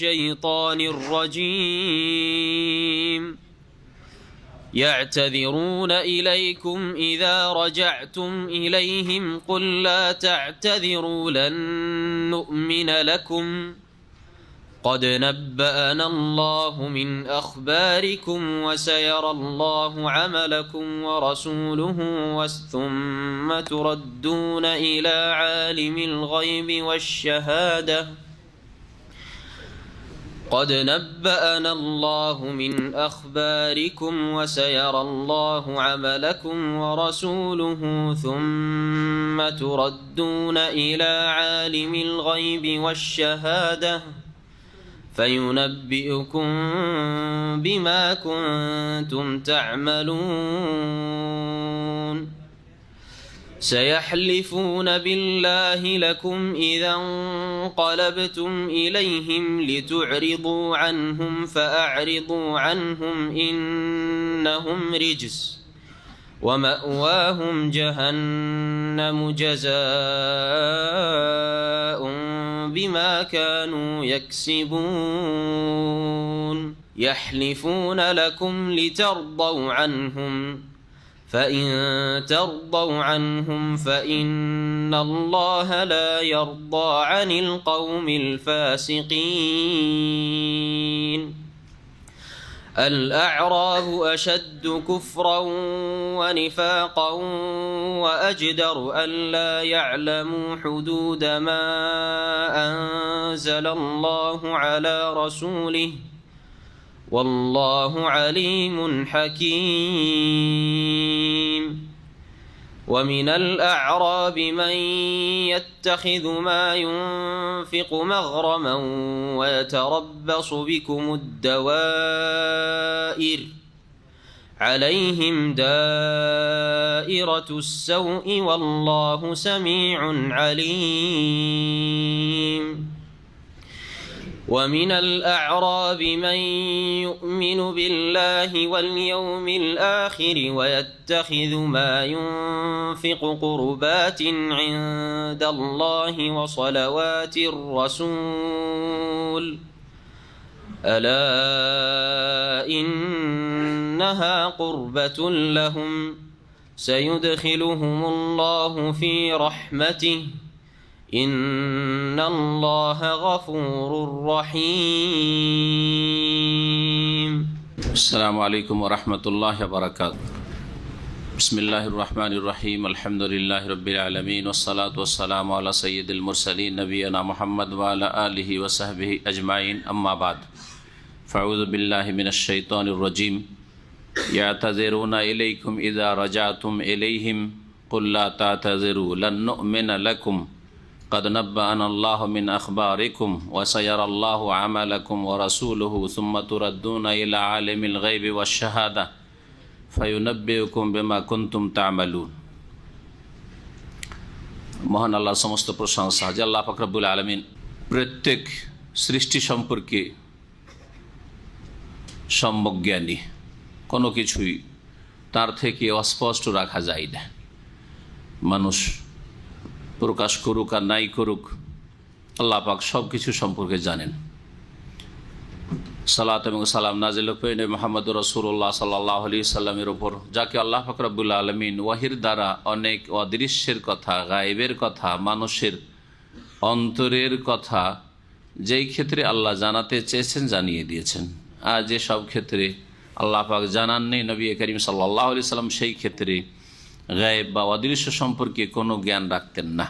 الشيطان الرجيم يعتذرون إليكم إذا رجعتم إليهم قل لا تعتذروا لن نؤمن لكم قد نبأنا الله من أخباركم وسيرى الله عملكم ورسوله ثم تردون إلى عالم الغيب والشهادة قد نبأنا الله من أخباركم وسيرى الله عملكم ورسوله ثم تردون إلى عالم الغيب والشهادة فينبئكم بما كنتم تعملون سيحلفون بالله لكم إذا انقلبتم إليهم لتعرضوا عنهم فأعرضوا عنهم إنهم رجس ومأواهم جهنم جزاء بما كانوا يكسبون يحلفون لكم لترضوا عنهم فإن ترضوا عنهم فإن الله لا يرضى عن القوم الفاسقين الأعراب أشد كفرا ونفاقا وأجدر ألا يعلموا حدود ما أنزل الله على رسوله والله عليم حكيم ومن الأعراب من يتخذ ما ينفق مغرما ويتربص بكم الدوائر عليهم دائرة السوء والله سميع عليم ومن الأعراب من يؤمن بالله واليوم الآخر ويتخذ ما ينفق قربات عند الله وصلوات الرسول ألا إنها قربة لهم سيدخلهم الله في رحمته إن الله غفور رحيم السلام عليكم ورحمة الله وبركاته بسم الله الرحمن الرحيم الحمد لله رب العالمين والصلاة والسلام على سيد المرسلين نبينا محمد وعلى آله وصحبه أجمعين أما بعد فأعوذ بالله من الشيطان الرجيم يعتذرون إليكم إذا رجعتم إليهم قل لا تعتذروا لن نؤمن لكم قد نبأنا الله من أخباركم وسيرى الله عملكم ورسوله ثم تردون إلى عالم الغيب والشهادة فينبئكم بما كنتم تعملون মহান আল্লাহর সমস্ত প্রশংসা যে আল্লাহ পাক রব্বুল আলামিন প্রত্যেক সৃষ্টি সম্পর্কে সম্যজ্ঞানী, কোনো কিছুই তার থেকে অস্পষ্ট রাখা যায় না। মানুষ প্রকাশ করুক আর নাই করুক, আল্লাহ পাক সব কিছু সম্পর্কে জানেন। সালাত এবং সালাম নাজিল করেন মুহাম্মদ রাসূলুল্লাহ সাল্লাল্লাহু আলাইহি সাল্লামের উপর, যাকে আল্লাহ পাক রব্বুল আলামিন ওয়াহির দ্বারা অনেক অদৃশ্যের কথা, গায়েবের কথা, মানুষের অন্তরের কথা যেই ক্ষেত্রে আল্লাহ জানাতে চেয়েছেন জানিয়ে দিয়েছেন। আর যে সব ক্ষেত্রে আল্লাহ পাক জানাননি, নবী করিম সাল্লাল্লাহু আলাইহি সাল্লাম সেই ক্ষেত্রে গায়েব বা অদৃশ্য সম্পর্কে কোনো জ্ঞান রাখতেন না।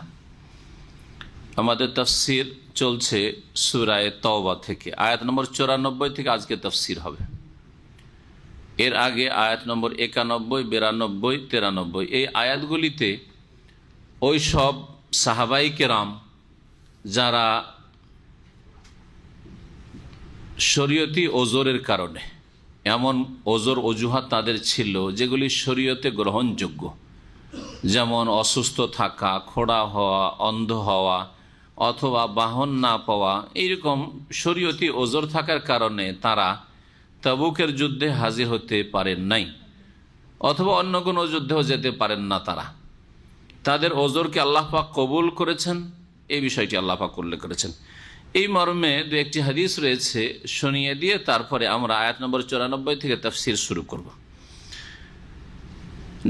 আমাদের তাফসির চলছে সূরা তাওবা থেকে, আয়াত নম্বর 94 থেকে আজকে তাফসির হবে। এর আগে আয়াত নম্বর 91, 92, 93 এই আয়াতগুলিতে ওই সব সাহাবাই কেরাম যারা শরীয়তি ওজরের কারণে, এমন ওজর অজুহাত তাদের ছিল যেগুলি শরীয়তে গ্রহণযোগ্য, যেমন অসুস্থ থাকা, খোড়া হওয়া, অন্ধ হওয়া অথবা বাহন না পাওয়া, এইরকম শরীয়তি ওজর থাকার কারণে তারা তাবুকের যুদ্ধে হাজির হতে পারেন নাই, অথবা অন্য কোনো যুদ্ধেও যেতে পারেন না। তাদের ওজরকে আল্লাহ পাক কবুল করেছেন, এই বিষয়টি আল্লাহ পাক উল্লেখ করেছেন। এই মর্মে দু একটি হাদিস রয়েছে, শুনিয়ে দিয়ে তারপরে আমরা আয়াত নম্বর 94 থেকে তাফসীর শুরু করব।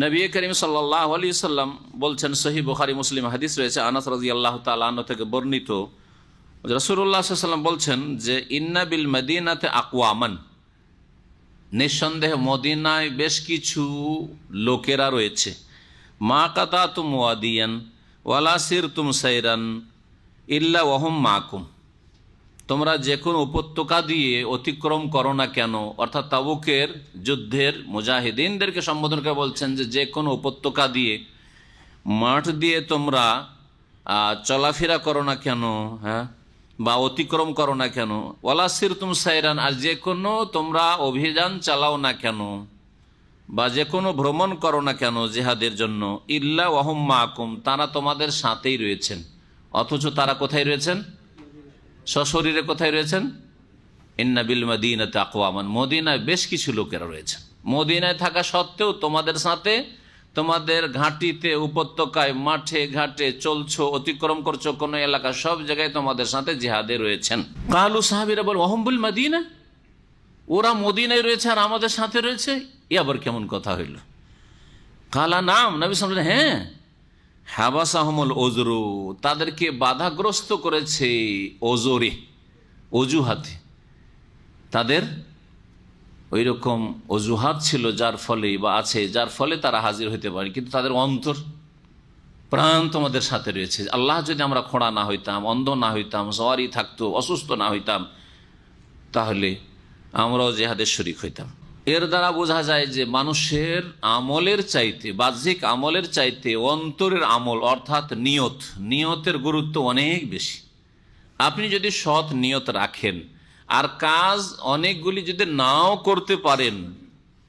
নবী করিম সাল্লাল্লাহু আলাইহি সাল্লাম বলছেন, সহিহ বুখারী মুসলিম হাদিস রয়েছে, আনাস রাদিয়াল্লাহু তাআলা আনহু থেকে বর্ণিত, রাসূলুল্লাহ সাল্লাল্লাহু আলাইহি ওয়াসাল্লাম বলছেন যে ইন্না বিল মদিনাতে আকওয়ামান, নিঃসন্দেহে মদিনায় বেশ কিছু লোকেরা রয়েছে, মা কাতাতুম ওয়াদিয়ান ওয়ালা সিরতুম সাইরান ইল্লা ওয়াহুম মাকুম, তোমরা যে কোনো উপত্যকা দিয়ে অতিক্রম করো না কেন, অর্থাৎ তাবুকের যুদ্ধের মুজাহিদিনদেরকে সম্বোধন করে বলছেন যে কোনো উপত্যকা দিয়ে, মাঠ দিয়ে তোমরা চলাফেরা করো না কেন, হ্যাঁ, বা অতিক্রম করো না কেন, ওয়ালা সিরতুম সাইরান, আর যে কোনো তোমরা অভিযান চালাও না কেন বা যে কোনো ভ্রমণ করো না কেন জিহাদের জন্য, ইল্লা ওয়াহুম মাকুম, তারা তোমাদের সাথেই রয়েছেন। অথচ তারা কোথায় রয়েছেন? সশরীরে কোথায় রয়েছেন? ইন্না বিল মদিনাতে আকওয়ামান, মদিনায় বেশ কিছু লোকেরা রয়েছে। মদিনায় থাকা সত্ত্বেও তোমাদের সাথে, তোমাদের ঘাঁটিতে, উপত্যকায়, মাঠে ঘাটে চলছো, অতিক্রম করছো কোনো এলাকা, সব জায়গায় তোমাদের সাথে জিহাদে রয়েছেন। কালু সাহাবীরা বল ওয়াহুম বিল মদিনা, ওরা মদিনায় রয়েছে আর আমাদের সাথে রয়েছে, এ আবার কেমন কথা হইল? কালা নাম, নবী সাল্লাল্লাহু আলাইহি ওয়াসাল্লাম, হ্যাঁ, হাবাসাহুমুল ওজরু, তাদেরকে বাধাগ্রস্ত করেছে ওজরে, অজুহাতে, তাদের ওই রকম অজুহাত ছিল যার ফলে বা আছে, যার ফলে তারা হাজির হইতে পারে, কিন্তু তাদের অন্তর প্রাণ তোমাদের সাথে রয়েছে। আল্লাহ যদি আমরা খোঁড়া না হইতাম, অন্ধ না হইতাম, সওয়ারি থাকতো, অসুস্থ না হইতাম, তাহলে আমরাও জেহাদের শরীক হইতাম। এর দ্বারা বোঝা যায় যে মানুষের আমলের চাইতে, বাহ্যিক আমলের চাইতে অন্তরের আমল অর্থাৎ নিয়তের গুরুত্ব অনেক বেশি। আপনি যদি সৎ নিয়ত রাখেন আর কাজ অনেকগুলি যদি নাও করতে পারেন,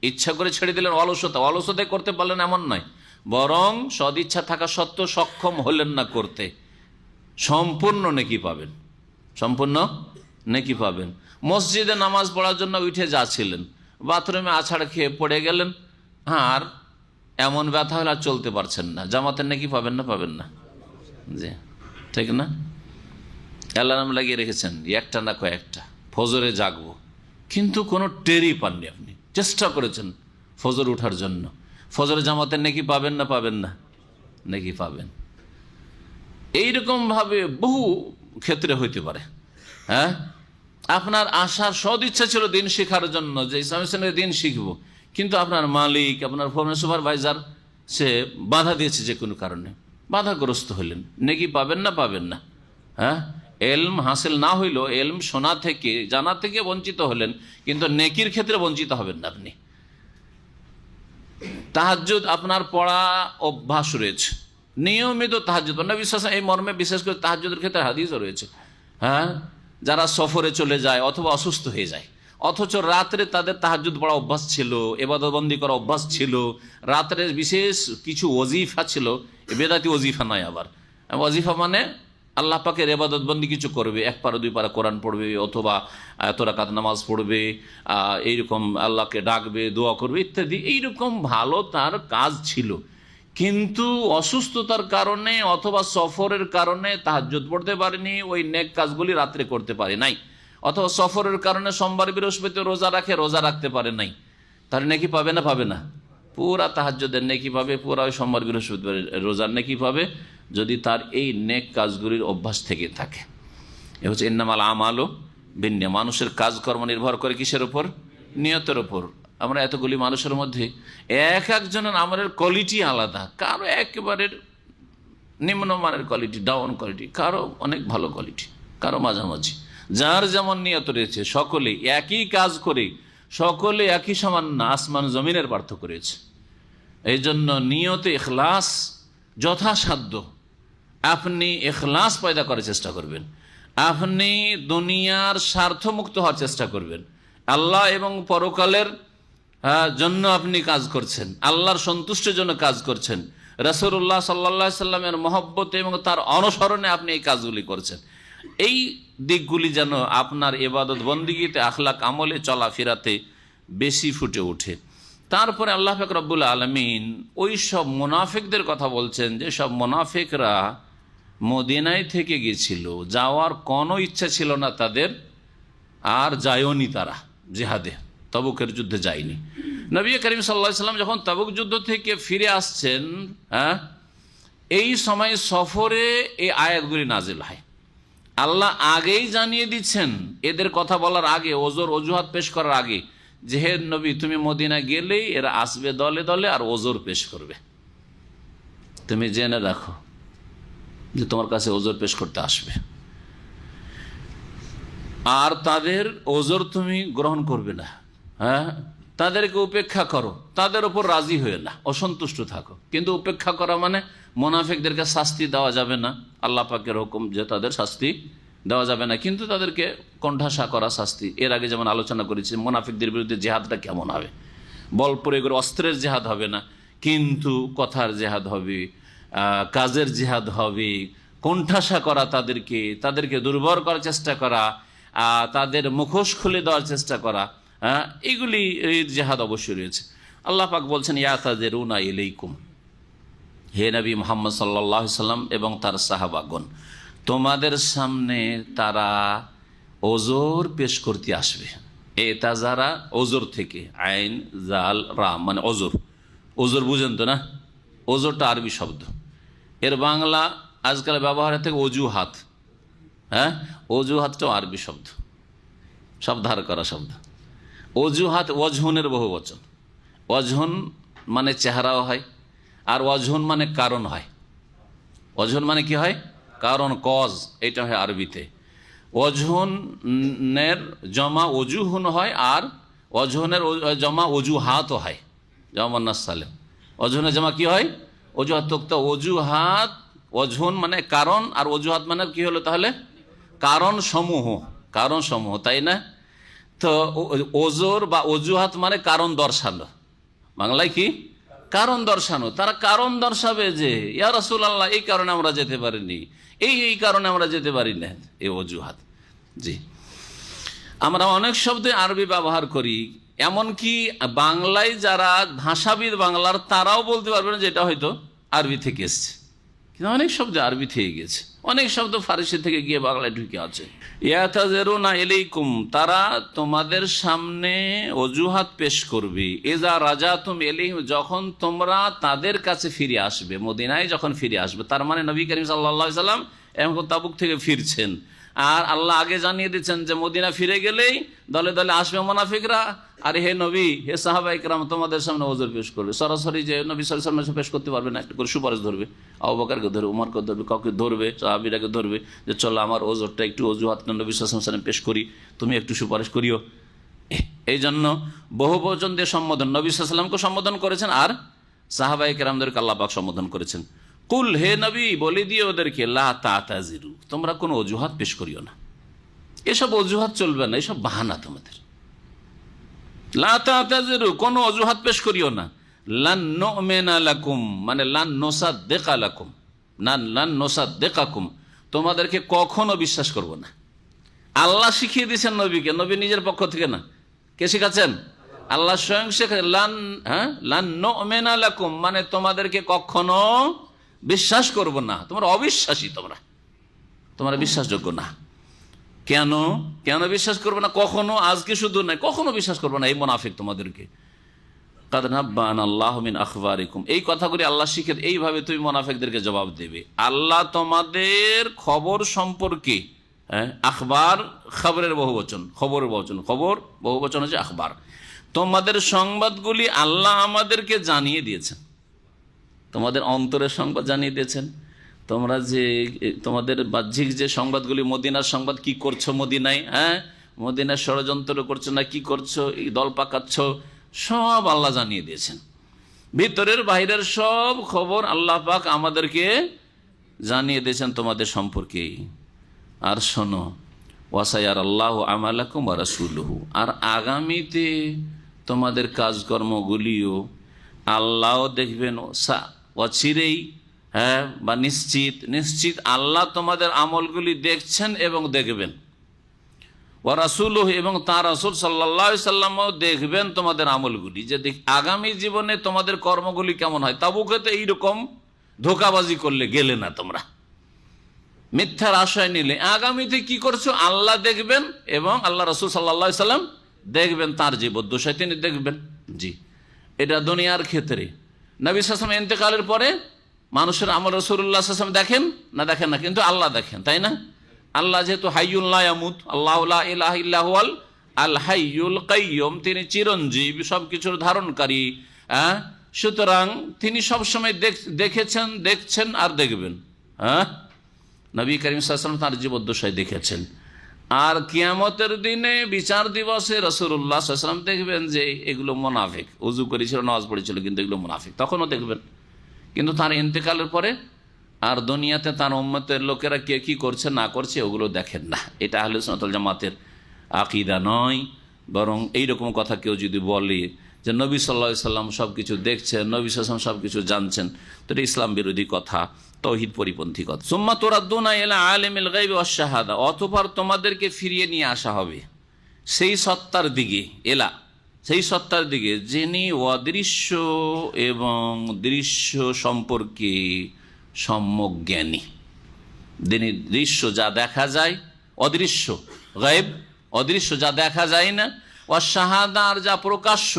ইচ্ছা করে ছেড়ে দিলেন, অলসতায় করতে পারলেন এমন নয়, বরং সদিচ্ছা থাকা সত্ত্বেও সক্ষম হলেন না করতে, সম্পূর্ণ নেকি পাবেন, সম্পূর্ণ নেকি পাবেন। মসজিদে নামাজ পড়ার জন্য উঠে যাচ্ছিলেন, বাথরুমে আছাড় খেয়ে পড়ে গেলেন, আর এমন ব্যথা হলে আর চলতে পারছেন না, জামাতের নেকি পাবেন না? পাবেন না, জি, ঠিক না? অ্যালার্ম লাগিয়ে রেখেছেন একটা না কয়েকটা, ফজরে জাগবো, কিন্তু কোনো টেরই পাননি, আপনি চেষ্টা করেছেন ফজর উঠার জন্য, ফজরে জামাতের নেকি পাবেন না? পাবেন না, নেকি পাবেন। এইরকম ভাবে বহু ক্ষেত্রে হইতে পারে। হ্যাঁ, আপনার আশার সদ ইচ্ছা ছিল দিন শেখার জন্য, যে ইসলামের সঙ্গে দিন শিখবো, কিন্তু আপনার মালিক, আপনার সুপারভাইজার, সে বাধা দিয়েছে যে কোনো কারণে, বাধাগ্রস্ত হলেন, নেকি পাবেন না? পাবেন না। হ্যাঁ, এলম হাসিল না হইলেও এলম শোনা থেকে, জানা থেকে বঞ্চিত হলেন, কিন্তু নেকির ক্ষেত্রে বঞ্চিত হবেন না আপনি। তাহাজ্জুদ আপনার পড়া অভ্যাস রয়েছে, নিয়মিত তাহাজ্জুদ, নবী সাল্লাল্লাহু আলাইহি ওয়াসাল্লাম এই মর্মে বিশেষ করে তাহাজ্জুদের ক্ষেত্রে হাদিসও রয়েছে। হ্যাঁ, যারা সফরে চলে যায় অথবা অসুস্থ হয়ে যায়, অথচ রাত্রে তাদের তাহাজ্জুদ পড়া অভ্যাস ছিল, ইবাদতবন্দি করা অভ্যাস ছিল, রাত্রে বিশেষ কিছু ওজিফা ছিল, বেদাতি ওজিফা নয়, আবার ওজিফা মানে আল্লাহ পাকের ইবাদতবন্দি কিছু করবে, এক পারা দুই পারা কোরআন পড়বে, অথবা এত রাকাত নামাজ পড়বে, এইরকম আল্লাহকে ডাকবে, দোয়া করবে ইত্যাদি, এইরকম ভালো তার কাজ ছিল। কিন্তু অসুস্থতার কারণে অথবা সফরের কারণে তাহাজ্জুদ পড়তে পারেনি, ওই নেক কাজগুলি রাত্রে করতে পারে নাই, অথবা সফরের কারণে সোমবার বৃহস্পতি রোজা রাখে, রোজা রাখতে পারে নাই, তার নেকি পাবে না? পাবে না। পুরা তাহাজ্জুদের নেকি পাবে, পুরা ওই সোমবার বৃহস্পতিবার রোজার নেকি পাবে, যদি তার এই নেক কাজগুলির অভ্যাস থেকে থাকে। এ হচ্ছে ইন্নামাল আমালু বিন্নিয়াত, মানুষের কাজকর্ম নির্ভর করে কিসের উপর? নিয়তের উপর। আমরা এতগুলি মানুষের মধ্যে এক একজনের আমলের কোয়ালিটি আলাদা, কারো একেবারে নিম্নমানের কোয়ালিটি, ডাউন কোয়ালিটি, কারো অনেক ভালো কোয়ালিটি, কারো মাঝামাঝি, যার যেমন নিয়ত রয়েছে। সকলে একই কাজ করে, সকলে একই সমান না, আসমান জমিনের পার্থক্য রয়েছে। এই জন্য নিয়তে ইখলাস যথাসাধ্য আপনি ইখলাস পয়দা করার চেষ্টা করবেন, আপনি দুনিয়ার স্বার্থমুক্ত হওয়ার চেষ্টা করবেন, আল্লাহ এবং পরকালের জন্য আপনি কাজ করছেন, আল্লাহর সন্তুষ্টির জন্য কাজ করছেন, রাসূলুল্লাহ সাল্লাল্লাহু আলাইহি সাল্লামের মহব্বতে এবং তার অনুসরণে আপনি এই কাজগুলি করছেন। এই দিকগুলি যেন আপনার ইবাদত বন্দিগিতে, আখলাক আমলে, চলাফেরাতে বেশি ফুটে ওঠে। তারপরে আল্লাহ পাক রব্বুল আলামিন ওই সব মুনাফিকদের কথা বলছেন, যে সব মুনাফিকরা মদিনায় থেকে গেছিল, যাওয়ার কোনো ইচ্ছা ছিল না তাদের, আর যায়নি তারা জিহাদে, তাবুকের যুদ্ধে যায়নি। নবী করিম সাল্লাল্লাহু আলাইহি ওয়াসাল্লাম যখন তাবুক যুদ্ধ থেকে ফিরে আসছেন, এই সময় সফরে এই আয়াতগুলি নাজিল হয়। আল্লাহ আগেই জানিয়ে দিচ্ছেন, এদের কথা বলার আগে, অজুহাত পেশ করার আগে, যে হে নবী, তুমি মদিনা গেলেই এরা আসবে দলে দলে আর ওজোর পেশ করবে। তুমি জেনে রাখো যে তোমার কাছে ওজোর পেশ করতে আসবে, আর তাদের ওজোর তুমি গ্রহণ করবে না। তাদেরকে উপেক্ষা করো, তাদের উপর রাজি হয়ে না, অসন্তুষ্ট থাকো। কিন্তু উপেক্ষা করা মানে মুনাফিকদেরকে শাস্তি দেওয়া যাবে না, আল্লাহ পাকের হুকুম যে তাদের শাস্তি দেওয়া যাবে না, কিন্তু তাদেরকে কণ্ঠাসা করা শাস্তি। এর আগে যেমন আলোচনা করেছি মুনাফিকদের বিরুদ্ধে জেহাদটা কেমন হবে, বল প্রয়োগের অস্ত্রের জেহাদ হবে না, কিন্তু কথার জেহাদ হবে, কাজের জেহাদ হবে, কণ্ঠাসা করা, তাদেরকে দুর্বল করার চেষ্টা করা, তাদের মুখোশ খুলে দেওয়ার চেষ্টা করা, এগুলি জেহাদ অবশ্যই রয়েছে। আল্লাহ পাক বলছেন ইয়াতাযিরুনা ইলাইকুম, হে নবী মুহাম্মদ সাল্লাল্লাহু আলাইহি সাল্লাম এবং তার সাহাবাগণ, তোমাদের সামনে তারা ওজোর পেশ করতে আসবে। এতাজারা ওজোর থেকে, আইন জাল রাম মানে ওজোর। ওজোর বুঝেন তো না? ওজোরটা আরবি শব্দ, এর বাংলা আজকাল ব্যবহার থেকে অজুহাত। অজুহাতটাও আরবি শব্দ, সব ধার করা শব্দ। অজুহাত ওয়াজহুনের বহু বচন। ওয়াজহুন মানে চেহারাও হয়, আর ওয়াজহুন মানে কারণ হয়। ওয়াজহুন মানে কি হয়? কারণ, কজ, এটা হয় আরবিতে। ওয়াজহুনের জমা অজুহুন হয়, আর ওয়াজহুনের জমা অজুহাতও হয়, জমান্নাস সালেম। ওয়াজহুনের জমা কি হয়? অজুহাত। তো অজুহাত, ওয়াজহুন মানে কারণ, আর অজুহাত মানে কি হলো তাহলে? কারণ সমূহ, কারণ সমূহ, তাই না? তো ওজোর বা অজুহাত মানে কারণ দর্শানো, বাংলায় কি? কারণ দর্শানো। তারা কারণ দর্শাবে যে ইয়া রাসূলুল্লাহ, এই কারণে আমরা যেতে পারিনি, এই কারণে আমরা যেতে পারি না, এই অজুহাত। জি, আমরা অনেক শব্দে আরবি ব্যবহার করি, এমনকি বাংলায় যারা ভাষাবিদ বাংলার, তারাও বলতে পারবে না যে এটা হয়তো আরবি থেকে এসছে। কিন্তু অনেক শব্দ আরবি থেকে গেছে, অনেক শব্দ ফারসি থেকে গিয়ে বাংলায় ঢুকে আছে। ইয়াতাযিরুনা ইলাইকুম, তারা তোমাদের সামনে অজুহাত পেশ করবে। ইযা রাজাতুম ইলাইহিম, যখন তোমরা তাদের কাছে ফিরে আসবে, মদিনায় যখন ফিরে আসবে। তার মানে নবী করিম সাল্লাল্লাহু আলাইহি সাল্লাম এখন তাবুক থেকে ফিরছেন, আর আল্লাহ আগে জানিয়ে দিচ্ছেন যে মদিনা ফিরে গেলেই দলে দলে আসবে মুনাফিকরা, আর হে নবী, হে সাহাবায়ে কেরাম, তোমাদের সামনে ওজর পেশ করবে। সরাসরি যে নবী সাল্লাল্লাহু আলাইহি ওয়াসাল্লাম পেশ করতে পারবে না, একটা করে সুপারিশ ধরবে, আবু বকরকে ধরবে, উমরকে ধরবে, কাউকে ধরবে, সাহাবীরাকে ধরবে, যে চলো আমার ওজরটা একটু অজুহাতটা নবী সাল্লাল্লাহু আলাইহি ওয়াসাল্লাম পেশ করি, তুমি একটু সুপারিশ করিও। এই জন্য বহু বচন দিয়ে সম্বোধন, নবী সাল্লাল্লাহু আলাইহি ওয়াসাল্লামকে সম্বোধন করেছেন, আর সাহাবায়ে কেরামদেরকে আল্লাহ পাক সম্বোধন করেছেন। কুল, হে নবী, বলে দিয়ে ওদেরকে, লা তাতাজিরু, তোমরা কোনো অজুহাত পেশ করিও না। এসব অজুহাত চলবে না, এসব বাহানা তোমাদের। লা তাতাজিরু, কোনো অজুহাত পেশ করিও না। লান নুমিনা লাকুম মানে লান নুসাদ্দিকা লাকুম, লান নুসাদ্দিকাকুম, তোমাদেরকে কখনো বিশ্বাস করব না। আল্লাহ শিখিয়ে দিয়েছেন নবীকে, নবী নিজের পক্ষ থেকে না। কে শিখাচ্ছেন? আল্লাহ স্বয়ং শেখাচ্ছেন। লান নুমিনা লাকুম মানে তোমাদেরকে কখনো বিশ্বাস করব না, তোমরা অবিশ্বাসী, তোমরা বিশ্বাসযোগ্য না। কেন বিশ্বাস করবে না? কখনো, আজকে শুধু নয়, কখনো বিশ্বাস করবে না এই মুনাফিক তোমাদেরকে। কাদ নাব্বানা আল্লাহু মিন আখবারিকুম, এই কথাগুলি আল্লাহ শিখে এইভাবে তুমি মুনাফিকদেরকে জবাব দেবে। আল্লাহ তোমাদের খবর সম্পর্কে, আখবার খবরের বহুবচন, খবরের বহুবচন, খবর বহুবচন হচ্ছে আখবার। তোমাদের সংবাদগুলি আল্লাহ আমাদেরকে জানিয়ে দিয়েছেন, তোমাদের অন্তরের সংবাদ জানিয়ে দিয়েছেন। তোমরা যে তোমাদের বাহ্যিক যে সংবাদগুলি, মদিনার সংবাদ, কি করছো মদিনায়, মদিনার ষড়যন্ত্র করছো না কি করছো, এই দল পাকাচ্ছ, সব আল্লাহ জানিয়ে দিয়েছেন। ভিতরের বাইরের সব খবর আল্লাহ পাক আমাদেরকে জানিয়ে দিয়েছেন তোমাদের সম্পর্কে। আর শোনো, ওয়াসায়ার আল্লাহ আমালাকুম ওয়া রাসূলুহু, আর আগামীতে তোমাদের কাজকর্মগুলিও আল্লাহ দেখবেন। অচিরেই, বা নিশ্চিত আল্লাহ তোমাদের আমলগুলি দেখছেন এবং দেখবেন। ওয়া রাসূলুহু, এবং তার রাসূল সাল্লাল্লাহু আলাইহি সাল্লামও দেখবেন তোমাদের আমলগুলি, যে আগামী জীবনে তোমাদের কর্মগুলি কেমন হয়। তাবুকে তো এইরকম ধোঁকাবাজি করলে গেলে না তোমরা, মিথ্যার আশ্রয় নিলে আগামীতে কি করছো আল্লাহ দেখবেন এবং আল্লাহ রাসূল সাল্লাল্লাহু আলাইহি সাল্লাম দেখবেন, তার জীবদ্দশায় তিনি দেখবেন। জি, এটা দুনিয়ার ক্ষেত্রে। নবী সাল্লাল্লাহু আলাইহি ওয়াসাল্লাম ইন্তেকালের পরে মানুষের আমল রাসূলুল্লাহ সাল্লাল্লাহু আলাইহি ওয়াসাল্লাম দেখেন না, কিন্তু আল্লাহ দেখেন, তাই না? আল্লাহ যেহেতু হাইয়ুল লা ইয়ামুত, আল্লাহু লা ইলাহা ইল্লা হুয়াল আল হাইয়ুল কাইয়ুম, তিনি চিরঞ্জীব, সবকিছুর ধারণকারী। সুতরাং তিনি সবসময় দেখেছেন, দেখছেন আর দেখবেন। নবী করিম সাল্লাল্লাহু আলাইহি ওয়াসাল্লাম তার জীবদ্দশায় দেখেছেন। আর কিয়ামতের দিনে বিচার দিবসে রাসূলুল্লাহ সাল্লাল্লাহু আলাইহি ওয়াসাল্লাম দেখবেন যে এগুলো মুনাফিক, ওযু করেছিল, নামাজ পড়েছিল, কিন্তু এগুলো মুনাফিক, তখনও দেখবেন। কিন্তু তার ইন্তেকালের পরে আর দুনিয়াতে তার উম্মতের লোকেরা কে কি করছে না করছে ওগুলো দেখেন না। এটা আহলে সুন্নাত ওয়াল জামাতের আকীদা নয়। বরং এইরকম কথা কেউ যদি বলে যে নবী সাল্লাল্লাহু আলাইহি ওয়াসাল্লাম সব কিছু দেখছেন, নবী সাল্লাল্লাহু আলাইহি ওয়াসাল্লাম সব কিছু জানছেন, তো এটা ইসলাম বিরোধী কথা, তাওহীদ পরিপন্থী কথা। সুম্মা তুরাদ্দুনা ইলা আলিমিল গায়বি ওয়াশ শাহাদা, অতঃপর তোমাদেরকে ফিরিয়ে নিয়ে আসা হবে সেই সত্তার দিকে, সেই সত্তার দিকে যিনি অদৃশ্য এবং দৃশ্য সম্পর্কে সম্যক জ্ঞানী। যিনি দৃশ্য যা দেখা যায়, অদৃশ্য গায়েব, অদৃশ্য যা দেখা যায় না, ওয়াশ শাহাদা আর যা প্রকাশ্য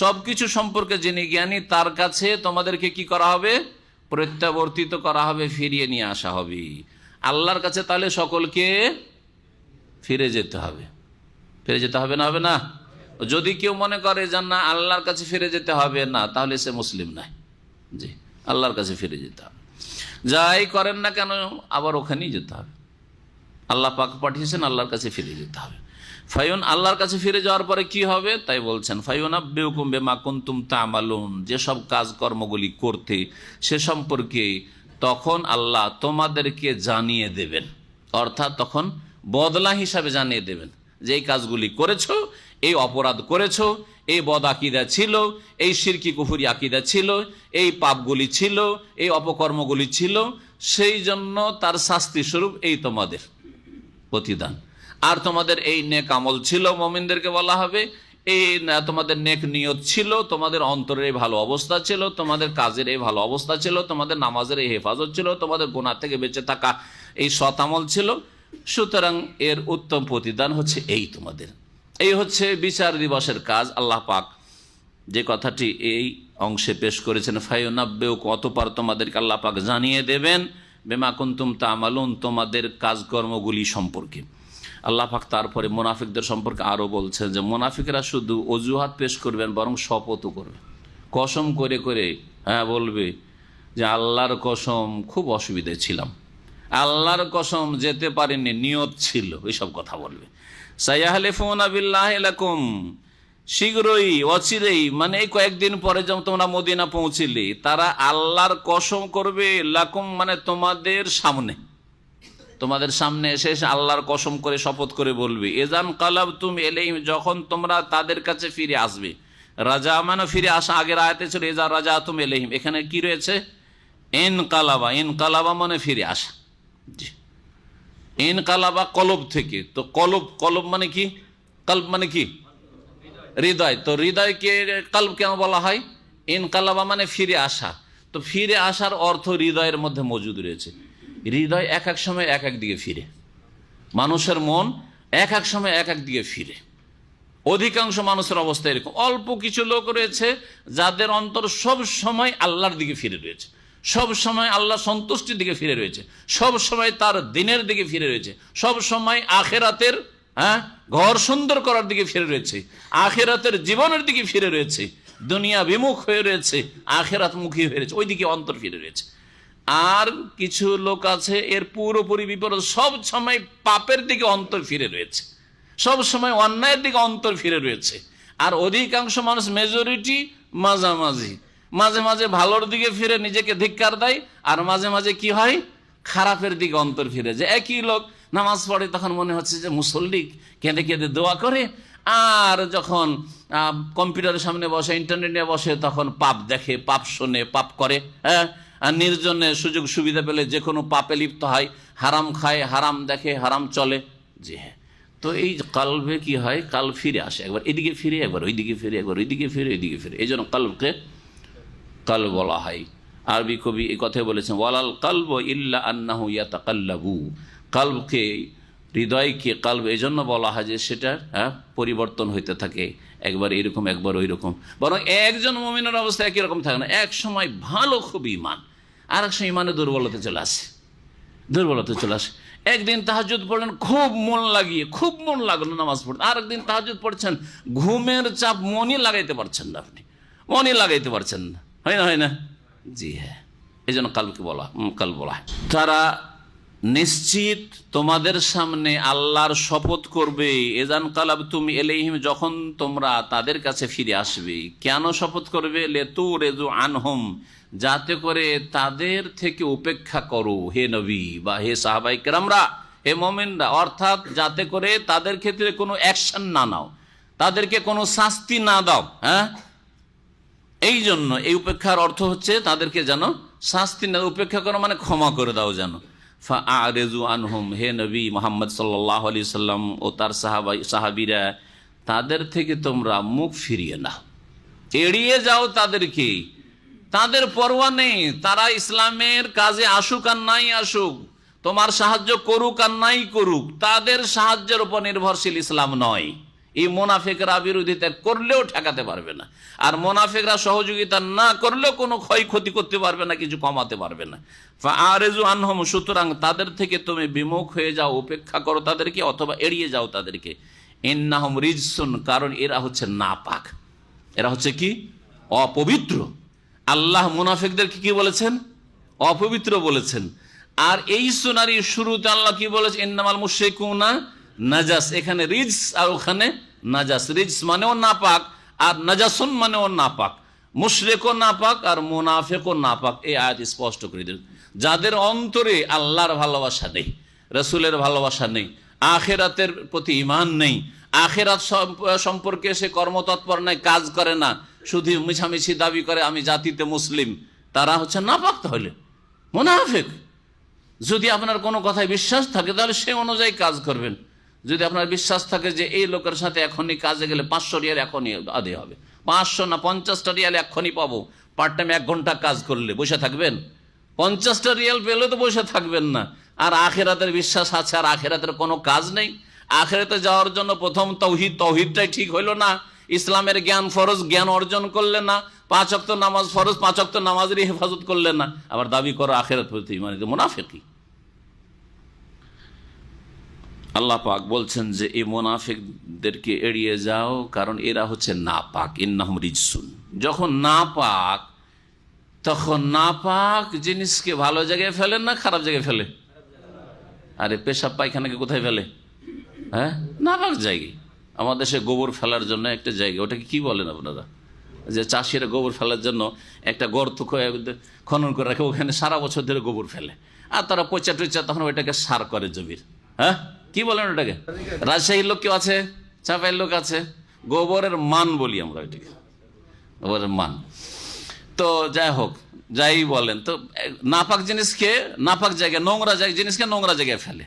সবকিছু সম্পর্কে যিনি জ্ঞানী, তার কাছে তোমাদেরকে কি করা হবে? প্রত্যাবর্তিত করা হবে, ফিরিয়ে নিয়ে আসা হবে আল্লাহর কাছে। তাহলে সকলকে ফিরে যেতে হবে, ফিরে যেতে হবে না? হবে না? যদি কেউ মনে করে যে না আল্লাহর কাছে ফিরে যেতে হবে না, তাহলে সে মুসলিম নয়। জি, আল্লাহর কাছে ফিরে যেতে হবে, যাই করেন না কেন আবার ওখানেই যেতে হবে। আল্লাহ পাক পাঠিয়েছেন, আল্লাহর কাছে ফিরে যেতে হবে। ফায়ুন, আল্লাহর কাছে ফিরে যাওয়ার পরে কি হবে তাই বলছেন, ফায়ুনাব্বিউকুম বিমা কুনতুম তা'মালুন, যেসব কাজকর্মগুলি করতে সে সম্পর্কে তখন আল্লাহ তোমাদেরকে জানিয়ে দেবেন, অর্থাৎ তখন বদলা হিসাবে জানিয়ে দেবেন যে এই কাজগুলি করেছো, এই অপরাধ করেছো, এই বদ আকীদা ছিল, এই শিরকি কুফরি আকীদা ছিল, এই পাপগুলি ছিল, এই অপকর্মগুলি ছিল, সেই জন্য তার শাস্তি স্বরূপ এই তোমাদের প্রতিদান। আর তোমাদের এই নেক আমল ছিল, মুমিনদেরকে বলা হবে এই তোমাদের নেক নিয়ত ছিল, তোমাদের অন্তরের এই ভালো অবস্থা ছিল, তোমাদের কাজের এই ভালো অবস্থা ছিল, তোমাদের নামাজের এই হেফাজত ছিল, তোমাদের গুনাহ থেকে বেঁচে থাকা এই সৎ আমল ছিল। সুতরাং এর উত্তম প্রতিদান হচ্ছে এই তোমাদের। এই হচ্ছে বিচার দিবসের কাজ। আল্লাহ পাক যে কথাটি এই অংশে পেশ করেছেন, ফায়ুনাব্বিউকুম, অতঃপর তোমাদেরকে আল্লাহ পাক জানিয়ে দেবেন বিমা কুনতুম তা'মালুন, তোমাদের কাজকর্মগুলি সম্পর্কে। আল্লাহ পাক তারপরে মুনাফিকদের সম্পর্কে আরও বলছেন যে মুনাফিকরা শুধু অজুহাত পেশ করবেন, বরং শপথও করবে, কসম করে করে বলবে যে আল্লাহর কসম খুব অসুবিধায় ছিলাম, আল্লাহর কসম যেতে পারেনি, নিয়ত ছিল, এইসব কথা বলবে। সায়াহলিফুনা বিল্লাহি লাকুম, শীঘ্রই, অচিরেই, মানে এই কয়েকদিন পরে যখন তোমরা মদিনা পৌঁছিলে, তারা আল্লাহর কসম করবে, লাকুম মানে তোমাদের সামনে, তোমাদের সামনে এসে আল্লাহর কসম করে শপথ করে বলবে, এজান কালাবতুম ইলাইহিম, যখন তোমরা তাদের কাছে ফিরে আসবে। রাজা মানে ফিরে আসা, আগের আয়াতে ছিল এজা রাজাতুম ইলাইহিম, এখানে কি রয়েছে? ইনকালাবা, ইনকালাবা মানে ফিরে আসা। জি, ইনকালাবা কলব থেকে, তো কলব মানে কি? কলব মানে কি? হৃদয়। তো হৃদয়কে কলব কেন বলা হয়? ইনকালাবা মানে ফিরে আসা। তো ফিরে আসার অর্থ হৃদয়ের মধ্যে মজুদ রয়েছে। হৃদয় এক এক সময় এক এক দিকে ফিরে, মানুষের মন এক এক সময় এক এক দিকে ফিরে। অধিকাংশ মানুষের অবস্থা এরকম। অল্প কিছু লোক রয়েছে যাদের অন্তর সব সময় আল্লাহর দিকে ফিরে রয়েছে, সব সময় আল্লাহ সন্তুষ্টির দিকে ফিরে রয়েছে, সব সময় তার দিনের দিকে ফিরে রয়েছে, সব সময় আখেরাতের ঘর সুন্দর করার দিকে ফিরে রয়েছে, আখেরাতের জীবনের দিকে ফিরে রয়েছে, দুনিয়া বিমুখ হয়ে রয়েছে, আখেরাত মুখী হয়ে রয়েছে, ওই দিকে অন্তর ফিরে রয়েছে। আর কিছু লোক আছে এর পুরোপুরি বিপরীত, সব সময় পাপের দিকে অন্তর ফিরে রয়েছে, সব সময় অন্যায়ের দিকে অন্তর ফিরে রয়েছে। আর অধিকাংশ মানুষ, মেজরিটি, মাঝামাঝি, মাঝে মাঝে ভালোর দিকে ফিরে নিজেকে ধিক্কার দেয়, আর মাঝে মাঝে কি হয়, খারাপের দিকে অন্তর ফিরে যায়। একই লোক নামাজ পড়ে, তখন মনে হচ্ছে যে মুসল্লি, কেঁদে কেঁদে দোয়া করে, আর যখন কম্পিউটারের সামনে বসে, ইন্টারনেটে বসে, তখন পাপ দেখে, পাপ শোনে, পাপ করে, আর নির্জনে সুযোগ সুবিধা পেলে যে কোনো পাপে লিপ্ত হয়, হারাম খায়, হারাম দেখে, হারাম চলে। জি হ্যাঁ, তো এই কালবে কি হয়, কাল ফিরে আসে, একবার এদিকে ফিরে, একবার ওইদিকে ফিরে, একবার ওইদিকে ফিরে, এদিকে ফিরে। এই জন্য কালবকে কাল বলা হয়। আরবি কবি এই কথাই বলেছেন, ওয়ালাল কালব ইল্লা আন্নাহু ইয়াতাকাল্লাবু। কালবকে, হৃদয়কে কালব এই জন্য বলা হয় যে সেটা পরিবর্তন হইতে থাকে, একবার এরকম একবার ওই রকম। বরং একজন মুমিনের অবস্থা একই রকম থাকে না, এক সময় ভালো খুব ইমান, আর এক সময় ইমানে দুর্বলতা চলে আসে, দুর্বলতা চলে আসে। একদিন তাহাজ্জুদ পড়লেন খুব মন লাগিয়ে, খুব মন লাগলো নামাজ পড়তে, আর একদিন তাহাজ্জুদ পড়ছেন ঘুমের চাপ, মনই লাগাইতে পারছেন না, আপনি মনই লাগাইতে পারছেন না, হয় না, হয় না? জি হ্যাঁ, এই জন্য কালকে কাল বলা হয়। তারা নিশ্চিত তোমাদের সামনে আল্লাহর শপথ করবে, এজান কালাব তুমি এলাইহিম, যখন তোমরা তাদের কাছে ফিরে আসবে। কেন শপথ করবে? লেতু রেজু আনহুম, যাতে করে তাদের থেকে উপেক্ষা করো হে নবী বা হে সাহাবাই কেরামরা, হে মুমিনরা, অর্থাৎ যাতে করে তাদের ক্ষেত্রে কোনো অ্যাকশন না নাও, তাদেরকে কোনো শাস্তি না দাও। হ্যাঁ, এই জন্য এই উপেক্ষার অর্থ হচ্ছে তাদেরকে যেন শাস্তি না, উপেক্ষা করো মানে ক্ষমা করে দাও যেন। ফাআরিজু আনহুম, হে নবী মুহাম্মদ সাল্লাল্লাহু আলাইহি সাল্লাম ও তার সাহাবীরা, তাদের থেকে তোমরা মুখ ফিরিয়ে নাও, এড়িয়ে যাও তাদেরকে, তাদের পরোয়া নেই, তারা ইসলামের কাজে আসুক আর নাই আসুক, তোমার সাহায্য করুক আর নাই করুক, তাদের সাহায্যের উপর নির্ভরশীল ইসলাম নয়। এই মোনাফিকরা বিরোধিতা করলেও ঠেকাতে পারবে না, আর মোনাফিকরা সহযোগিতা না করলেও কোনো ক্ষয়ক্ষতি করতে পারবে না, কিছু কমাতে পারবে না। ফাআরিজু আনহুম, সুতরাং তাদের থেকে তুমি বিমুখ হয়ে যাও, উপেক্ষা করো তাদেরকে, অথবা এড়িয়ে যাও তাদেরকে। ইন্নাহুম রিজসুন, কারণ এরা হচ্ছে নাপাক, এরা হচ্ছে কি? অপবিত্র। আল্লাহ মুনাফিকদেরকে কি বলেছেন? অপবিত্র বলেছেন। আর এই সুনারি শুরুতে আল্লাহ কি বলেছে? ইন্নামাল মুশরিকুনা নাজাস, এখানে রিজস আর ওখানে নাজাস। রিজস মানেও নাপাক, আর নাজাসুন মানেও নাপাক। মুশরিকও নাপাক আর মুনাফিকও নাপাক। এই আয়াত স্পষ্ট করে দিল, যাদের অন্তরে আল্লাহর ভালোবাসা নেই, রাসূলের ভালোবাসা নেই, আখিরাতের প্রতি ঈমান নেই, আখিরাত সম্পর্কে সে কর্মতৎপর নাই, কাজ করে না, শুধু মিছামিছি দাবি করে আমি জাতিতে মুসলিম, তারা হচ্ছে নাপাক, তাহলে মুনাফিক। যদি আপনার কোনো কথায় বিশ্বাস থাকে তাহলে সে অনুযায়ী কাজ করবেন। যদি আপনার বিশ্বাস থাকে যে এই লোকের সাথে এখনই কাজে গেলে 500 রিয়াল এখনই আদায় হবে, 500 না 50টা রিয়াল এখনই পাবো, পার্ট টাইম 1 ঘন্টা কাজ করলে বসে থাকবেন? 50টা রিয়াল পেলে তো বসে থাকবেন না। আর আখিরাতের বিশ্বাস আছে আর আখিরাতের কোনো কাজ নেই। আখিরাতে যাওয়ার জন্য প্রথম তৌহিদটাই ঠিক হইলো না, ইসলামের জ্ঞান ফরজ, জ্ঞান অর্জন করলে না, 5 ওয়াক্ত নামাজ ফরজ, 5 ওয়াক্ত নামাজেরই হেফাজত করলে না, আবার দাবি করো আখিরাত প্রতি মানে মুনাফিকি। আল্লাহ পাক বলছেন যে এই মুনাফিকদেরকে এড়িয়ে যাও, কারণ এরা হচ্ছে নাপাক। ইন্নাহুম রিজসুন, যখন নাপাক, তখন নাপাক জিনিসকে ভালো জায়গায় ফেলেন না খারাপ জায়গায় ফেলে? আরে পেশাব পায়খানাকে কোথায় ফেলে? হ্যাঁ, নাপাক জায়গায়। আমাদের দেশে গোবর ফেলার জন্য একটা জায়গা, ওটাকে কি বলেন আপনারা? যে চাষিরা গোবর ফেলার জন্য একটা গর্ত খনন করে রাখে, ওখানে সারা বছর ধরে গোবর ফেলে, আর তারা পচা টচা তখন ওইটাকে সার করে জমির। হ্যাঁ, কি বলেন ওটাকে? রাজশাহীর লোক কেউ আছে, চাঁপাইয়ের লোক আছে, গোবরের মান বলি আমরা ওইটাকে, গোবরের মান। তো যাই হোক, যাই বলেন, তো নাপাক জিনিসকে, নাপাক জায়গায়, নোংরা জায়গায় জিনিসকে নোংরা জায়গায় ফেলে।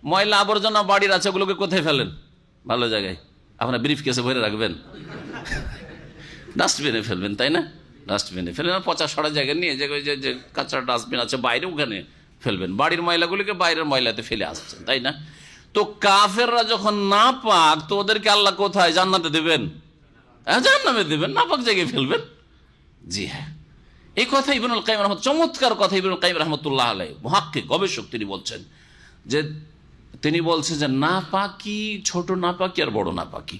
ময়লা আবর্জনা বাড়ির আছে, ওগুলোকে কোথায় ফেলেন? ভালো জায়গায়। আপনার ব্রিফ কেসে ভরে রাখবেন, ডাস্টবিনে ফেলবেন, তাই না? ডাস্টবিনে ফেলবেন, পচা সরা জায়গায় নিয়ে যে কাঁচা ডাস্টবিন আছে বাইরে, ওখানে ফেলবেন। বাড়ির ময়লাগুলিকে বাইরের ময়লাতে ফেলে আসছেন, তাই না? তো কাফেররা যখন নাপাক, তো ওদেরকে আল্লাহ কোথায়? জান্নাতে দেবেন? জাহান্নামে দেবেন, নাপাক জায়গায় ফেলবেন। জি হ্যাঁ, এই কথা ইবনুল কাইয়িম রাহমাতুল্লাহ, চমৎকার কথা ইবনুল কাইয়িম রাহমাতুল্লাহ আলাইহি, মুহাক্কিক গবেষক, তিনি বলছেন যে, তিনি বলছেন যে নাপাকি, ছোট নাপাকি আর বড় নাপাকি।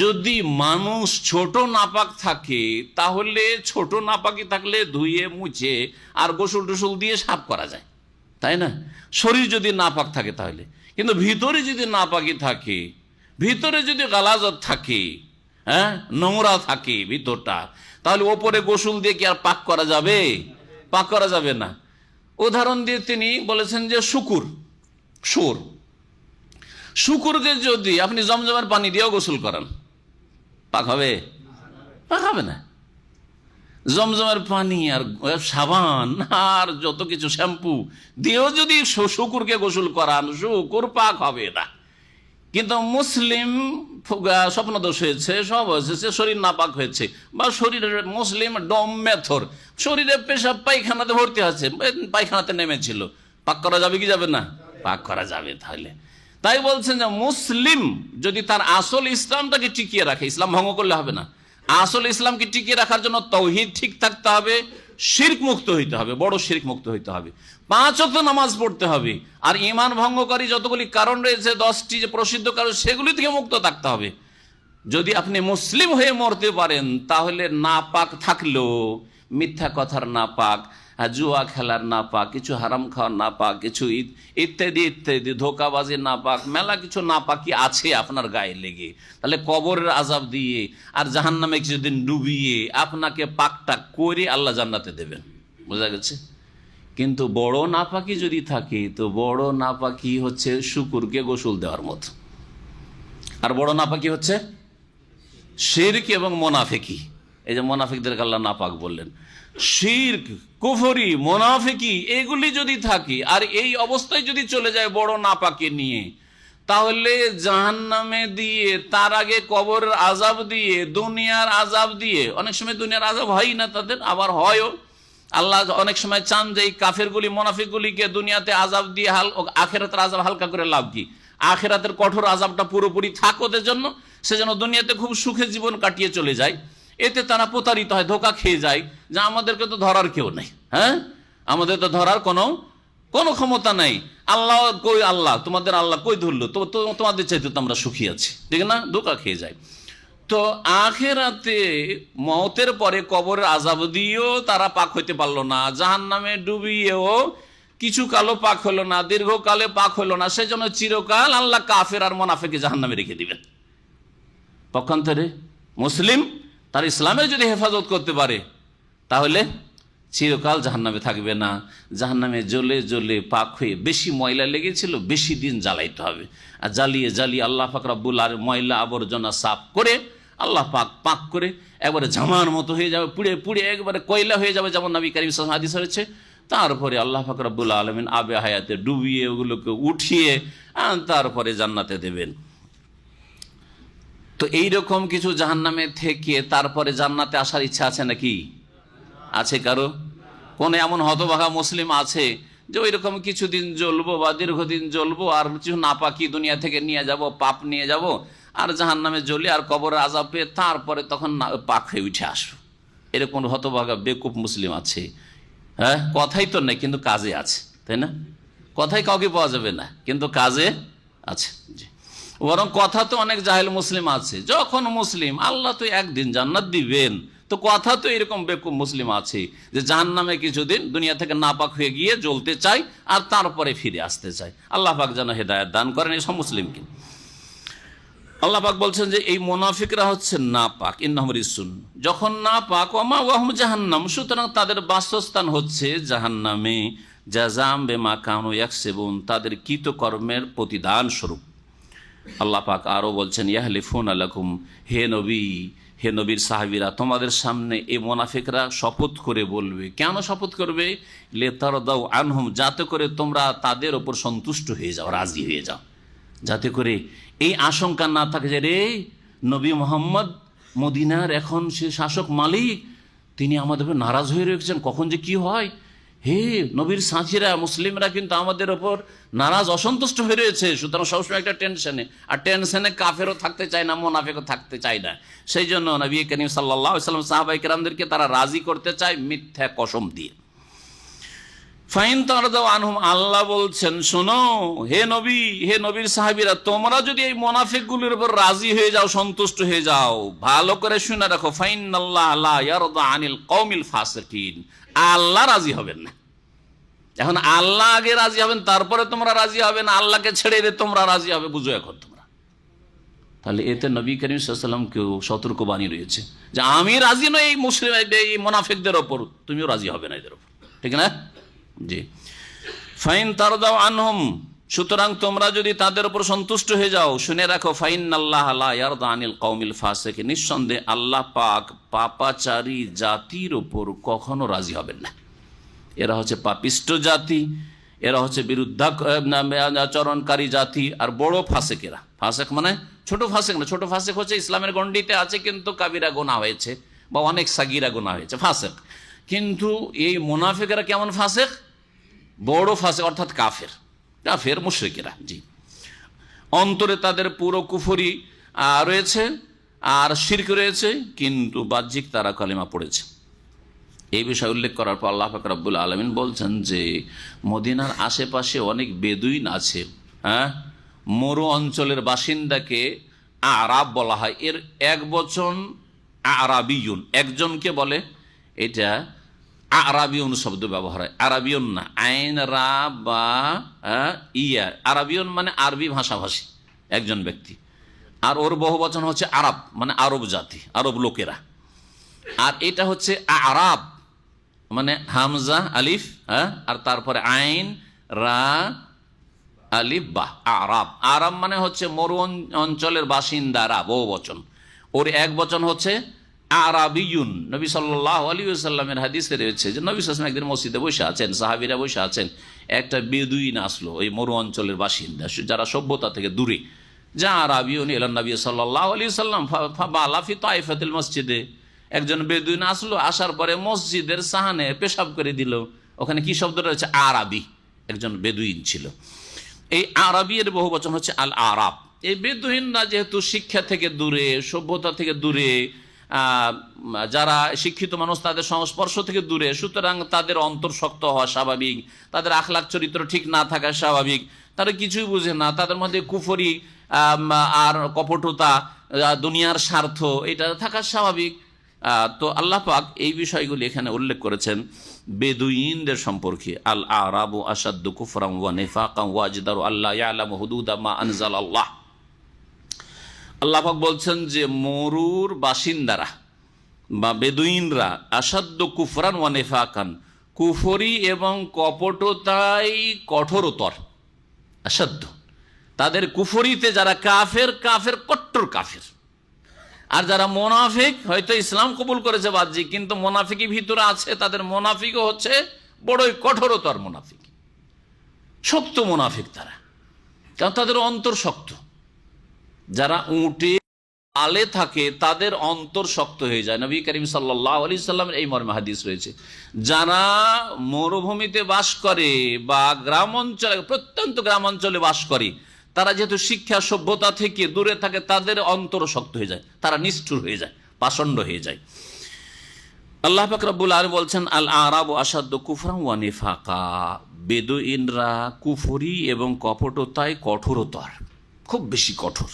যদি মানুষ ছোট নাপাক থাকে, তাহলে ছোট নাপাকি থাকলে ধুয়ে মুছে আর গোসল টোসল দিয়ে সাফ করা যায়, তাই না? শরীর যদি নাপাক থাকে তাহলে। কিন্তু ভিতরে যদি নাপাকি থাকে, ভিতরে যদি গালাজত থাকে, হ্যাঁ, নোংরা থাকে ভিতরটা, তাহলে ওপরে গোসল দিয়ে কি আর পাক করা যাবে? পাক করা যাবে না। উদাহরণ দিয়ে তিনি বলেছেন যে শুকুরকে যদি আপনি জমজমের পানি দিয়েও গোসল করান, পাক হবে? পাক হবে না। জমজমের পানি আর সাবান আর যত কিছু শ্যাম্পু দিয়েও যদি শুকুরকে গোসল করান, শুকুর পাক হবে না। কিন্তু মুসলিম স্বপ্নদোষ হয়েছে, সব হয়েছে, শরীর নাপাক হয়েছে, বা শরীরের মুসলিম ডম মেথর, শরীরে পেশাব পায়খানাতে ভর্তি আছে, পায়খানাতে নেমেছিল, পাক করা যাবে কি যাবে না? পাক করা যাবে। তাহলে তাই বলছেন যে মুসলিম যদি তার আসল ইসলামটাকে টিকিয়ে রাখে, ইসলাম ভঙ্গ করলে হবে না, আসল ইসলামকে টিকিয়ে রাখার জন্য তাওহীদ ঠিক থাকতে হবে, শিরক মুক্ত হইতে হবে, বড় শিরক মুক্ত হইতে হবে, 5 ওয়াক্ত নামাজ পড়তে হবে, আর ঈমান ভঙ্গকারী যতগুলি কারণ রয়েছে 10টি যে প্রসিদ্ধ কারণ, সেগুলি থেকে মুক্ত থাকতে হবে। যদি আপনি মুসলিম হয়ে মরতে পারেন, তাহলে নাপাক থাকলেও মিথ্যা কথার নাপাক, জুয়া খেলার নাপাক, কিছু হারাম খাওয়ার নাপাক, কিছু ইত্যাদি ইত্যাদি, ধোকাবাজির নাপাক, মেলা কিছু নাপাকি আছে আপনার গায়ে লেগে, তাহলে কবরের আযাব দিয়ে আর জাহান্নামে কিছুদিন ডুবিয়ে আপনাকে পাকটা করে আল্লাহ জান্নাতে দেবেন। বোঝা গেছে? কিন্তু বড় নাপাকি যদি থাকে, তো বড় নাপাকি হচ্ছে শুকুরকে গোসল দেওয়ার মতো, আর বড় নাপাকি হচ্ছে শিরক এবং মুনাফিকি। এই যে মুনাফিকদেরকে আল্লাহ নাপাক বললেন, শিরক, কুফরি, মুনাফিকি এগুলি যদি থাকে আর এই অবস্থায় যদি চলে যায় বড় নাপাকি নিয়ে, তাহলে জাহান্নামে দিয়ে, তার আগে কবরের আযাব দিয়ে, দুনিয়ার আযাব দিয়ে, অনেক সময় দুনিয়ার আযাব হয় না তাদের, আবার হয়ও। আল্লাহ অনেক সময় চান যে এই কাফেরগুলি, মুনাফিকগুলিকে দুনিয়াতে আযাব দিয়ে আখিরাতের আযাব হালকা করে লাভ কি? আখিরাতের কঠোর আযাবটা পুরোপুরি থাক ওদের জন্য, সেজন্য দুনিয়াতে খুব সুখে জীবন কাটিয়ে চলে যায়। এতে তারা প্রতারিত হয়, ধোকা খেয়ে যায়, যে আমাদেরকে তো ধরার কেউ নেই, হ্যাঁ, আমাদের তো ধরার কোনো ক্ষমতা নাই, আল্লাহ কই, তোমাদের আল্লাহ কই ধরলো, তো তোমাদের চাইতে তো আমরা সুখী আছি, ঠিক না? ধোকা খেয়ে যায়। তো আখিরাতে মওতের পরে কবরের আযাব দিয়েও তারা পাক হইতে পারলো না, জাহান্নামে ডুবিয়েও কিছু কালো পাক হলো না, দীর্ঘকালে পাক হলো না, সেজন্য চিরকাল আল্লাহ কাফের আর মুনাফিককে জাহান্নামে রেখে দিবেন। পক্ষান্তরে মুসলিম তার ইসলামের যদি হেফাজত করতে পারে, তাহলে চিরকাল জাহান্নামে থাকবে না। জাহান্নামে জ্বলে জ্বলে পাক হয়ে, বেশি ময়লা লেগেছিল বেশি দিন জ্বালাইতে হবে, আর জ্বালিয়ে জ্বালিয়ে আল্লাহ পাক রব্বুল আলামিন ময়লা আবর্জনা সাফ করে, আল্লাহ পাক করে একবারে জামার মতো হয়ে যাবে, পুড়ে পুড়ে একবারে কয়লা হয়ে যাবে, যেমন নবী কারীম সাল্লাল্লাহু আলাইহি ওয়াসাল্লাম হাদিস হয়েছে। তারপরে আল্লাহ পাক রব্বুল আলামিন আবে হায়াতে ডুবিয়ে ওগুলোকে উঠিয়ে তারপরে জান্নাতে দেবেন। তো এইরকম কিছু জাহান্নামে থেকে তারপরে জান্নাতে আসার ইচ্ছা আছে নাকি? আছে কারো? কোন এমন হতভাগা মুসলিম আছে যে ওই রকম কিছুদিন জ্বলবো বা দীর্ঘদিন জ্বলবো, আর কিছু নাপাকি দুনিয়া থেকে নিয়ে যাব, পাপ নিয়ে যাব, আর জাহান্নামে জ্বলি আর কবরে আযাব পেয়ে তারপরে তখন পাক হয়ে উঠে আসবো? এরকম হতভাগা বেকুব মুসলিম আছে? হ্যাঁ, কথাই তো নেই কিন্তু কাজে আছে, তাই না? কথাই কাউকে পাওয়া যাবে না, কিন্তু কাজে আছে। জি, বরং কথা তো অনেক জাহেল মুসলিম আছে, যখন মুসলিম আল্লাহ তো একদিন জান্নাত দিবেন, তো কথা তো এরকম বেকুব মুসলিম আছে যে জাহান্নামে কিছুদিন দুনিয়া থেকে নাপাক হয়ে গিয়ে জ্বলতে চাই আর তারপরে ফিরে আসতে চাই। আল্লাহ পাক যেন হেদায়েত দান করেন এই সব মুসলিমকে। আল্লাহ পাক বলছেন যে এই মুনাফিকরা হচ্ছে নাপাক, ইন্নাহুম রিজসুন, যখন নাপাক, ওয়া মাওয়াহুম জাহান্নাম, সুতরাং তাদের বাসস্থান হচ্ছে জাহান্নামে, জাযাম বিমা কানু ইয়াকসিবুন, তাদের কৃতকর্মের প্রতিদান স্বরূপ। আল্লাহ পাক আরো বলছেন, ইয়াহলিফুনা লাকুম, হে নবী, হে নবীর সাহাবীরা, তোমাদের সামনে এই মুনাফিকরা শপথ করে বলবে। কেন শপথ করবে? লিতারদাউ আনহুম, যাতে করে তোমরা তাদের ওপর সন্তুষ্ট হয়ে যাও, রাজি হয়ে যাও, যাতে করে এই আশঙ্কা না থাকে যে রে নবী মোহাম্মদ মদিনার এখন সে শাসক মালিক, তিনি আমাদের উপর নারাজ হয়ে রয়েছেন, কখন যে কি হয়, হে নবীর সাথীরা মুসলিমরা কিন্তু আমাদের ওপর নারাজ অসন্তুষ্ট হয়ে রয়েছে। সুতরাং সবসময় একটা টেনশনে, আর টেনশনে কাফেরও থাকতে চায় না, মুনাফিকও থাকতে চায় না। সেই জন্য নবী করিম সাল্লাল্লাহু আলাইহি ওয়াসাল্লাম সাহাবায়ে কেরামদেরকে তারা রাজি করতে চায় মিথ্যা কসম দিয়ে। ফাইন তারদাউ আনহুম, আল্লাহ বলছেন শোনো হে নবী, হে নবীর সাহাবীরা, তোমরা যদি এই মুনাফিকগুলোর উপর রাজি হয়ে যাও, সন্তুষ্ট হয়ে যাও, ভালো করে শুনে রাখো, ফাইনাল্লাহ লা ইয়ারদা আনিল কওমিল ফাসিকিন, আল্লাহ রাজি হবেন না। এখন আল্লাহ আগে রাজি হবেন, তারপরে তোমরা রাজি হবে না, আল্লাহকে ছেড়ে দিয়ে তোমরা রাজি হবে, বুঝো এখন তোমরা। তাহলে এতে নবী করিম সাল্লাল্লাহু আলাইহি ওয়াসাল্লামকেও সতর্কবাণী রয়েছে যে আমি রাজি নই এই মুসলিম, এই মুনাফিকদের ওপর, তুমিও রাজি হবে না এদের ওপর, ঠিক না? জি, ফাইন তারদাউ আনহুম, সুতরাং তোমরা যদি তাদের উপর সন্তুষ্ট হয়ে যাও, শুনে রাখো, ফাইনাল্লাহ লা ইয়ারদা আনিল কওমিল ফাসিকিন, নিঃসন্দেহে আল্লাহ পাক পাপাচারী জাতির উপর কখনো রাজি হবেন না। এরা হচ্ছে পাপিষ্ট জাতি, এরা হচ্ছে বিরুদ্ধাচরণকারী জাতি, আর বড় ফাসিকেরা। ফাসেক মানে ছোট ফাসেক না, ছোট ফাসেক হচ্ছে ইসলামের গণ্ডিতে আছে কিন্তু কাবিরা গুনাহ হয়েছে বা অনেক সাগিরা গুনাহ হয়েছে, ফাসেক। কিন্তু এই মুনাফিকরা কেমন ফাসেক? বড় ফাসেক, অর্থাৎ কাফের, কাফের মুশরিকেরা। জি, অন্তরে তাদের পুরো কুফরি রয়েছে আর শিরক রয়েছে, কিন্তু বাহ্যিক তারা কালিমা পড়েছে। এই বিষয় উল্লেখ করার পর আল্লাহ পাক রব্বুল আলামিন বলছেন যে মদিনার আশেপাশে অনেক বেদুইন আছে। হ্যাঁ, মরু অঞ্চলের বাসিন্দাকে আরাব বলা হয়। এর এক বচন আরাবিয়ুন, একজনকে বলে, এটা আরাবিয়ন শব্দ ব্যবহার হয়, আরাবিয়ন না, আইন রা বা ইয়া। আরাবিয়ন মানে আরবি ভাষাভাষী একজন ব্যক্তি, আর ওর বহু বচন হচ্ছে আরব, মানে আরব জাতি, আরব লোকেরা। আর এটা হচ্ছে আরাব, মানে হামজা আলিফ, আর তারপরে আইন রা আলিফ বা, আরাব। আরাব মানে হচ্ছে মরু অঞ্চলের বাসিন্দারা, বহু বচন। ওর এক বচন হচ্ছে আরাবিয়ুন। নবী সাল্লাল্লাহু আলাইহি ওয়াসাল্লামের হাদিসে রয়েছে যে নবী সাল্লাল্লাহু আলাইহি ওয়াসাল্লাম একদিন মসজিদে বসে আছেন, সাহাবীরা বসে আছেন, একটা বেদুইন আসলো, ওই মরু অঞ্চলের বাসিন্দা যারা সভ্যতা থেকে দূরে। যা আরাবিয়ুন ইলান নবী সাল্লাল্লাহু আলাইহি ওয়াসাল্লাম ফাবালা ফি তাইফাতিল মসজিদে, একজন বেদুইন আসলো, আসার পরে মসজিদের সাহানে পেশাব করে দিল। ওখানে কি শব্দ রয়েছে? আরাবি, একজন বেদুইন ছিল। এই আরবি এর বহু বচন হচ্ছে আল আরাব। এই বেদুইনরা যেহেতু শিক্ষা থেকে দূরে, সভ্যতা থেকে দূরে, যারা শিক্ষিত মানুষ তাদের সংস্পর্শ থেকে দূরে, সুতরাং তাদের অন্তর শক্ত হওয়া স্বাভাবিক, তাদের আখলাক চরিত্র ঠিক না থাকা স্বাভাবিক, তারা কিছুই বুঝে না, তাদের মধ্যে কুফরি আর কপটতা, দুনিয়ার স্বার্থ, এটা থাকা স্বাভাবিক। তো আল্লাহ পাক এই বিষয়গুলি এখানে উল্লেখ করেছেন বেদুইনদের সম্পর্কে। আল আরাবু আশাদ্দু কুফরান ওয়া নিফাকান ওয়া আজদারু আল্লা ইয়ালামু হুদুদা মা আনজালাল্লাহ। আল্লাহ পাক বলছেন যে মরুর বাসিন্দারা বা বেদুইনরা আশাদ্দু কুফরান ওয়া নিফাকান, কুফরি এবং কপটতাই কঠোরতর। আশাদ্দ, তাদের কুফরিতে যারা কাফের, কাফের কট্টর কাফের। আর যারা মোনাফিক, হয়তো ইসলাম কবুল করেছে বাহ্যিক, কিন্তু মোনাফিকি ভিতরে আছে, তাদের মোনাফিকও হচ্ছে বড়ই কঠোরতর মোনাফিক, শক্ত মোনাফিক তারা, কারণ তাদের অন্তর শক্ত। যারা উটে আলে থাকে তাদের অন্তর শক্ত হয়ে যায়। নবী করিম সাল্লাল্লাহু আলাইহি সাল্লামের এই মর্মে হাদিস রয়েছে, যারা মরুভূমিতে বাস করে বা গ্রাম অঞ্চলে, প্রত্যন্ত গ্রাম অঞ্চলে বাস করে, তারা যেহেতু শিক্ষা সভ্যতা থেকে দূরে থাকে, তাদের অন্তর শক্ত হয়ে যায়, তারা নিষ্ঠুর হয়ে যায়, পাষণ্ড হয়ে যায়। আল্লাহ পাক রব্বুল আলামিন বলছেন আল আরাবু আশাদ্দু কুফরান ওয়া নিফাকা, বেদুইনরা কুফরি এবং কপটতায় কঠোরতর, খুব বেশি কঠোর।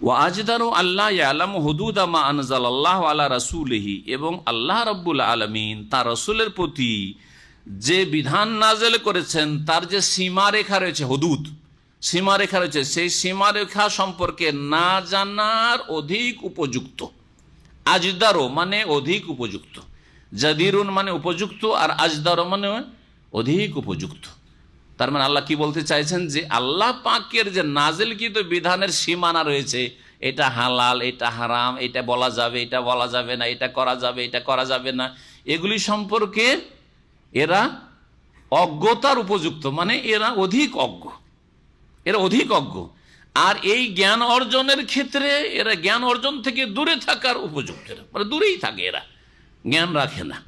ওয়া আজদারু আল্লাহ ইয়ালামু হুদুদা মা আনজালাল্লাহু আলা রাসূলিহি, এবং আল্লাহ রাব্বুল আলামিন তার রাসূলের প্রতি যে বিধান নাযিল করেছেন তার যে সীমারেখা রয়েছে, হুদুদ সীমারেখা রয়েছে, সেই সীমারেখা সম্পর্কে না জানার অধিক উপযুক্ত। আজদারো মানে অধিক উপযুক্ত, জাদিরুন মানে উপযুক্ত, আর আজদারো মানে অধিক উপযুক্ত। তার মানে আল্লাহ কি বলতে চাইছেন যে আল্লাহ পাকের যে নাজিলকৃত বিধানের সীমানা রয়েছে, এটা হালাল, এটা হারাম, এটা বলা যাবে, এটা বলা যাবে না, এটা করা যাবে, এটা করা যাবে না, এগুলি সম্পর্কে এরা অজ্ঞতার উপযুক্ত, মানে এরা অধিক অজ্ঞ, এরা অধিক অজ্ঞ। আর এই জ্ঞান অর্জনের ক্ষেত্রে এরা জ্ঞান অর্জন থেকে দূরে থাকার উপযুক্ত, মানে দূরেই থাকে, এরা জ্ঞান রাখে না।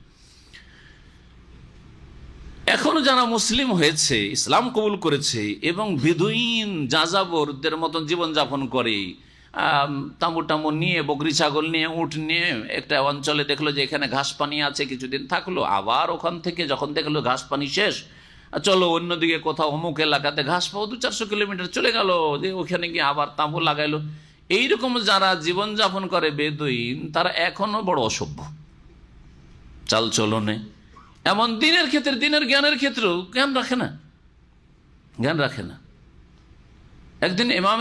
এখনো যারা মুসলিম হয়েছে, ইসলাম কবুল করেছে এবং বেদুইন যাযাবরদের মতন জীবনযাপন করে, তাঁবু টামু নিয়ে, বকরি ছাগল নিয়ে, উট নিয়ে একটা অঞ্চলে দেখলো যে এখানে ঘাস পানি আছে, কিছুদিন থাকলো, আবার ওখান থেকে যখন দেখলো ঘাস পানি শেষ, চলো অন্যদিকে কোথাও অমুক এলাকাতে ঘাস পাও, 200-400 কিলোমিটার চলে গেল, যে ওখানে গিয়ে আবার তাঁবু লাগাইলো। এইরকম যারা জীবনযাপন করে বেদুইন, তারা এখনো বড় অসভ্য চাল চলনে, এমন দিনের ক্ষেত্রে, দিনের জ্ঞানের ক্ষেত্রেও জ্ঞান রাখে না, জ্ঞান রাখে না। একদিন ইমাম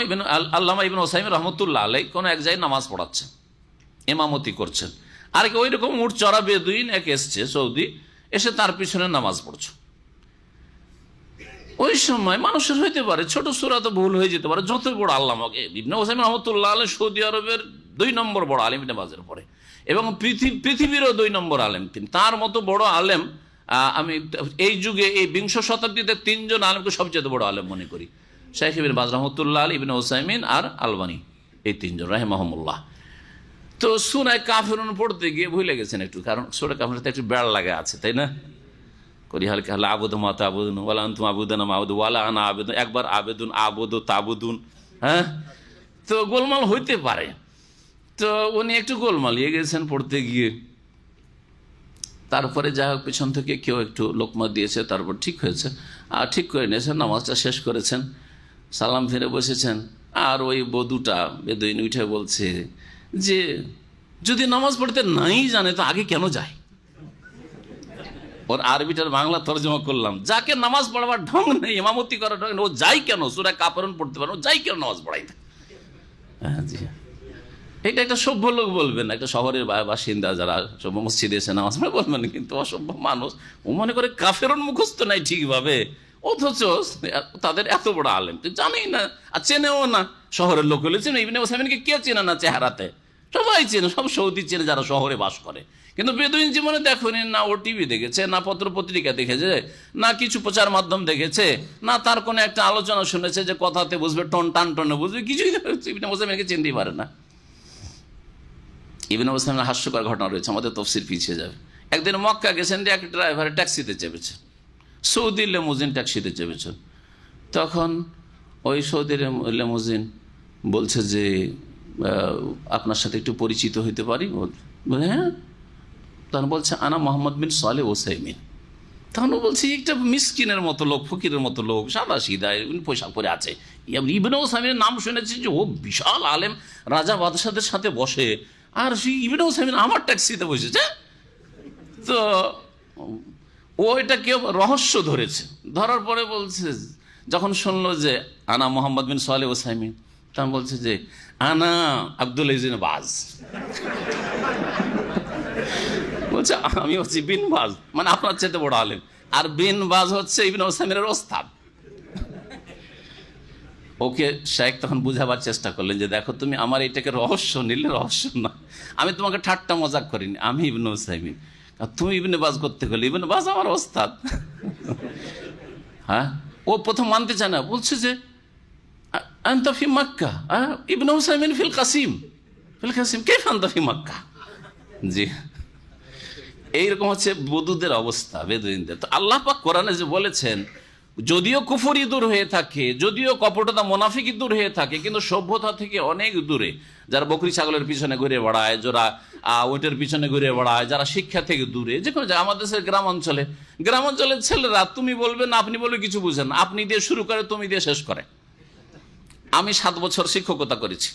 আল্লামা ইবনে উসাইমিন রহমতুল্লাহ আলাইহি কোনো এক জায়গায় নামাজ পড়াচ্ছেন, ইমামতি করছেন, আর কি ওই রকম উট চড়া বেদুইন এক এসছে সৌদি, এসে তার পিছনে নামাজ পড়ছে। ওই সময় মানুষের হইতে পারে ছোট সূরা তো ভুল হয়ে যেতে পারে, যত বড় আল্লামা ইবনে উসাইমিন রহমতুল্লাহ আলাইহি সৌদি আরবের 2 নম্বর বড় আলেম নামাজের পরে, এবং পৃথিবীরও 2 নম্বর আলেম তিনি। তার মতো বড় আলেম আমি এই যুগে, এই 20 শতাব্দীতে 3 জন আলেমকে সবচেয়ে বড় আলেম মনে করি। শেখ ইবনে বাজ রহমতুল্লাহ আলাইহি, ইবনে উসাইমিন আর আলবানী, এই তিনজন রাহিমাহুমুল্লাহ। তো সূরা কাফিরুন পড়তে গিয়ে ভুলে গেছেন একটু, কারণ সূরা কাফিরুনতে একটু বেড়া লাগা আছে, তাই না? করি হালকা হাল আবুদু মা তাবুদুন ওয়ালা আনতুম আবুদুনা মা আবুদু ওয়ালা আনা আবুদু, একবার আবেদুন আবুদু তাবুদুন, হ্যাঁ, তো গোলমাল হইতে পারে। তো উনি একটু গোলমালিয়ে গেছেন পড়তে গিয়ে। তারপরে যাই হোক পিছন থেকে কেউ একটু লোকমা দিয়েছে, তারপর ঠিক হয়েছে, আর ঠিক করে নিয়েছেন, নামাজটা শেষ করেছেন, সালাম ফিরে বসেছেন। আর ওই বধূটা বেদুইন উঠে বলছে যে যদি নামাজ পড়তে নাই জানে তো আগে কেন যায়? ওর আরবিটার বাংলা তর্জমা করলাম, যাকে নামাজ পড়াবার ঢং নেই, ইমামতি করার ঢং নেই, ও যাই কেন? সূরা কাফিরুন পড়তে পারে, ও যাই কেন নামাজ পড়াইতে? হ্যাঁ জি, এটা একটা সভ্য লোক বলবেন, একটা শহরের বাসিন্দা যারা সভ্য মসজিদে এসে নামাজ পড়ে বলবেন, কিন্তু অসভ্য মানুষ ও মনে করে কাফেরুন মুখস্থ নাই ঠিকভাবে, অথচ তাদের এত বড় আলেম তো জানেই না আর চেনেও না। শহরের লোক হলে চেনে, ইবনে উসাইমিনকে কে চেনে না? চেহারাতে সবাই চেনে, সব সৌদি চেনে যারা শহরে বাস করে। কিন্তু বেদুইন জীবনে দেখুনি, না ও টিভি দেখেছে, না পত্র পত্রিকা দেখেছে, না কিছু প্রচার মাধ্যম দেখেছে, না তার কোনো একটা আলোচনা শুনেছে যে কথাতে বুঝবে, টান টনে বুঝবে, কিছুই ইবনে উসাইমিনকে চিনতেই পারে না। ইবনে উসাইমিনের হাস্যকর ঘটনা রয়েছে, আমাদের তফসির পিছিয়ে যাবে। একদিন মক্কা গেছেন, এক ড্রাইভার ট্যাক্সিতে চেপেছে, সৌদি লেমুজিন ট্যাক্সিতে চেপেছেন। তখন ওই সৌদি লেমুজিন বলছে যে আপনার সাথে একটু পরিচিত হইতে পারি? হ্যাঁ। তখন বলছে আনা মোহাম্মদ বিন সালেহ ওসাইমিন। তখন বলছে একটা মিসকিনের মতো লোক, ফকিরের মতো লোক, সাদা সিধা পোশাক পরে আছে। ইবনে উসাইমিনের নাম শুনেছি যে ও বিশাল আলেম, রাজা বাদশাদের সাথে বসে, আর সেই ইবনে উসাইমিন আমার ট্যাক্সিতে বসেছে। তো ও এটা কেউ রহস্য ধরেছে, ধরার পরে বলছে, যখন শুনলো যে আনা মোহাম্মদ বিন সালেহ ওসাইমিন, তখন বলছে যে আনা আব্দুল আজিজ বাজ। বলছে আমি হচ্ছি বিন বাজ, মানে আপনার চাইতে বড় আলেম, আর বিন বাজ হচ্ছে ইবনে উসাইমিনের ওস্তাদ। ওকে শেখ তখন বুঝাবার চেষ্টা করলেন যে দেখো তুমি আমার এটাকে রহস্য নিলে, রহস্য না, আমি তোমাকে ঠাট্টা মজাক করিনি, আমি ইবনে উসাইমিন, তুমি ইবনে বাজ করতে গেলে, ইবনে বাজ আমার ওস্তাদ। হ্যাঁ, ও প্রথম মানতে চায় না, বলছে যে আনতা ফি মক্কা ইবনে উসাইমিন ফিল কাসিম, ফিল কাসিম কাইফ আনতা ফি মক্কা। জি, এইরকম হচ্ছে বদুদের অবস্থা, বেদুইনদের। তো আল্লাহ পাক কোরআনে যে বলেছেন, যদিও কুফরি দূর হয়ে থাকে, যদিও কপটতা মুনাফিকি দূর হয়ে থাকে, কিন্তু সভ্যতা থেকে অনেক দূরে, যারা বকরি ছাগলের পিছনে ঘুরে বেড়ায়, যারা ওইটার পিছনে ঘুরে বেড়ায়, যারা শিক্ষা থেকে দূরে, যে কোনো আমাদের দেশের গ্রামাঞ্চলের ছেলেরা তুমি বলবে না আপনি বলবে কিছু বুঝেন, আপনি দিয়ে শুরু করে তুমি দিয়ে শেষ করে। আমি 7 বছর শিক্ষকতা করেছি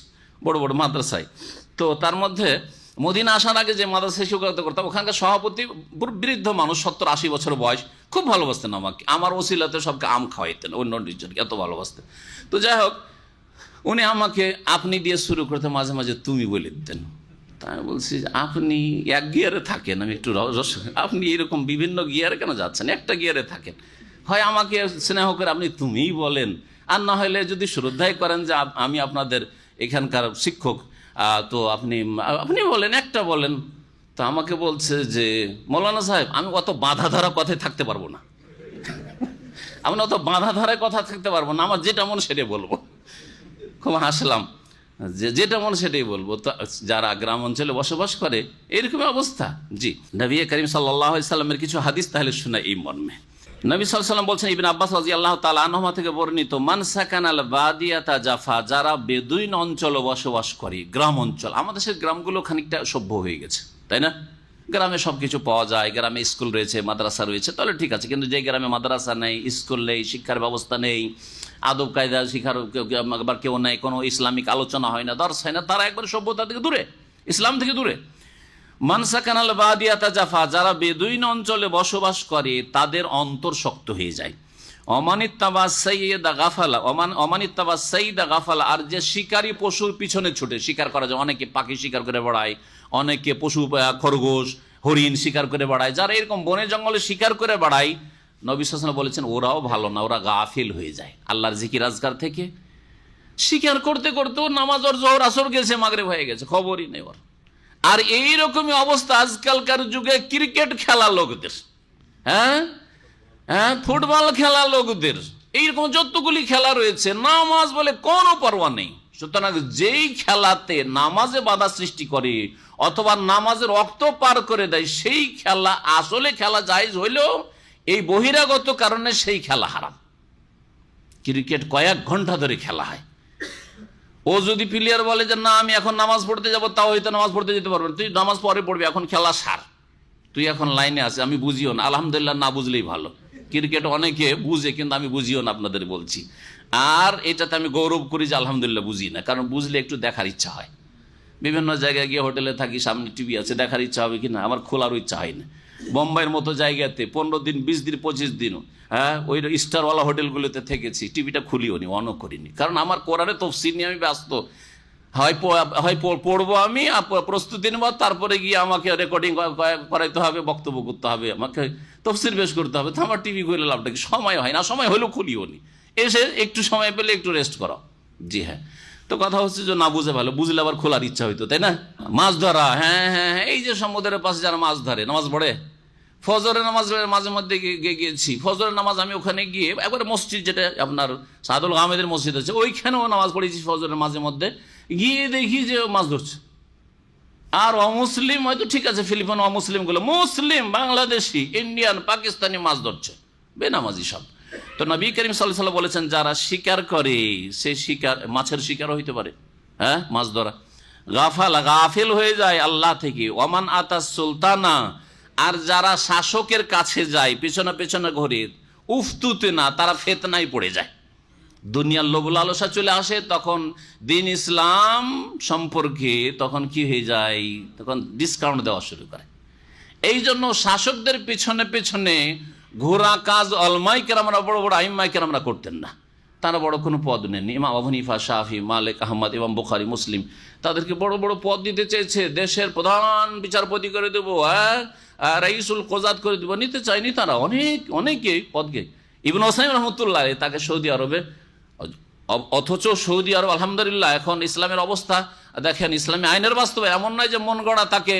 বড় বড় মাদ্রাসায়। তো তার মধ্যে মদিনা আসার আগে যে মাদ্রাসায় শিক্ষকতা করতাম, ওখানকার সভাপতি বৃদ্ধ মানুষ, 70-80 বছর বয়স, খুব ভালোবাসতেন আমাকে, আমার ওসিলাতে সবকে আম খাওয়াইতেন, অন্য জনকে এত ভালোবাসতেন। তো যাই হোক, উনি আমাকে আপনি দিয়ে শুরু করতে, মাঝে মাঝে তুমি বলে দিতেন। তা আমি বলছি আপনি এক গিয়ারে থাকেন, আমি একটু আপনি এরকম বিভিন্ন গিয়ারে কেন যাচ্ছেন? একটা গিয়ারে থাকেন, হয় আমাকে স্নেহ করে আপনি তুমিই বলেন, আর না হলে যদি শ্রদ্ধাই করেন যে আমি আপনাদের এখানকার শিক্ষক, তো আপনি বলেন, একটা বলেন। তো আমাকে বলছে যে মৌলানা সাহেব, আমি অত বাঁধা ধরা কথায় থাকতে পারবো না, আমি অত বাঁধা ধরায় কথা থাকতে পারবো না, আমার যেটা মন সেটাই বলবো। খুব হাসলাম, যেটা মন সেটাই বলবো। তো যারা গ্রাম অঞ্চলে বসবাস করে এরকমই অবস্থা। জি, নবী করিম সাল্লাল্লাহু আলাইহি সাল্লামের কিছু হাদিস তাহলে শোনা এই মর্মে। নবী সাল্লাল্লাহু আলাইহি সাল্লাম বলছেন, ইবনে আব্বাস রাদিয়াল্লাহু তাআলা আনহুমা থেকে বর্ণিত, মান সাকানাল বাদিয়াতা জাফা, যারা বেদুইন অঞ্চলে বসবাস করে, গ্রাম অঞ্চল। আমাদের দেশের গ্রামগুলো খানিকটা সভ্য হয়ে গেছে, তাই না? গ্রামে সব কিছু পাওয়া যায়, গ্রামে স্কুল রয়েছে, মাদ্রাসা রয়েছে, তাহলে ঠিক আছে। কিন্তু যে গ্রামে মাদ্রাসা নেই, স্কুল নেই, শিক্ষার ব্যবস্থা নেই, আদব কায়দা শিখার আবার কেউ নেই, কোনো ইসলামিক আলোচনা হয় না, দর্শ হয় না, তারা একবার সভ্যতা থেকে দূরে, ইসলাম থেকে দূরে। মানসাকানাল বাদিয়াতা জাফা, যারা বেদুইন অঞ্চলে বসবাস করে তাদের অন্তর শক্ত হয়ে যায়। অমানিত্তাবা সাইয়্যিদা গাফালা, অমানিত্তাবা সাইয়্যিদা গাফালা, আর যে শিকারী পশুর পিছনে ছুটে শিকার করা যায়, অনেকে পাখি শিকার করে বেড়ায়, অনেকে পশু খরগোশ হরিণ শিকার করে বেড়ায়, যারা এরকম বনে জঙ্গলে শিকার করে বেড়ায়, নবী সাল্লাল্লাহু আলাইহি ওয়াসাল্লাম বলেছেন ওরাও ভালো না, ওরা গাফিল হয়ে যায় আল্লাহর জিকির আজকার থেকে। শিকার করতে করতে ওর নামাজ, ওর জোহর আসর গেছে, মাগরিব হয়ে গেছে, খবরই নেই ওর। আর এইরকমই অবস্থা আজকালকার যুগে ক্রিকেট খেলা লোকদের, হ্যাঁ, ফুটবল খেলা লোকদের, এইরকম যতগুলি খেলা রয়েছে, নামাজ বলে কোনো পরোয়া নেই। সুতরাং যেই খেলাতে নামাজে বাধা সৃষ্টি করে অথবা নামাজের রক্ত পার করে দেয়, সেই খেলা আসলে খেলা জায়েজ হইলেও এই বহিরাগত কারণে সেই খেলা হারাম। ক্রিকেট কয়েক ঘন্টা ধরে খেলা হয়, ও যদি প্লেয়ার বলে যে না আমি এখন নামাজ পড়তে যাবো, তাও হয়তো নামাজ পড়তে যেতে পারবেন, তুই নামাজ পরে পড়বি, এখন খেলা সার, তুই এখন লাইনে আছে, আমি বুঝিও না। আলহামদুলিল্লাহ, না বুঝলেই ভালো। ক্রিকেট অনেকে বুঝে, কিন্তু আমি বুঝিও না, আপনাদের বলছি। আর এটাতে আমি গৌরব করি যে আলহামদুলিল্লাহ বুঝি না, কারণ বুঝলে একটু দেখার ইচ্ছা হয়। বিভিন্ন জায়গায় গিয়ে হোটেলে থাকি, সামনে টিভি আছে, দেখার ইচ্ছা হবে কিনা, আমার খোলারও ইচ্ছা হয় না। বোম্বাইয়ের মতো জায়গাতে 15 দিন 20 দিন 25 দিনও, হ্যাঁ, ওই স্টারওয়ালা হোটেলগুলোতে থেকেছি, টিভিটা খুলিও নি, অনও করিনি, কারণ আমার কোরআনে তফসির নিয়ে আমি ব্যস্ত। হয় পড়বো আমি, প্রস্তুতি নেব, তারপরে গিয়ে আমাকে রেকর্ডিং করাইতে হবে, বক্তব্য করতে হবে, আমাকে তফসির বেশ করতে হবে, তো আমার টিভি খুলে লাভটা কি? সময় হয় না, সময় হলেও খুলিও নি, এসে একটু সময় পেলে একটু রেস্ট করো। জি হ্যাঁ, তো কথা হচ্ছে যে না বুঝে ভালো, বুঝলে আবার খোলার ইচ্ছা হইতো, তাই না? মাছ ধরা, হ্যাঁ হ্যাঁ, এই যে সমুদ্রের পাশে যারা মাছ ধরে, নামাজ পড়ে, ফজরের নামাজ মাঝে মধ্যে গিয়েছি, ফজরের নামাজ আমি ওখানে গিয়ে একবারে মসজিদ, যেটা আপনার সাদুল আহমেদের মসজিদ আছে, ওইখানেও নামাজ পড়েছি ফজরের মাঝে মধ্যে, গিয়ে দেখি যে মাছ ধরছে। আর অমুসলিম হয়তো ঠিক আছে, ফিলিপাইন অমুসলিমগুলো, মুসলিম, বাংলাদেশি, ইন্ডিয়ান, পাকিস্তানি মাছ ধরছে, বেনামাজি সব। তো নবী করিম সাল্লাল্লাহু আলাইহি ওয়াসাল্লাম বলেছেন যারা শিকার করে, সে শিকার মাছের শিকারও হইতে পারে, হ্যাঁ, মাছ ধরা। গাফিল হয়ে যায় আল্লাহ থেকে। ওমান আতা সুলতানা, আর যারা শাসকের কাছে যায় পেছনে পেছনে ঘুরে, উফতুতে না, তারা ফিতনায় পড়ে যায়। দুনিয়ার লোভ লালসা চলে আসে, তখন দিন ইসলাম সম্পর্কে তখন কি হয়ে যায়, তখন ডিসকাউন্ট দেওয়া শুরু করে। এই জন্য শাসকদের পেছনে পেছনে ঘোরা কাজ অলমাই কেরামরা, বড় বড় আইম্মাই কেরামরা করতেন না। তারা বড় কোনো পদ নেন। ইমাম আবু হানিফা, শাফি, মালিক, আহমদ, ইমাম বুখারী, মুসলিম, তাদেরকে বড় বড় পদ দিতে চেয়েছে, দেশের প্রধান বিচারপতি করে দেবো, রাইসুল কোজাত করে দেবো, নিতে চায়নি তারা, অনেকে পদকে। ইবনে ওসাইম রহমতুল্লাহ তাকে সৌদি আরবে, অথচ সৌদি আরব আলহামদুলিল্লাহ এখন ইসলামের অবস্থা দেখেন, ইসলামী আইনের বাস্তবে এমন নয় যে মন গড়া তাকে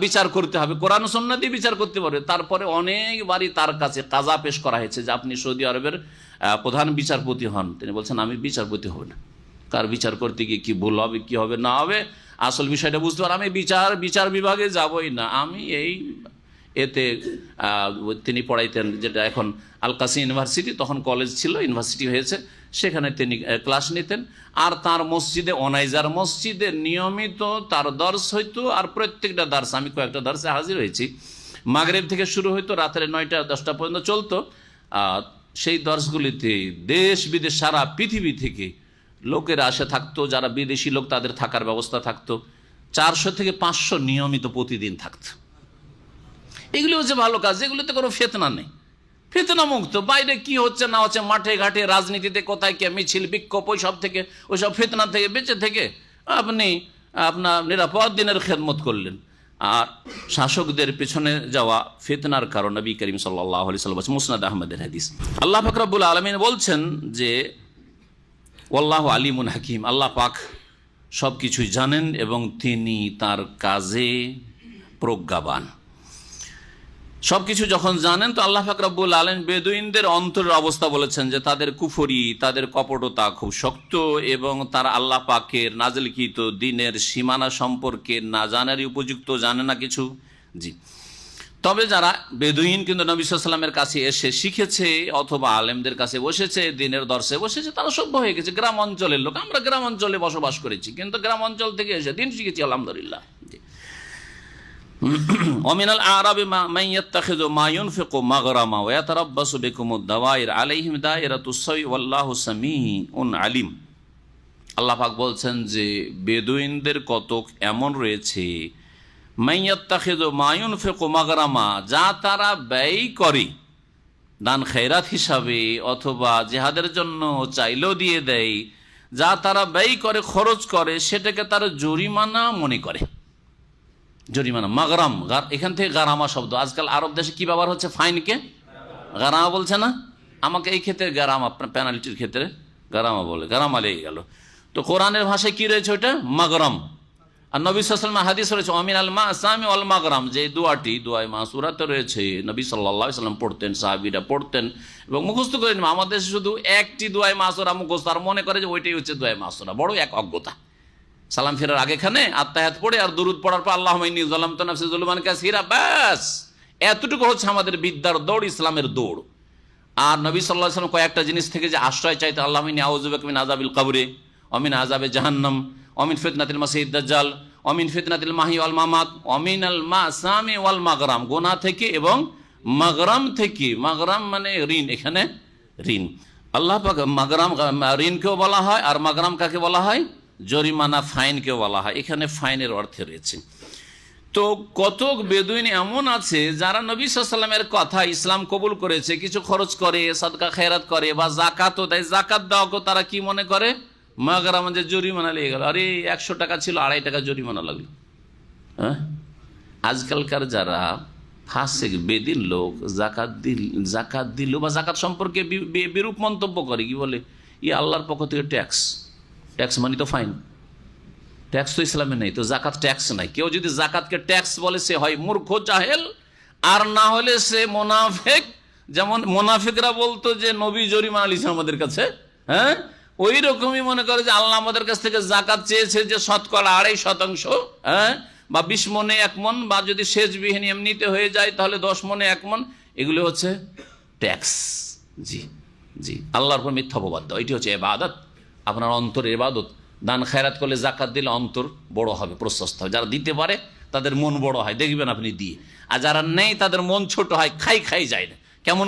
বিচার করতে হবে, কোরআন সুন্নাহ দিয়ে বিচার করতে পারবে। তারপরে অনেকবারই তার কাছে কাজা পেশ করা হয়েছে যে আপনি সৌদি আরবের প্রধান বিচারপতি হন। তিনি বলছেন আমি বিচারপতি হব না, কার বিচার করতে গিয়ে কি ভুল হবে, কি হবে না হবে, আসল বিষয়টা বুঝতে পার, আমি বিচার বিভাগে যাবই না, আমি এই এতে তিনি পড়াইতেন, যেটা এখন আল কাসি ইউনিভার্সিটি, তখন কলেজ ছিল, ইউনিভার্সিটি হয়েছে, সেখানে তিনি ক্লাস নিতেন। আর তার মসজিদে, অনাইজার মসজিদে নিয়মিত তার দর্শ হইতো। আর প্রত্যেকটা দর্শ, আমি কয়েকটা দর্শে হাজির হয়েছি, মাগরিব থেকে শুরু হইতো, রাতের 9টা 10টা পর্যন্ত চলতো। সেই দর্শগুলিতে দেশ বিদেশ সারা পৃথিবী থেকে লোকেরা আসে থাকতো, যারা বিদেশি লোক তাদের থাকার ব্যবস্থা থাকতো, 400 থেকে 500 নিয়মিত প্রতিদিন থাকতো। এগুলি হচ্ছে ভালো কাজ, যেগুলিতে কোনো ফিতনা নেই, ফিতনা মুক্ত। বাইরে কি হচ্ছে না হচ্ছে, মাঠে ঘাটে, রাজনীতিতে কোথায় কে মিছিল বিক্ষোভ, ওইসব ফিতনা থেকে বেঁচে থেকে আপনি আপনার নিরাপদ দিনের খেদমত করলেন। আর শাসকদের পেছনে যাওয়া ফিতনার কারণ। নবী করিম সাল্লাল্লাহু আলাইহি ওয়াসাল্লাম, মুসনাদ আহমদের হাদিস, আল্লাহ পাক রব্বুল আলামিন বলছেন যে ওয়াল্লাহু আলিমুন হাকিম, আল্লাহ পাক সব কিছুই জানেন এবং তিনি তার কাজে প্রজ্ঞাবান। সবকিছু যখন জানেন, তো আল্লাহ পাক রব্বুল আলামিন বেদুইনদের অন্তরের অবস্থা বলেছেন যে তাদের কুফরি, তাদের কপটতা খুব শক্ত, এবং তারা আল্লাহ পাকের নাজিলকৃত দ্বীনের সীমানা সম্পর্কে না জানারই উপযুক্ত, জানে না কিছু। জি, তবে যারা বেদুইন কিন্তু নবী সাল্লাল্লাহু আলাইহি ওয়াসাল্লামের কাছে এসে শিখেছে অথবা আলেমদের কাছে বসেছে, দ্বীনের দর্শে বসেছে, তারা সভ্য হয়ে গেছে। গ্রাম অঞ্চলের লোক, আমরা গ্রাম অঞ্চলে বসবাস করেছি, কিন্তু গ্রাম অঞ্চল থেকে এসে দ্বীন শিখেছি আলহামদুলিল্লাহ। জি, ওমিনাল আরাবি মান ইয়াত্তাখিযু মা ইউনফিকু মাগরামা ওয়া ইয়াতারাব্বাসু বিকুমুদ দাওয়াইর আলাইহিম দায়রাতুস সাই ওয়াল্লাহু সামিউন আলিম। আল্লাহ পাক বলছেন যে বেদুইনদের কতক এমন রয়েছে, মান ইয়াত্তাখিযু মা ইউনফিকু মাগরামা, যা তারা ব্যয় করে দান খেরাত হিসাবে অথবা জিহাদের জন্য চাইলেও দিয়ে দেয়, যা তারা ব্যয় করে, খরচ করে, সেটাকে তারা জরিমানা মনে করে। জরিমানা, মাগরাম, এখান থেকে গারামা শব্দ। আজকাল আরব দেশে কি ব্যবহার হচ্ছে, ফাইনকে গারামা বলছে না, আমাকে এই ক্ষেত্রে গারামা, পেনাল্টির ক্ষেত্রে গারামা বলে, গারামা লেগে গেল। তো কোরআনের ভাষায় কি রয়েছে ওইটা, মাগরাম। আর নবী সাল্লাল্লাহু আলাইহি ওয়াসাল্লাম হাদিস রয়েছে অমিন আল মাসামি ওয়াল মাগরাম, যে দোয়াটি দোয়ায়ে মাসুরাতে রয়েছে, নবী সাল্লাল্লাহু আলাইহি ওয়াসাল্লাম পড়তেন, সাহাবীরা পড়তেন এবং মুখস্থ করে নেন। আমাদের শুধু একটি দোয়ায়ে মাসুরা মুখস্থ, আর মনে করে যে ওইটাই হচ্ছে দোয়ায়ে মাসুরা, বড় এক অজ্ঞতা। সালাম ফেরার আগেখানে আত্তাহিয়াত পড়ে আর দুরূদ পড়ার পর আল্লাহুম্মা ইন্নী যালামতু নাফসি যুলমান কাসীরা, ব্যাস এতটুকু হচ্ছে আমাদের বিদ্যার দৌড়, ইসলামের দৌড়। আর নবী সাল্লাল্লাহু আলাইহি ওয়াসাল্লাম কয়েকটা জিনিস থেকে যে আশ্রয় চাইতে, আল্লাহুম্মা ইন্নী আউযু বিকা মিন আযাবিল কবরি ওয়া মিন আযাবি জাহান্নাম ওয়া মিন ফিতনাতিল মাসিহিদ দাজ্জাল ওয়া মিন ফিতনাতিল মাহি ওয়াল মামাত ওয়া মিনাল মাসামি ওয়াল মাগরাম, গুনাহ থেকে এবং মাগরাম থেকে। মাগরাম মানে ঋণ, এখানে ঋণ। আল্লাহ পাক মাগরাম, ঋণকেও বলা হয়, আর মাগরাম কাকে বলা হয়? জরিমানা, ফাইনকেও বলা হয়। এখানে ফাইনের অর্থে রয়েছে। তো কতক বেদুইন এমন আছে যারা নবী সাল্লাল্লাহু আলাইহি ওয়াসাল্লামের কথা ইসলাম কবুল করেছে, কিছু খরচ করে, সাদকা খেরাত করে বা জাকাতও দেয়। জাকাত দেওয়াকে তারা কি মনে করে? মাগরাম, যে জরিমানা লেগে গেল, আরে 100 টাকা ছিল 2.5 টাকা জরিমানা লাগলো। হ্যাঁ, আজকালকার যারা ফাসিক বেদিন লোক জাকাত দিল বা জাকাত সম্পর্কে বিরূপ মন্তব্য করে, কি বলে, আল্লাহর পক্ষ থেকে ট্যাক্স মানে তো ফাইন, ট্যাক্স তো ইসলামে নেই, তো জাকাত ট্যাক্স নাই। কেউ যদি জাকাতকে ট্যাক্স বলে সে হয় মূর্খ, জাহেল, আর না হলে সে মোনাফেক। যেমন মোনাফেকরা বলতো যে নবী জরিমানা লিখছে আমাদের কাছে, হ্যাঁ, ওই রকমই মনে করে যে আল্লাহ আমাদের কাছ থেকে জাকাত চেয়েছে যে 2.5%, হ্যাঁ, বা 20 মনে 1 মন, বা যদি সেচবিহীন এমনিতে হয়ে যায় তাহলে 10 মনে 1 মন, এগুলো হচ্ছে ট্যাক্স। জি জি, আল্লাহর উপর মিথ্যা অপবাদ দেওয়া, এটি হচ্ছে ইবাদত, আপনার অন্তরের ইবাদত। দান খেরাত করলে, জাকাত দিলে অন্তর বড় হবে, প্রশস্ত হবে। যারা দিতে পারে তাদের মন বড় হয়, দেখবেন আপনি দিয়ে। আর যারা নেই তাদের মন ছোট হয়, খাই যায় না, কেমন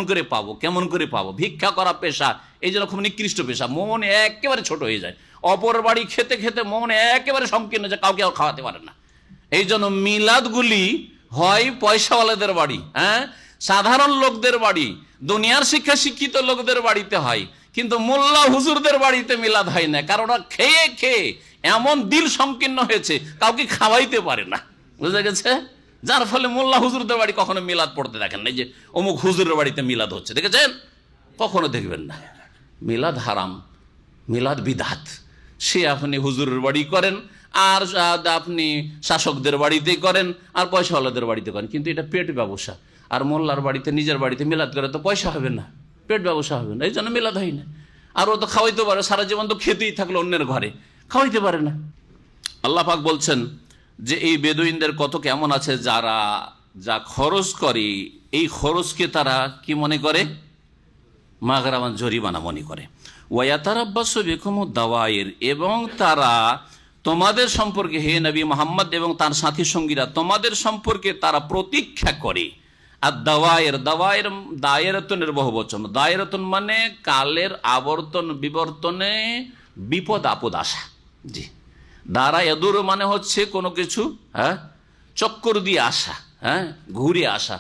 করে পাবো। ভিক্ষা করা পেশা এই জন্য খুব নিকৃষ্ট পেশা, মন একেবারে ছোট হয়ে যায়। অপর বাড়ি খেতে খেতে মন একেবারে সংকীর্ণ, যে কাউকে আর খাওয়াতে পারে না। এই জন্য মিলাদগুলি হয় পয়সাওয়ালাদের বাড়ি, হ্যাঁ, সাধারণ লোকদের বাড়ি, দুনিয়ার শিক্ষা শিক্ষিত লোকদের বাড়িতে হয়, কিন্তু মোল্লা হুজুরদের বাড়িতে মিলাদ হয় না। কারণ ওরা খেয়ে এমন দিল সংকীর্ণ হয়েছে, কাউকে খাওয়াইতে পারে না, বুঝা গেছে? যার ফলে মোল্লা হুজুরদের বাড়ি কখনো মিলাদ পড়তে দেখেন না। যে অমুক হুজুরের বাড়িতে মিলাদ হচ্ছে, দেখেছেন? কখনো দেখবেন না। মিলাদ হারাম, মিলাদ বিদআত। সে আপনি হুজুরের বাড়ি করেন, আর আপনি শাসকদের বাড়িতে করেন, আর পয়সাওয়ালাদের বাড়িতে করেন, কিন্তু এটা পেট ব্যবসা। আর মোল্লার বাড়িতে, নিজের বাড়িতে মিলাদ করে তো পয়সা হবে না, পেট ব্যবসা হবে না, এই জন্য মিলাদ হয় না। আর ও তো খাওয়াইতে পারে, সারা জীবন তো খেতেই থাকলো অন্যের ঘরে, খাওয়াইতে পারে না। আল্লাহ পাক বলছেন যে এই বেদুইনদের কত কেমন আছে যারা যা খরচ করে, এই খরচকে তারা কি মনে করে? মাগরামান, জরিমানা মনে করে। ওয়ায়াতারাব্বাসু বিকুমুদ দাওয়াইর, এবং তারা তোমাদের সম্পর্কে, হে নবী মুহাম্মদ এবং তার সাথী সঙ্গীরা, তোমাদের সম্পর্কে তারা প্রতীক্ষা করে। আর দায়েরাতুনের বহুবচন। দায়েরাতুন মানে কালের আবর্তন বিবর্তনে বিপদ আপদ আসা। জি, দাঁড়া এদুর মানে হচ্ছে কোনো কিছু, হ্যাঁ, চক্কর দিয়ে আসা, হ্যাঁ, ঘুরে আসা।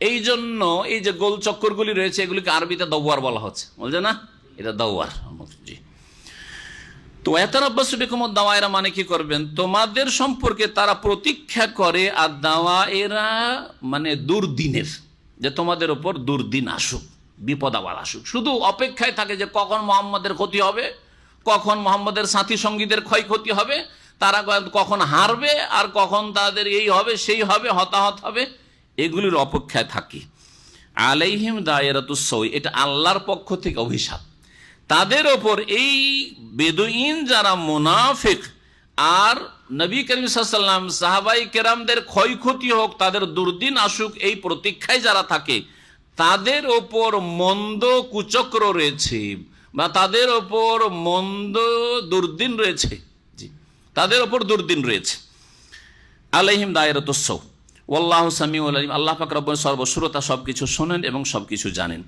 এই জন্য এই যে গোল চক্করগুলি রয়েছে, এগুলিকে আরবিতে দাওয়ার বলা হচ্ছে, বলছে না, এটা দাওয়ার। জি, তো ইয়াতারাব্বাসু বিকুমুদ দাওয়াইরা মানে কি করবেন? তোমাদের সম্পর্কে তারা প্রতীক্ষা করে। আর দাওয়াইরা মানে দুর্দিনের, যে তোমাদের উপর দুর্দিন আসুক, বিপদ আবার আসুক। শুধু অপেক্ষায় থাকে যে কখন মুহাম্মাদের ক্ষতি হবে, কখন মুহাম্মাদের সাথী সঙ্গীদের ক্ষয়ক্ষতি হবে, তারা কখন হারবে, আর কখন তাদের এই হবে সেই হবে, হতাহত হবে, এগুলির অপেক্ষায় থাকি। আলাইহিম দায়রাতুস সওই, এটা আল্লাহর পক্ষ থেকে অভিশাপ তাদের ওপর। এই বেদুইন যারা মুনাফিক, আর নবী করিম সাল্লাল্লাহু আলাইহি ওয়াসাল্লাম সাহাবাই কেরামদের ক্ষয়ক্ষতি হোক, তাদের দুর্দিন আসুক, এই প্রতীক্ষায় যারা থাকে, তাদের ওপর মন্দ কুচক্র রয়েছে, বা তাদের ওপর মন্দ দুর্দিন রয়েছে। জি, তাদের ওপর দুর্দিন রয়েছে। আলাইহিম দায়রাতুস সও ওয়াল্লাহু সামিউল আলিম, আল্লাহ পাক রব্বুল সর্বশ্রোতা, সবকিছু শোনেন এবং সবকিছু জানেন।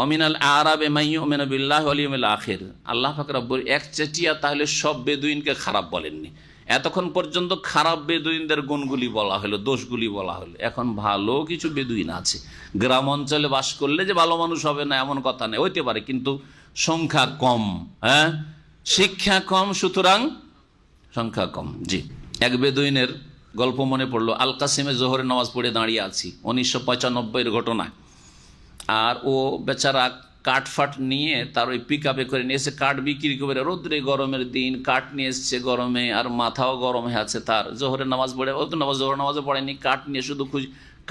অমিনাল আরাবে মাইয়ুমিনু বিল্লাহি ওয়াল ইয়াউমিল আখির, আল্লাহ পাক রব্বুল একচেটিয়া তাহলে সব বেদুইনকে খারাপ বলেননি। এতক্ষণ পর্যন্ত খারাপ বেদুইনদের গুণগুলি বলা হলো, দোষগুলি বলা হলো। এখন ভালো কিছু বেদুইন আছে, গ্রাম অঞ্চলে বাস করলে যে ভালো মানুষ হবে না এমন কথা নেই, হইতে পারে, কিন্তু সংখ্যা কম, হ্যাঁ, শিক্ষা কম, সুতরাং সংখ্যা কম। জি, এক বেদুইনের গল্প মনে পড়লো। আল কাসিমে জোহরের নামাজ পড়ে দাঁড়িয়ে আছি, 1995-এর ঘটনা। আর ও বেচারা কাঠ ফাট নিয়ে তার ওই পিক আপে করে নিয়ে এসে কাঠ বিক্রি করে, রোদ্রে গরমের দিন কাঠ নিয়ে এসছে গরমে, আর মাথাও গরম হয়ে আছে তার, জোহরের নামাজ পড়ে, ও তো জোহর নামাজে পড়েনি, কাঠ নিয়ে শুধু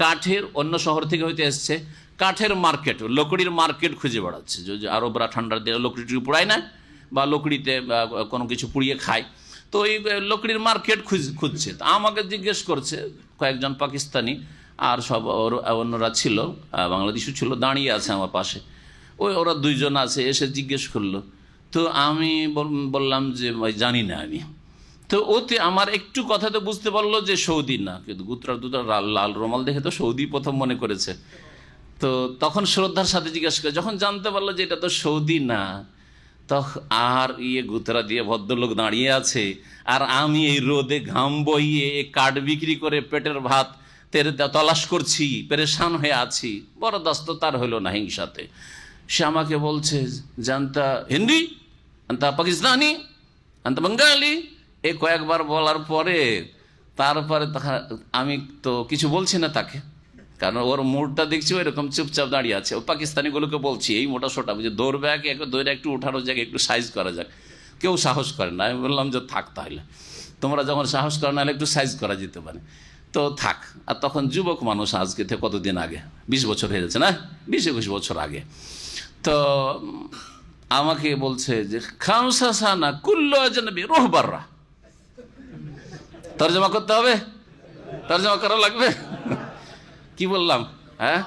কাঠের অন্য শহর থেকে হইতে এসছে, কাঠের মার্কেট, লকড়ির মার্কেট খুঁজে বেড়াচ্ছে। যে আরবরা ঠান্ডার দিনে লকড়ি টুড়ি পোড়ায় না, বা লকড়িতে কোনো কিছু পুড়িয়ে খায়, তো এই লকড়ির মার্কেট খুঁজছে। তা আমাকে জিজ্ঞেস করছে, কয়েকজন পাকিস্তানি আর সব অন্যরা ছিল, বাংলাদেশও ছিল, দাঁড়িয়ে আছে আমার পাশে, ওরা দুইজন আছে, এসে জিজ্ঞেস করলো। তো আমি বললাম যে জানি না আমি। তো ওতে আমার একটু কথাতে বুঝতে পারলো যে সৌদি না, কিন্তু গুতরা লাল রুমাল দেখে তো সৌদি প্রথম মনে করেছে। তো তখন শ্রদ্ধার সাথে জিজ্ঞাসা করে, যখন জানতে পারলো যে এটা তো সৌদি না, তখন আর গুতরা দিয়ে ভদ্রলোক দাঁড়িয়ে আছে, আর আমি এই রোদে ঘাম বইয়ে কাঠ বিক্রি করে পেটের ভাত তলাশ করছি, পেরেশান হয়ে আছি, বরদাস্ত তার হইল না হিংসাতে। সে আমাকে বলছে, জানতা হিন্দি, আন্তা পাকিস্তানি, আন্তা বাঙালি, এই কয়েকবার বলার পরে তারপরে আমি তো কিছু বলছি না তাকে, কারণ ওর মুডটা দেখছি ওইরকম চুপচাপ দাঁড়িয়ে আছে। ও পাকিস্তানিগুলোকে বলছি, এই মোটা সোটা বুঝে দৌড়বে, দৌড়ে একটু উঠানো যাক, একটু সাইজ করা যাক, কেউ সাহস করে না। আমি বললাম যে থাক, তাহলে তোমরা যখন সাহস করো, নাহলে একটু সাইজ করা যেতে পারে, তো থাক। আর তখন যুবক মানুষ, আজকে থেকে কতদিন আগে, 20 বছর হয়ে যাচ্ছে না, 20-21 বছর আগে। তো আমাকে বলছে যে খামসা সানা কুল্লু আজনবী রোহবাররা, তর্জমা করতে হবে, তর্জমা করা লাগবে। কি বললাম? হ্যাঁ,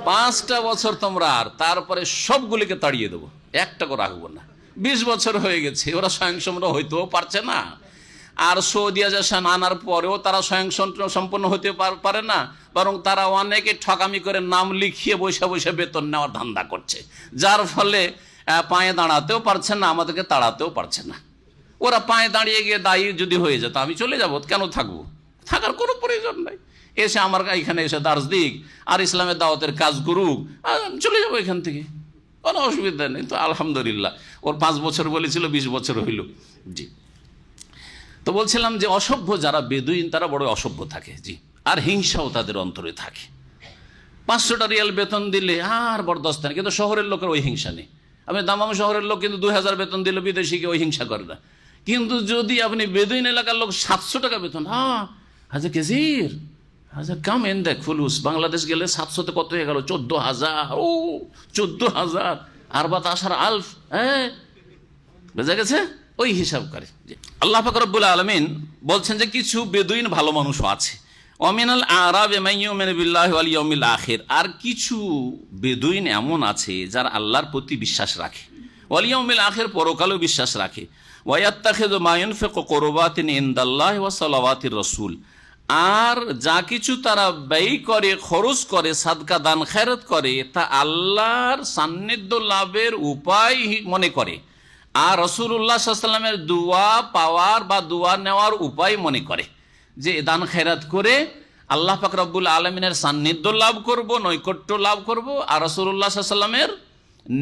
5টা বছর তোমরা, আর তারপরে সবগুলিকে তাড়িয়ে দেবো, একটাকে রাখবো না। 20 বছর হয়ে গেছে, ওরা স্বয়ংসম্পূর্ণ হইতেও পারছে না, আর সৌদি আজান আনার পরেও তারা স্বয়ংসম্পূর্ণ হতে পারে না, বরং তারা অনেকে ঠকামি করে নাম লিখিয়ে বসে বসে বেতন নেওয়ার ধান্দা করছে, যার ফলে পায়ে দাঁড়াতেও পারছে না, আমাদেরকে তাড়াতেও পারছে না। ওরা পায়ে দাঁড়িয়ে গিয়ে দায়ী যদি হয়ে যেত, আমি চলে যাব, কেন থাকবো? থাকার কোনো প্রয়োজন নাই, এসে আমার এখানে এসে দার্স দিক আর ইসলামের দাওয়াতের কাজ করুক, চলে যাবো এখান থেকে, কোনো অসুবিধা নেই। তো আলহামদুলিল্লাহ, ওর 5 বছর বলেছিল, 20 বছর হইল। জি, তো বলছিলাম যে অসভ্য যারা বেদুইন, তারা বড় অসভ্য থাকে। জি, আর হিংসাও তাদের অন্তরে থাকে। 500 রিয়াল বেতন দিলে আর বরদাস্ত নেই, কিন্তু শহরের লোকের ওই হিংসা নেই। আপনি দামাম শহরের লোক কিন্তু 2000 বেতন দিলে বিদেশিকে ওই হিংসা করে না, কিন্তু যদি আপনি বেদুইন এলাকার লোক 700 টাকা বেতন, হাজার কেজির হাজার কাম এন দেখ ফুলুস, বাংলাদেশ গেলে 700-তে কত হয়ে গেল? 14,000। ও 14,000 আর বা তাসার আলফ, হ্যাঁ, বোঝা গেছে, ওই হিসাব করে। আল্লাহ পাক রব্বুল আলামিন বলছেন যে কিছু বেদুইন ভালো মানুষও আছে, ওয়ামিনাল আরাব মান ইউমিনু বিল্লাহি ওয়াল ইয়াউমিল আখির, আর কিছু বেদুইন এমন আছে যারা আল্লাহর প্রতি বিশ্বাস রাখে, ওয়াল ইয়াউমিল আখির, পরকালেও বিশ্বাস রাখে, ওয়া ইয়াত্তাখিযু মা ইউনফিকু কুরবাতিন ইনদাল্লাহি ওয়া সালাওয়াতির রাসূল, আর যা কিছু তারা ব্যয় করে, খরচ করে, সাদকা দান খেরাত করে, তা আল্লাহর সান্নিধ্য লাভের উপায় মনে করে, আর রাসূলুল্লাহ সাল্লাল্লাহু আলাইহি ওয়াসাল্লামের দোয়া পাওয়ার বা দোয়া নেওয়ার উপায় মনে করে, যে দান খেরাত করে আল্লাহ পাক রব্বুল আলামিনের সান্নিধ্য লাভ করব, নৈকট্য লাভ করব, আর রাসূলুল্লাহ সাল্লাল্লাহু আলাইহি ওয়াসাল্লামের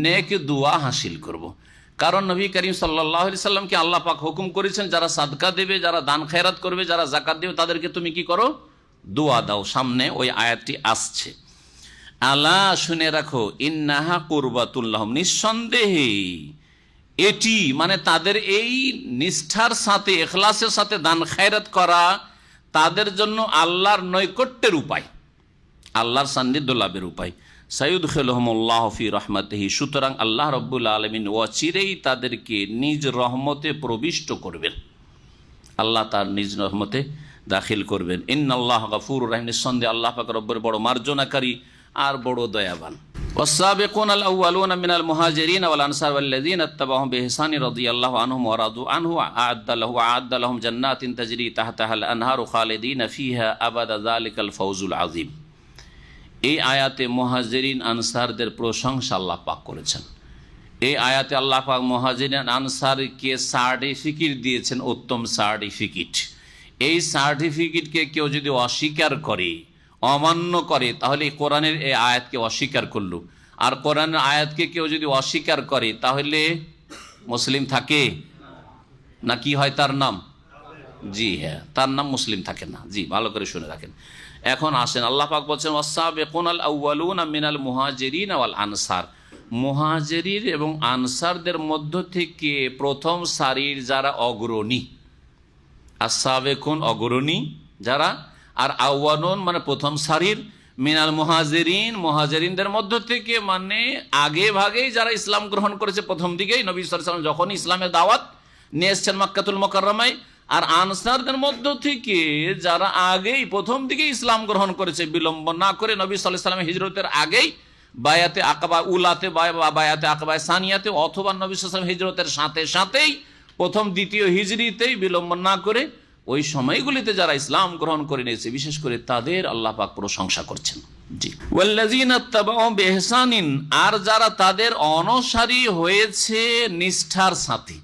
নেক দোয়া হাসিল করব। কারণ নবী করিম সাল্লাল্লাহু আলাইহি সাল্লামকে আল্লাহ পাক হুকুম করেছেন, যারা সাদকা দেবে, যারা দান খেরাত করবে, যারা যাকাত দেবে, তাদেরকে তুমি কি করো? দোয়া দাও। সামনে ওই আয়াতটি আসছে, আলা শুনে রাখো, ইন্নাহা কুরবাতুল লাহুম, নিঃসন্দেহে এটি, মানে তাদের এই নিষ্ঠার সাথে, ইখলাসের সাথে দান খেরাত করা তাদের জন্য আল্লাহর নৈকট্যের উপায়, আল্লাহর সান্নিধ্য লাভের উপায়। সাইয়ুদখিলুহুমুল্লাহু ফি রাহমাতিহি, সুতরাং আল্লাহ রাব্বুল আলামিন অচিরেই তাদেরকে নিজ রহমতে প্রবিষ্ট করবেন, আল্লাহ তার নিজ রহমতে দাখিল করবেন। ইন্নাল্লাহ গফুরুর রহিম, নিঃসন্দেহে আল্লাহ পাক রব্বুল বড় মার্জনাকারী আর বড় দয়াবান। والسابقون الأولون من المهاجرين والأنصار والذين اتبعهم بإحسان رضي الله عنهم ورضوا عنه وأعد لهم جنات تجري تحتها الأنهار خالدين فيها أبدا ذلك الفوز العظيم। এই আয়াতে মুহাজিরিন আনসারদের প্রশংসা আল্লাহ পাক করেছেন। এই আয়াতে আল্লাহ পাক মুহাজিরিন আনসারকে সার্টিফিকেট দিয়েছেন, উত্তম সার্টিফিকেট। এই সার্টিফিকেটকে কেউ যদি অস্বীকার করে, অমান্য করে, তাহলে কোরআনের এই আয়াতকে অস্বীকার করলো। আর কোরআনের আয়াতকে কেউ যদি অস্বীকার করে, তাহলে মুসলিম থাকে না, কি হয় তার নাম? জি হ্যাঁ, তার নাম মুসলিম থাকে না। জি, ভালো করে শুনে রাখেন। এখন আসেন, আল্লাহ পাক বলছেন ওয়াসাবিকুনাল আউয়ালুনা মিনাল মুহাজিরিন ওয়াল আনসার, মুহাজির এবং আনসারদের মধ্য থেকে প্রথম সারির যারা অগ্রণী, আস-সাবিকুন অগ্রণী যারা, আর আউয়ালুন মানে প্রথম সারির, মিনাল মুহাজিরিন মুহাজিরিনদের মধ্য থেকে মানে আগে ভাগেই যারা ইসলাম গ্রহণ করেছে প্রথম দিকেই, নবী সাল্লাল্লাহু আলাইহি ওয়াসাল্লাম যখন ইসলামের দাওয়াত নিয়ে এসেছেন মক্কাতুল মুকাররমায়, আর আনসারদের মধ্য থেকে যারা আগেই প্রথম দিকে ইসলাম গ্রহণ করেছে বিলম্ব না করে, নবী সাল্লাল্লাহু আলাইহি ওয়াসাল্লাম হিজরতের আগেই বায়াতে আকাবা উলাতে বায়াতে আকাবা সানিয়াতে, অথবা নবী সাল্লাল্লাহু আলাইহি ওয়াসাল্লাম হিজরতের সাথে সাথেই প্রথম দ্বিতীয় হিজরিতেই বিলম্ব না করে ওই সময়গুলিতে যারা ইসলাম গ্রহণ করে নিয়েছে, বিশেষ করে তাদের আল্লাহ পাক প্রশংসা করছেন। জি, ওয়াল্লাযীনা তাবাউ বিইহসানিন, আর যারা তাদের অনুসারী হয়েছে নিষ্ঠার সাথে,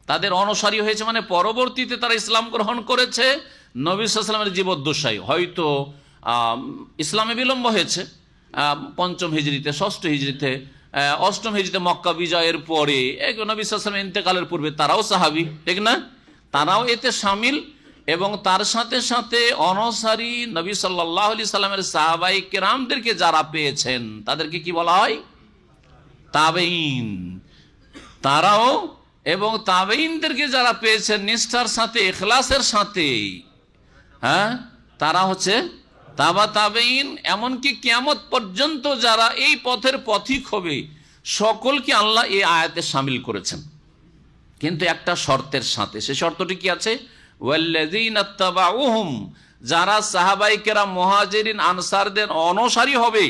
তাদের অনুসারী হয়েছে মানে পরবর্তীতে তারা ইসলাম গ্রহণ করেছে নবী সাল্লাল্লাহু আলাইহি ওয়াসাল্লামের জীবদ্দশায়, হয়তো ইসলামে বিলম্ব হয়েছে পঞ্চম হিজরিতে, ষষ্ঠ হিজরিতে, অষ্টম হিজরিতে মক্কা বিজয়ের পরে, নবী সাল্লাল্লাহু আলাইহি ওয়াসাল্লামের ইন্তেকালের পূর্বে তারাও সাহাবী, ঠিক না, তারাও এতে শামিল। এবং তার সাথে সাথে অনুসারী নবী সাল্লাল্লাহু আলাইহি সাল্লামের সাহাবায়ে কেরামদেরকে যারা পেয়েছেন তাদেরকে কি বলা হয়? তাবেঈন। তারাও এবং তাবেঈনদেরকে যারা পেয়েছেন নিষ্ঠার সাথে, ইখলাসের সাথে, হ্যাঁ, তারা হচ্ছে তাবা তাবেঈন। এমনকি কিয়ামত পর্যন্ত যারা এই পথের পথিক হবে সকলকে আল্লাহ এই আয়াতে শামিল করেছেন, কিন্তু একটা শর্তের সাথে। সে শর্তটি কি আছে? ওয়াল্লাযীনা তাবাউহুম, যারা সাহাবায়ে কেরাম মুহাজিরিন আনসারদের অনুসারী হবে,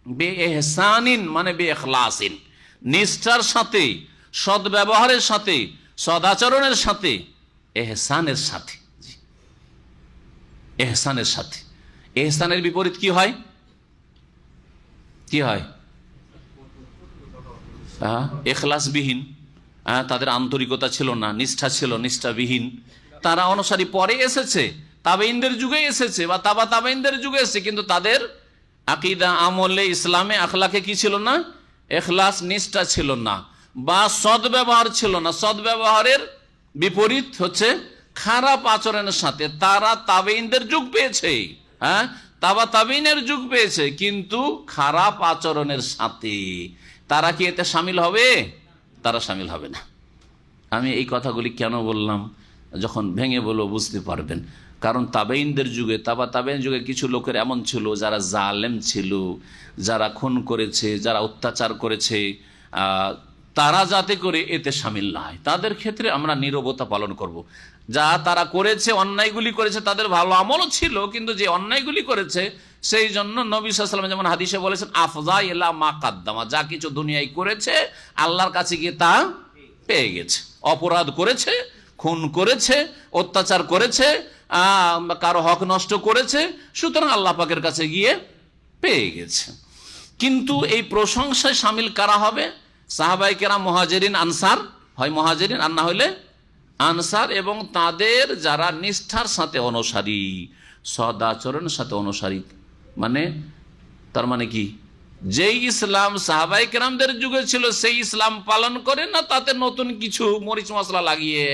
বিইহসানিন মানে বিইখলাসিন, নিষ্ঠার সাথে, সদ্ব্যবহারের সাথে, সদাচরণের সাথে, ইহসানের সাথে। ইহসানের সাথে। ইহসানের বিপরীত কি হয়? কি হয়? ইখলাসবিহীন, তাদের আন্তরিকতা ছিল না, নিষ্ঠা ছিল নিষ্ঠাবিহীন। তারা অনুসারী পরে এসেছে, তাবেঈনদের যুগে এসেছে বা তাবা তাবেঈনদের যুগে এসেছে, কিন্তু তাদের আকীদা, আমলে, ইসলামে, আখলাকে কি ছিল না? ইখলাস, নিষ্ঠা ছিল না, বা সদ্ব্যবহার ছিল না। সদ্ব্যবহারের বিপরীত হচ্ছে খারাপ আচরণের সাথে। তারা তাবেঈনদের যুগ পেয়েছে, হ্যাঁ, তাবা তাবেঈনের যুগ পেয়েছে, কিন্তু খারাপ আচরণের সাথে। তারা কি এতে শামিল হবে? তারা শামিল হবে না। আমি এই কথাগুলি কেন বললাম, যখন ভেঙে বলবো বুঝতে পারবেন। কারণ তাবেঈনদের যুগে, তাবা তাবেঈন যুগে কিছু লোকের এমন ছিল যারা জালেম ছিল, যারা খুন করেছে, যারা অত্যাচার করেছে, তারা যাতে করে এতে শামিল না হয় তাদের ক্ষেত্রে আমরা নীরবতা পালন করব। যা তারা করেছে, অন্যায়গুলি করেছে, তাদের ভালো আমলও ছিল, কিন্তু যে অন্যায়গুলি করেছে সেই জন্য নবী সাল্লাল্লাহু আলাইহি ওয়াসাল্লাম যেমন হাদিসে বলেছেন, আফযা ইলা মা কাদ্দামা, যা কিছু দুনিয়ায় করেছে আল্লাহর কাছে গিয়ে তা পেয়ে গেছে। অপরাধ করেছে, খুন করেছে, অত্যাচার করেছে, কারো হক নষ্ট করেছে, সুতরাং আল্লাহ পাকের কাছে গিয়ে পেয়ে গেছে। কিন্তু এই প্রশংসায় শামিল কারা হবে? সাহাবায়ে কেরাম, মুহাজিরিন, আনসার, হয় মুহাজিরিন আর না হইলে আনসার, এবং তাদের যারা নিষ্ঠার সাথে অনুসারী, সদাচরণের সাথে অনুসারী। মানে তার মানে কি? যেই ইসলাম সাহাবায়ে কেরামদের যুগে ছিল সেই ইসলাম পালন করে না, তাতে নতুন কিছু মরিচ মশলা লাগিয়ে।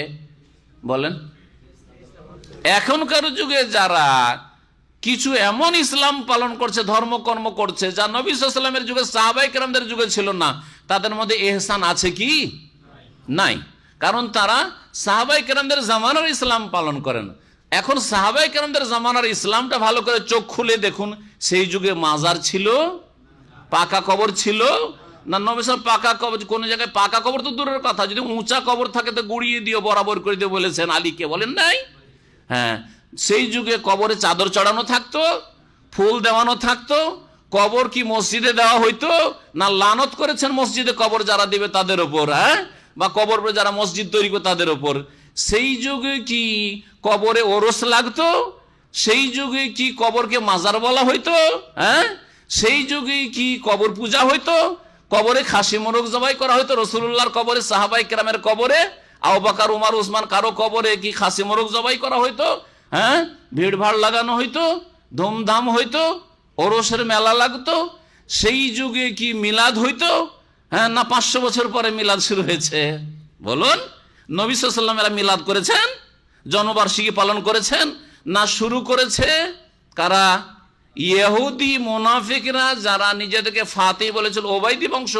বলেন, এখনকার যুগে যারা কিছু এমন ইসলাম পালন করছে, ধর্মকর্ম করছে, যা নবী সাল্লাল্লাহু আলাইহি ওয়াসাল্লামের যুগে, সাহাবায়ে কেরামদের যুগে ছিল না, তাদের মধ্যে ইহসান আছে কি? নাই। কারণ তারা সাহাবায়ে কেরামদের জামানার ইসলাম পালন করেন। এখন সাহাবায়ে কেরামদের জামানার ইসলামটা ভালো করে চোখ খুলে দেখুন, সেই যুগে মাজার ছিল, পাকা কবর ছিল না? নবী সাল্লাল্লাহু পাকা কবর, কোন জায়গায় পাকা কবর তো দূরের কথা, যদি উঁচা কবর থাকে তো গুড়িয়ে দিও, বরাবর করে দিও বলেছেন আলীকে, বলেন নাই? হ্যাঁ, সেই যুগে কবরে চাদর চড়ানো থাকতো, ফুল দেওয়ানো থাকতো। কবর কি মসজিদে দেওয়া হইতো না? লানত করেছেন মসজিদে কবর যারা দিবে তাদের ওপর, হ্যাঁ, বা কবর যারা মসজিদ তৈরি করে তাদের ওপর। সেই যুগে কি কবরে ওরস লাগতো? সেই যুগে কি কবরকে মাজার বলা হইতো? হ্যাঁ, সেই যুগে কি কবর পূজা হইতো? কবরে খাসি মোরগ জবাই করা হইতো? রাসূলুল্লাহর কবরে, সাহাবায়ে কেরামের কবরে, আবু বকর, উমর, উসমান কারো কবরে কি খাসি মোরগ জবাই করা হইতো? হ্যাঁ, ভিড় ভাড় লাগানো হইতো, ধুমধাম হইতো, ওরসের মেলা লাগতো? সেই যুগে কি মিলাদ হইতো? হ্যাঁ, না 500 বছর পরে মিলাদ শুরু হয়েছে? বলুন, নবী সাল্লাল্লাহু আলাইহি ওয়াসাল্লাম এরা মিলাদ করেছেন, জন্মবার্ষিকী পালন করেছেন? না শুরু করেছে কারা? ইহুদি মুনাফিকরা, যারা নিজেদেরকে ফাতিহ বলেছিল, ওবাইদি বংশ,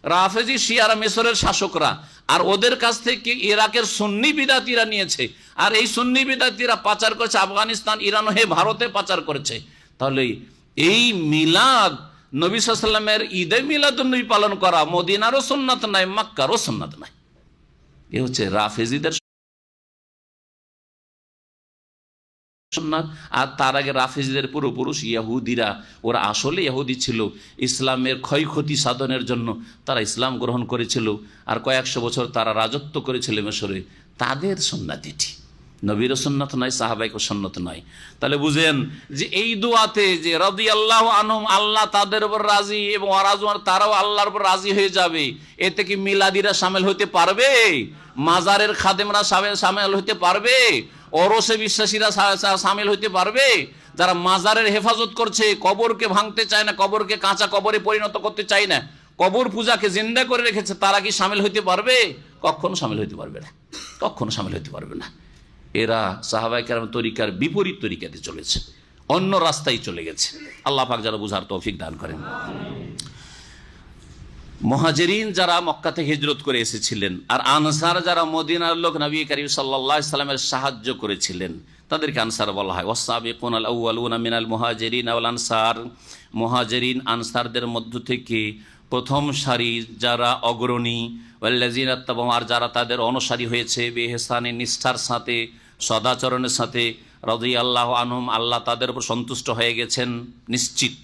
রাফেজি শিয়ারা মিশরের শাসকরা, আর ওদের কাছ থেকে ইরাকের সুন্নি বিদাতিরা নিয়েছে, আর এই সুন্নি বিদাতিরা পাচার করেছে আফগানিস্তান, ইরান হয়ে ভারতে পাচার করেছে। তাহলে এই মিলাদ, নবী সাল্লাল্লাহু আলাইহি ওয়াসাল্লামের ঈদে মিলাদুন্নবী পালন করা মদিনারও সুন্নাত নাই, মক্কারও সুন্নাত নাই। এ হচ্ছে রাফেজিদের সুন্নাত। আর তার আগে রাফেজিদের পূর্বপুরুষ ইহুদিরা, ওরা আসলে ইহুদি ছিল, ইসলামের ক্ষয়ক্ষতি সাধনের জন্য তারা ইসলাম গ্রহণ করেছিল, আর কয়েকশো বছর তারা রাজত্ব করেছিল মিশরে। তাদের সুন্নাত এটি, নবীর সুন্নাত নয়, সাহাবাইকে সুন্নাত নয়। তাহলে বুঝেন যে এই দোয়াতে যে রাদিয়াল্লাহু আনহুম, আল্লাহ তাদের উপর রাজি, এবং ওয়ারাজওয়ান, তারাও আল্লাহর উপর রাজি হয়ে যাবে, এতে কি মিলাদিরা শামিল হতে পারবে? মাজারের খাদেমরা শামিল হতে পারবে? ওরসে বিশ্বাসীরা শামিল হতে পারবে? যারা মাজারের হেফাজত করছে, কবরকে ভাঙতে চায় না, কবরকে কাঁচা কবরে পরিণত করতে চায় না, কবর পূজাকে জিন্দা করে রেখেছে, তারা কি শামিল হতে পারবে? কখনো শামিল হতে পারবে না, কখনো শামিল হতে পারবে না। এরা সাহাবায়ে কেরাম তরিকার বিপরীত তরিকাতে চলেছে, অন্য রাস্তায় চলে গেছে। আল্লাহ পাক যেন বুঝার তৌফিক দান করেন। মুহাজিরিন যারা মক্কা থেকে হিজরত করে এসেছিলেন, আর আনসার যারা মদিনার লোক, নবী করিম সাল্লাল্লাহু আলাইহি সাল্লামের সাহায্য করেছিলেন, তাদেরকে আনসার বলা হয়। ওয়াসাবিকুনাল আউয়ালুনা মিনাল মুহাজিরিন ওয়াল আনসার, মুহাজিরিন আনসারদের মধ্য থেকে প্রথম সারি যারা অগ্রণী, ওয়াল্লাযিনা তাবাউ, আর যারা তাদের অনুসারী হয়েছে, বিইহসানে, নিষ্ঠার সাথে, সদাচরণের সাথে, রাদিয়াল্লাহু আনহুম, আল্লাহ তাদের উপর সন্তুষ্ট হয়ে গেছেন নিশ্চিত।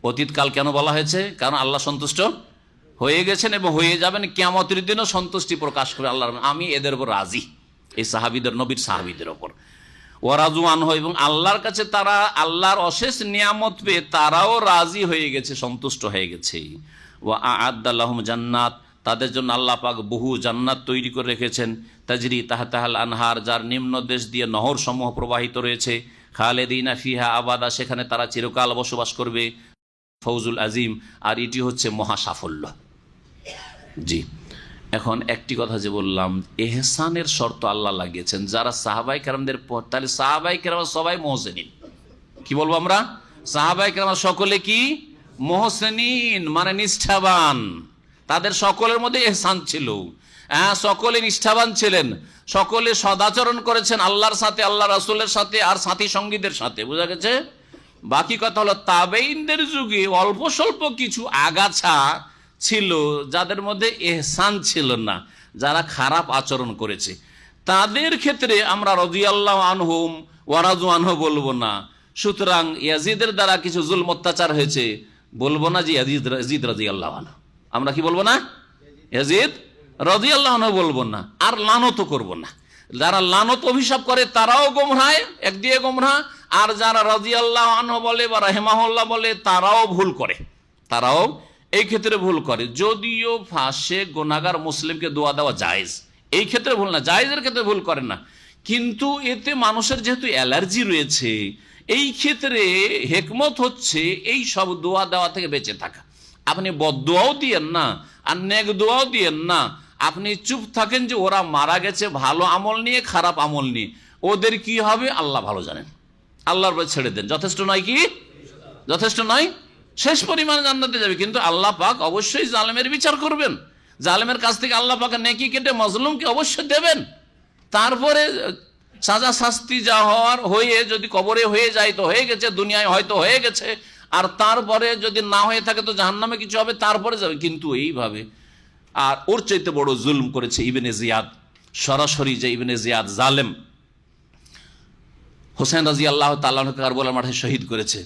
অতীতকাল কেন বলা হয়েছে? কারণ আল্লাহ সন্তুষ্ট হয়ে গেছেন এবং হয়ে যাবেন, কিয়ামতের দিনও সন্তুষ্টি প্রকাশ করে আল্লাহ, আমি এদের উপর রাজি, এই সাহাবীদের, নবীর সাহাবীদের উপর। ওয়ারাজু আনহু, এবং আল্লাহর কাছে তারা আল্লাহর অশেষ নিয়ামত পেয়ে তারাও রাজি হয়ে গেছে, সন্তুষ্ট হয়ে গেছে। ওয়া আ'আদ্দা লাহুম জান্নাত, তাদের জন্য আল্লাহ পাক বহু জান্নাত তৈরি করে রেখেছেন, তাজরি তাহতাহাল আনহার, যার নিম্ন দেশ দিয়ে নহর সমূহ প্রবাহিত রয়েছে, খালিদিনা ফিহা আবাদা, সেখানে তারা চিরকাল বসবাস করবে। ফৌজুল আজিম, আর এটি হচ্ছে মহা সাফল্য। জি, এখন একটি কথা যে বললাম, এহসানের শর্ত আল্লাহ লাগিয়েছেন যারা সাহাবায়ে কেরামদের পর, তাহলে সাহাবায়ে কেরাম সবাই মুহসিনিন। কি বলবো আমরা? সাহাবায়ে কেরাম সকলে কি মুহসিনিন, মানে নিষ্ঠাবান। তাদের সকলের মধ্যে এহসান ছিল, সকলে নিষ্ঠাবান ছিলেন, সকলে সদাচরণ করেছেন আল্লাহর সাথে, আল্লাহ রাসূলের সাথে, আর সাথী সঙ্গীদের সাথে। বোঝা গেছে? বাকি কথা হলো তাবেঈনদের যুগে অল্প স্বল্প কিছু আগাছা ছিল যাদের মধ্যে এহসান ছিল না, যারা খারাপ আচরণ করেছে, তাদের ক্ষেত্রে আমরা রাদিয়াল্লাহু আনহুম ওয়া রাযু আনহু বলবো না। সুতরাং ইয়াজিদের দ্বারা কিছু জুলম অত্যাচার হয়েছে, বলবো না যে ইয়াজিদ রাদিয়াল্লাহু আনহু, আমরা কি বলবো না? ইয়াজিদ রাদিয়াল্লাহু আনহু বলবো না, আর লানত করব না। যারা লানত অভিশাপ করে তারাও গোমরাহ, একদিকে গোমরাহ, আর যারা রাদিয়াল্লাহু আনহু বলে বা রাহিমাহুল্লাহ বলে তারাও ভুল করে, তারাও এই ক্ষেত্রে ভুল করে। যদিও ফাঁসে গুনাহগার মুসলিমকে দোয়া দেওয়া জায়েজ, এই ক্ষেত্রে ভুল না, জায়েজের ক্ষেত্রে ভুল করেন না, কিন্তু এতে মানুষের যেহেতু অ্যালার্জি রয়েছে, এই ক্ষেত্রে হিকমত হচ্ছে এই সব দোয়া দেওয়া থেকে বেঁচে থাকা। আপনি বদদোয়াও দিয়েন না, আর নেক দোয়াও দিয়েন না, আপনি চুপ থাকেন যে ওরা মারা গেছে ভালো আমল নিয়ে, খারাপ আমল নিয়ে, ওদের কি হবে আল্লাহ ভালো জানেন, আল্লাহর উপর ছেড়ে দেন। যথেষ্ট নয় কি? যথেষ্ট নয়? শেষ পরিমাণে জান্নাতে যাবে, কিন্তু আল্লাহ পাক অবশ্যই জালেমের বিচার করবেন। জালেমের কাছ থেকে আল্লাহ পাক নেকি কেটে মজলুমকে অবশ্যই দেবেন। তারপরে সাজা শাস্তি যা হওয়ার হয়ে, যদি কবরে হয়ে যায় তো হয়ে গেছে, দুনিয়ায় হয়তো হয়ে গেছে, আর তারপরে যদি না হয়ে থাকে তো জাহান্নামে কিছু হবে, তারপরে যাবে। কিন্তু এইভাবে, আর ওর চাইতে বড় জুলম করেছে ইবনে জিয়াদ, সরাসরি যে ইবনে জিয়াদ জালেম, হোসেন রাদিয়াল্লাহু তাআলা কারবালার মাঠে শহীদ করেছে,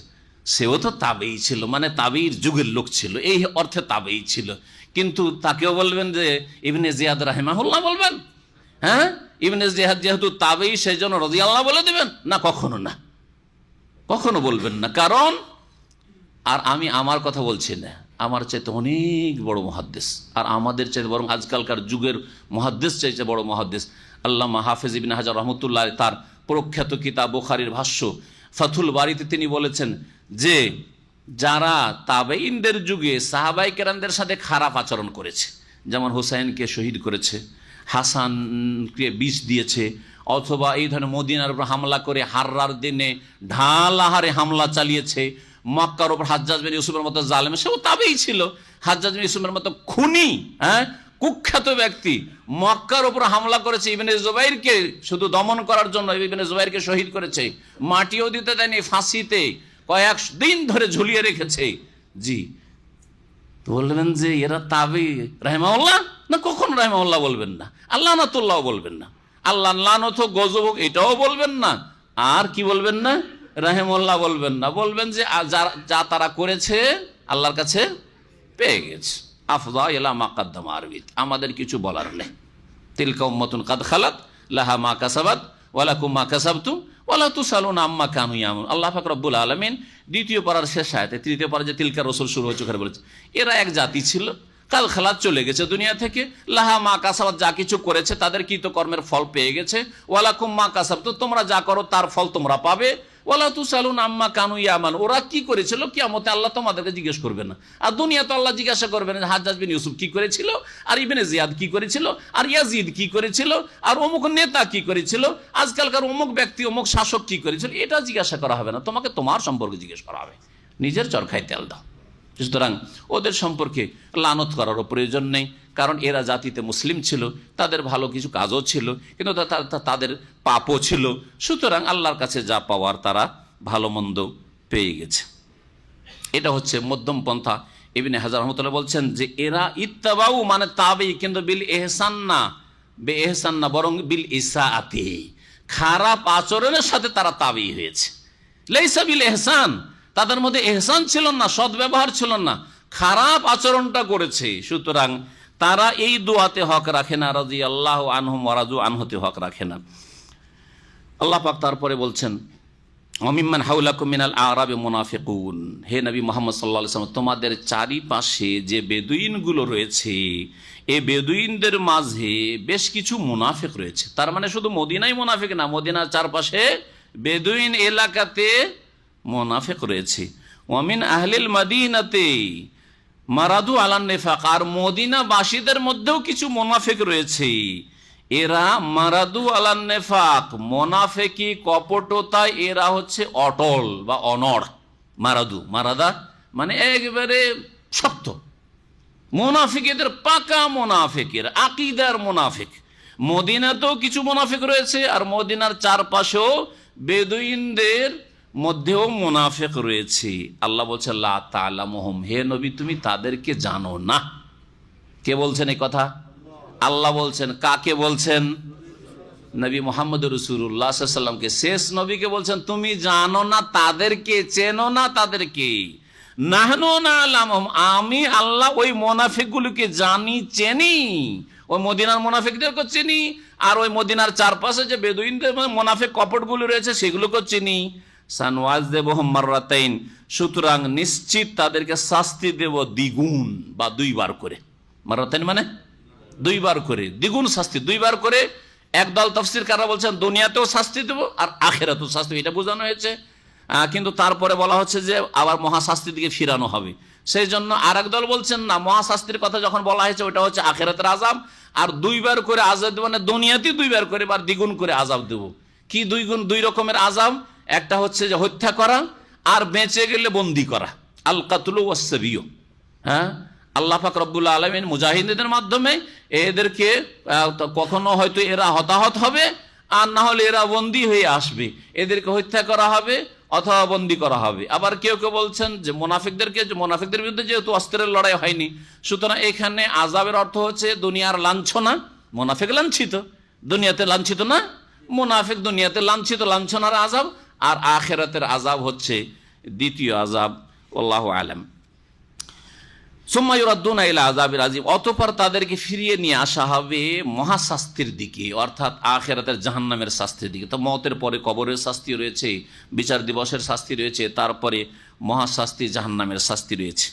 সেও তো তাবেই ছিল, মানে তাবেইর যুগের লোক ছিল, এই অর্থে তাবেই ছিল। কিন্তু তাকেও বলবেন যে ইবনে জিয়াদ রাহিমাহুল্লাহ বলবেন? হ্যাঁ, ইবনে জিয়াদ যেহেতু তাবেই সেই জন্য রাদিয়াল্লাহু বলে দেবেন না? কখনো না, কখনো বলবেন না। কারণ, আর আমি আমার কথা বলছি না, আমার চাইতে অনেক বড় মুহাদ্দিস, আর আমাদের চাইতে বরং আজকালকার যুগের মুহাদ্দিস চাইতে বড় মুহাদ্দিস আল্লামা হাফেজ ইবনে হাজার রহমতুল্লাহ, তার প্রখ্যাত কিতাব বুখারীর ভাষ্য ফাথুল বারীতে তিনি বলেছেন যে যারা তাবেঈনদের যুগে সাহাবায়ে কেরামদের সাথে খারাপ আচরণ করেছে, যেমন হুসাইনকে শহীদ করেছে, হাসানকে বিষ দিয়েছে, অথবা এই ধরনের মদিনার উপর হামলা করে হাররার দিনে ঢাল আহারে হামলা চালিয়েছে, মক্কার উপর হাজ্জাজ বিন ইউসুফের মতো জালেম, সেও তাবেই ছিল। হাজ্জাজ বিন ইউসুফের মতো খুনি, কুখ্যাত ব্যক্তি মক্কার উপর হামলা করেছে, ইবনে জুবাইরকে শুধু দমন করার জন্য ইবনে জুবাইরকে শহীদ করেছে, মাটিও দিতে দেয়নি, ফাঁসিতে কয়েক দিন ধরে ঝুলিয়ে রেখেছে। জি, বলবেন যে এরা তাবেই রাহিমাহুল্লাহ না, কখন রাহিমাহুল্লাহ বলবেন না, আল্লাহ নাতুল্লাহ বলবেন না, আল্লাহ লানত গজব এটাও বলবেন না, আর কি বলবেন না, রাহিমাহুল্লাহ বলবেন না। বলবেন যে যা তারা করেছে আল্লাহর কাছে পেয়ে গেছে। আফদা ইলা মা কাদ্দামা আরবিত, আমাদের কিছু বলার নেই। তিলকা উম্মাতুন কাদ খালাত লাহা মা কাসাবাত ওয়া লাকুম মা কাসাবতুম ওয়া লা তুসালুনা আম্মা কানু ইয়ামালুন। আল্লাহ পাক রব্বুল আলামিন দ্বিতীয় পারার শেষ আয়াতে, তৃতীয় পারা যে তিলকা রসুল শুরু হয়েছে ওখানে বলেছে এরা এক জাতি ছিল, কাল খালাত চলে গেছে দুনিয়া থেকে, লাহা মা কাসাবাত যা কিছু করেছে তাদের কৃতকর্মের ফল পেয়ে গেছে, ওয়া লাকুম মা কাসাবতুম তোমরা যা করো তার ফল তোমরা পাবে, ওয়ালা তুসালুনা আম্মা কানু ইয়ামালুন ওরা কি করেছিল কিয়ামতে আল্লাহ তোমাদেরকে জিজ্ঞেস করবে না। আর দুনিয়া তো আল্লাহ জিজ্ঞাসা করবেন হাজ্জাজ বিন ইউসুফ কি করেছিল, আর ইবনে জিয়াদ কি করেছিল, আর ইয়াজিদ কি করেছিল, আর অমুক নেতা কি করেছিল, আজকালকার অমুক ব্যক্তি অমুক শাসক কি করেছিল, এটা জিজ্ঞাসা করা হবে না, তোমাকে তোমার সম্পর্কে জিজ্ঞেস করা হবে। নিজের চরখায় তেল দাও। সুতরাং ওদের সম্পর্কে লানত করারও প্রয়োজন নেই, কারণ এরা জাতিতে মুসলিম ছিল, তাদের ভালো কিছু কাজও ছিল, কিন্তু তাদের পাপও ছিল। সুতরাং আল্লাহর কাছে যা পাওয়ার তারা ভালো মন্দ পেয়ে গেছে। এটা হচ্ছে মধ্যম পন্থা। ইবনে হাজার রহমতুল্লাহ বলছেন যে এরা ইত্তাবাউ মানে তাবেই, কিন্তু বিল এহসান না, বে এহসান না, বরং বিল ইসাআতি, খারাপ আচরণের সাথে তারা তাবেই হয়েছে। লাইসা বিল এহসান, তাদের মধ্যে এহসান ছিল না, সদ্ব্যবহার ছিল না, খারাপ আচরণটা করেছে। সুতরাং তারা এই দোয়াতে হক রাখে না, রাদিয়াল্লাহু আনহুম ওয়া রাদু আনহুতে হক রাখে না। আল্লাহ পাক তারপরে বলছেন ওয়ামিম্মান হাওলাকুম মিনাল আরাবি মুনাফিকুন, হে নবী মুহাম্মদ সাল্লাল্লাহু আলাইহি ওয়াসাল্লাম তোমাদের চারিপাশে যে বেদুইনগুলো রয়েছে এই বেদুইনদের মাঝে বেশ কিছু মুনাফিক রয়েছে। তার মানে শুধু মদিনাই মুনাফিক না, মদিনার চারপাশে বেদুইন এলাকাতে মুনাফিক রয়েছে। ওয়ামিন আহলিল মাদিনাতে মারাদু আলান নিফাক, আর মদিনাবাসীদের মধ্যেও কিছু মুনাফিক রয়েছে, এরা মারাদু আলান নিফাক, মুনাফিকি কপটতায় এরা হচ্ছে অটল বা অনড়। মারাদু মারাদা মানে একবারে শক্ত, মুনাফিক এদের পাকা মুনাফিকের আকীদার মুনাফিক। মদিনাতেও কিছু মুনাফিক রয়েছে, আর মদিনার চারপাশেও বেদুইনদের মধ্যেও মুনাফিক রয়েছে। আল্লাহ বলছে লা তা'লামুহুম, হে নবী তুমি তাদেরকে জানো না। কে বলছেন এই কথা? আল্লাহ বলছেন। কাকে বলছেন? নবী মুহাম্মদ রাসূলুল্লাহ সাল্লাল্লাহু আলাইহি ওয়াসাল্লামকে, শেষ নবীকে বলছেন তুমি জানো না তাদেরকে, চেনো না তাদেরকে। নাহনু না'লামুহুম, আমি আল্লাহ ওই মুনাফিকগুলোকে জানি, চিনি, ওই মদিনার মুনাফিকদেরকে চিনি, আর ওই মদিনার চারপাশে যে বেদুইনদের মুনাফিক কপটগুলো রয়েছে সেগুলোকে চিনি। সানওয়াযিবুহুম মাররাতাইন, সুতরাং নিশ্চিত তাদেরকে শাস্তি দেব দ্বিগুণ বা দুইবার করে। মাররাতাইন মানে দুইবার করে, দ্বিগুণ শাস্তি, দুইবার করে। একদল তাফসীরকাররা বলছেন দুনিয়াতেও শাস্তি দেব আর আখিরাতেও শাস্তি, এটা বোঝানো হয়েছে। কিন্তু তারপরে বলা হচ্ছে যে আবার মহাশাস্তির দিকে ফিরানো হবে। সেই জন্য আর একদল বলছেন না, মহাশাস্তির কথা যখন বলা হয়েছে ওটা হচ্ছে আখিরাতের আযাব, আর দুইবার করে আযাব দেব মানে দুনিয়াতেই দুইবার করে বা দ্বিগুণ করে আযাব দেব। কি দুই রকমের আযাব? একটা হচ্ছে যে হত্যা করা, আর বেঁচে গেলে বন্দী করা, আল কাতলু ওয়াস সাবিয়্যু। আল্লাহ পাক রব্বুল আলামিন মুজাহিদদের মাধ্যমে এদেরকে কখনো হয়তো এরা হতাহত হবে, আর না হলে এরা বন্দী হয়ে আসবে, এদেরকে হত্যা করা হবে অথবা বন্দী করা হবে। আবার কেউ কেউ বলছেন যে মুনাফিকদের বিরুদ্ধে যেহেতু অস্ত্রের লড়াই হয়নি, সুতরাং এখানে আযাবের অর্থ হচ্ছে দুনিয়ার লাঞ্ছনা। মুনাফিক লাঞ্ছিত, দুনিয়াতে লাঞ্ছিত না, মুনাফিক দুনিয়াতে লাঞ্ছিত, লাঞ্ছনার আযাব। আর আখিরাতের আযাব হচ্ছে দ্বিতীয় আযাব। আল্লাহু আলাম। সুম্মা ইউরাদ্দুনা ইলা আযাবিল আযীম, অতঃপর তাদেরকে ফিরিয়ে নিয়ে আসা হবে মহাশাস্তির দিকে, অর্থাৎ আখিরাতের জাহান্নামের শাস্তির দিকে। তো মওতের পরে কবরের শাস্তি রয়েছে, বিচার দিবসের শাস্তি রয়েছে, তারপরে মহাশাস্তি জাহান্নামের শাস্তি রয়েছে।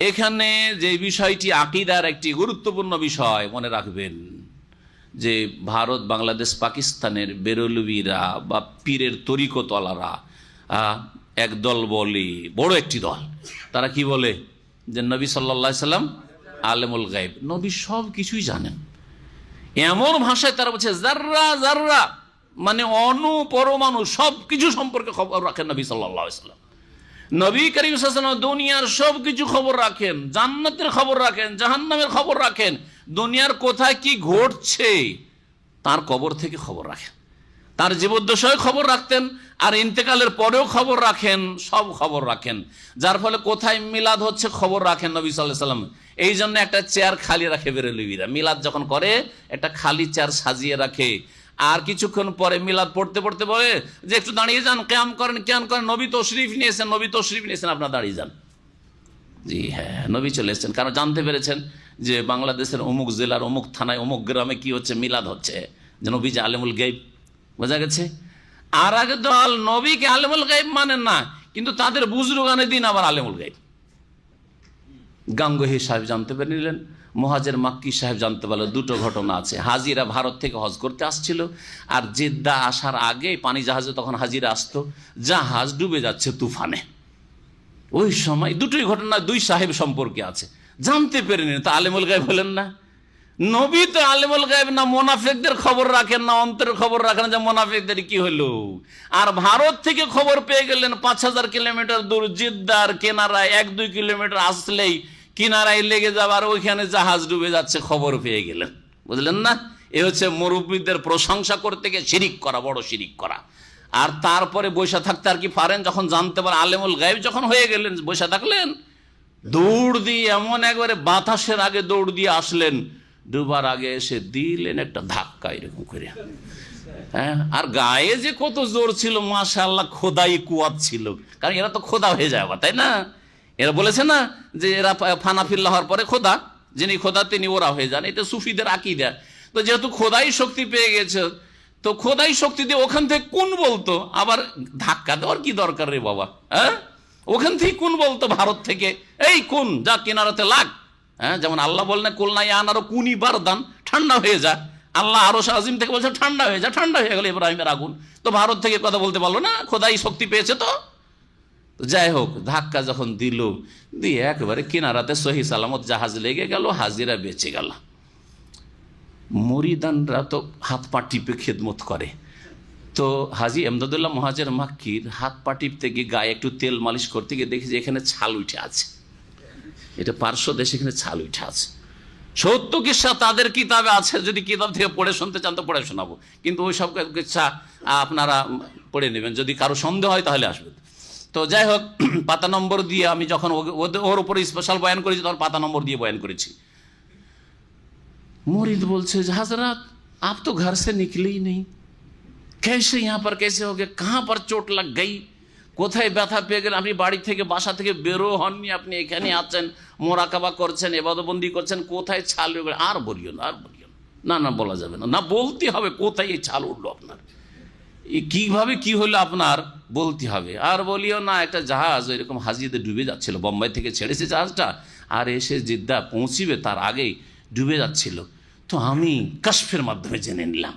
এখানে যে বিষয়টি আকীদার একটি গুরুত্বপূর্ণ বিষয় মনে রাখবেন, যে ভারত, বাংলাদেশ, পাকিস্তানের বেরলভীরা বা পীরের তরিকতওয়ালারা একদল বলে, বড় একটি দল, তারা কি বলে যে নবী সাল্লাল্লাহু আলাইহি সাল্লাম আলেমুল গায়ব, নবী সব কিছুই জানেন। এমন ভাষায় তারা বলছে জাররা জাররা মানে অণু পরমাণু সব কিছু সম্পর্কে খবর রাখেন নবী সাল্লাল্লাহু আলাইহি সাল্লাম। নবী করিম সাল্লাল্লাহু আলাইহি ওয়াসাল্লাম দুনিয়ার সব কিছু খবর রাখেন, জান্নাতের খবর রাখেন, জাহান্নামের খবর রাখেন, দুনিয়ার কোথায় কি ঘটছে তার কবর থেকে খবর রাখেন, তার জীবদ্দশায় খবর রাখতেন, আর ইন্তেকালের পরেও খবর রাখেন, সব খবর রাখেন। যার ফলে কোথায় মিলাদ হচ্ছে খবর রাখেন নবী সাল্লাল্লাহু আলাইহি ওয়াসাল্লাম। এই জন্য একটা চেয়ার খালি রাখে বেরেলভিরা, মিলাদ যখন করে একটা খালি চেয়ার সাজিয়ে রাখে, আর কিছুক্ষণ পরে মিলাদ পড়তে পড়তে বলে যে একটু দাঁড়িয়ে যান, কিয়াম করেন, কিয়াম করেন, নবী তশরিফ নিয়েছেন, নবী তশরিফ নিয়েছেন, আপনারা দাঁড়িয়ে যান। জি হ্যাঁ, নবী চলে এসেছেন, কারণ জানতে পেরেছেন যে বাংলাদেশের অমুক জেলার অমুক থানায় অমুক গ্রামে কি হচ্ছে, মিলাদ হচ্ছে, যে নবী যে আলেমুল গায়ব, বোঝা গেছে। আর আগে দল নবীকে আলেমুল গায়ব মানেন না, কিন্তু তাদের বুজরুগানের দিন আবার আলেমুল গায়ব। গাঙ্গুহি সাহেব জানতে পেরে নিলেন, মুহাজির মাক্কি সাহেব জানতে পারলো। দুটো ঘটনা আছে, হাজিরা ভারত থেকে হজ করতে আসছিল, আর জেদ্দা আসার আগে পানি জাহাজে তখন হাজিরা আসতো, জাহাজ ডুবে যাচ্ছে তুফানে। ওই সময় দুটোই ঘটনা দুই সাহেব সম্পর্কে আছে, জানতে পেরে নিলেন, তা আলেমুল গায়ব হলেন না। নবী তো আলেমুল গায়ব না, মোনাফিকদের খবর রাখেন না, অন্তরের খবর রাখেন যে মোনাফিকদের কি হলো। আর ভারত থেকে খবর পেয়ে গেলেন 5000 কিলোমিটার দূর, জিদ্দার কেনারায় 1-2 কিলোমিটার আসলেই কিনারায় লেগে যাবার, ওইখানে জাহাজ ডুবে যাচ্ছে, খবর পেয়ে গেলেন। বুঝলেন না, এ হচ্ছে মুরব্বীদের প্রশংসা করতে গিয়ে শিরিক করা, বড় শিরিক করা। আর তারপরে বসে থাকতে আর কি পারেন, যখন জানতে পারেন আলেমুল গায়ব যখন হয়ে গেলেন, বসে থাকলেন, দৌড় দিয়ে এমন একবারে বাতাসের আগে দৌড় দিয়ে আসলেন, ডুবার আগে এসে দিলেন একটা ধাক্কা এরকম করে। হ্যাঁ, আর গায়ে যে কত জোর ছিল, মাশাআল্লাহ, খোদাই কুয়াত ছিল, কারণ এরা তো খোদা হয়ে যায়, তাই না? এরা বলেছে না যে এরা ফানাফিল্লাহ হওয়ার পরে খোদা, যিনি খোদা তিনি ওরা হয়ে যান, এটা সুফিদের আকীদা। তো যেহেতু খোদাই শক্তি পেয়ে গেছে, তো খোদাই শক্তি দিয়ে ওখান থেকে কোন বলতো, আবার ধাক্কা দেওয়ার কি দরকার রে বাবা? হ্যাঁ, ওখান থেকে কোন বলতো, ভারত থেকে, এই কোন যা কিনারাতে লাগ। হ্যাঁ, যেমন আল্লাহ বললেন কুলনা ইয়া নারু কুনি বারদান, ঠান্ডা হয়ে যা। আল্লাহ আরশ আজিম থেকে বলছে ঠান্ডা হয়ে যা, ঠান্ডা হয়ে গেল ইব্রাহিমের আগুন। তো ভারত থেকে কথা বলতে পারলো না, খোদাই শক্তি পেয়েছে। তো যাই হোক, ধাক্কা যখন দিল, দিয়ে একেবারে কিনারাতে সহি সালামত জাহাজ লেগে গেল, হাজিরা বেঁচে গেল। মুরিদানরা তো হাত পা টিপে খেদমত করে, তো হাজি এমদাদুল্লাহ মুহাজির মাক্কির হাত পা টিপতে গিয়ে গায়ে একটু তেল মালিশ করতে গিয়ে দেখি যে এখানে ছাল উঠে আছে, এটা পার্শ্ব দেশে এখানে ছাল উঠে আছে। সত্য কিসা তাদের কিতাবে আছে, যদি কিতাব থেকে পড়ে শুনতে চান তো পড়ে শোনাবো, কিন্তু ওই সব কিচ্ছা আপনারা পড়ে নেবেন, যদি কারো সন্দেহ হয় তাহলে আসবে। তো যাই হোক, পাতা নম্বর দিয়ে আমি যখন ওর উপরে স্পেশাল বয়ান করেছি, তখন পাতা নম্বর দিয়ে বয়ান করেছি। मुरीद बोलছে हजरत आप तो घर से निकले ही नहीं, कैसे यहाँ पर कैसे हो गए, कहाँ पर चोट लग गई, কোথায় ব্যথা পেয়ে গেলেন, আপনি বাড়ি থেকে বাসা থেকে বেরো হননি, আপনি এখানে আছেন, মোরাকাবা করছেন, ইবাদতবন্দি করছেন, কোথায় ছাল উঠে গেল? আর বলিও না, আর বলিও না, না বলা যাবে না, না বলতে হবে কোথায় এই ছাল উঠলো আপনার, কিভাবে কি হলো আপনার বলতে হবে। আর বলিও না, একটা জাহাজ এরকম হাজিতে ডুবে যাচ্ছিল, বোম্বাই থেকে ছেড়েছে জাহাজটা, আর এসে জিদ্দা পৌঁছিবে তার আগেই ডুবে যাচ্ছিল। তো আমি কাশফের মাধ্যমে জেনে নিলাম,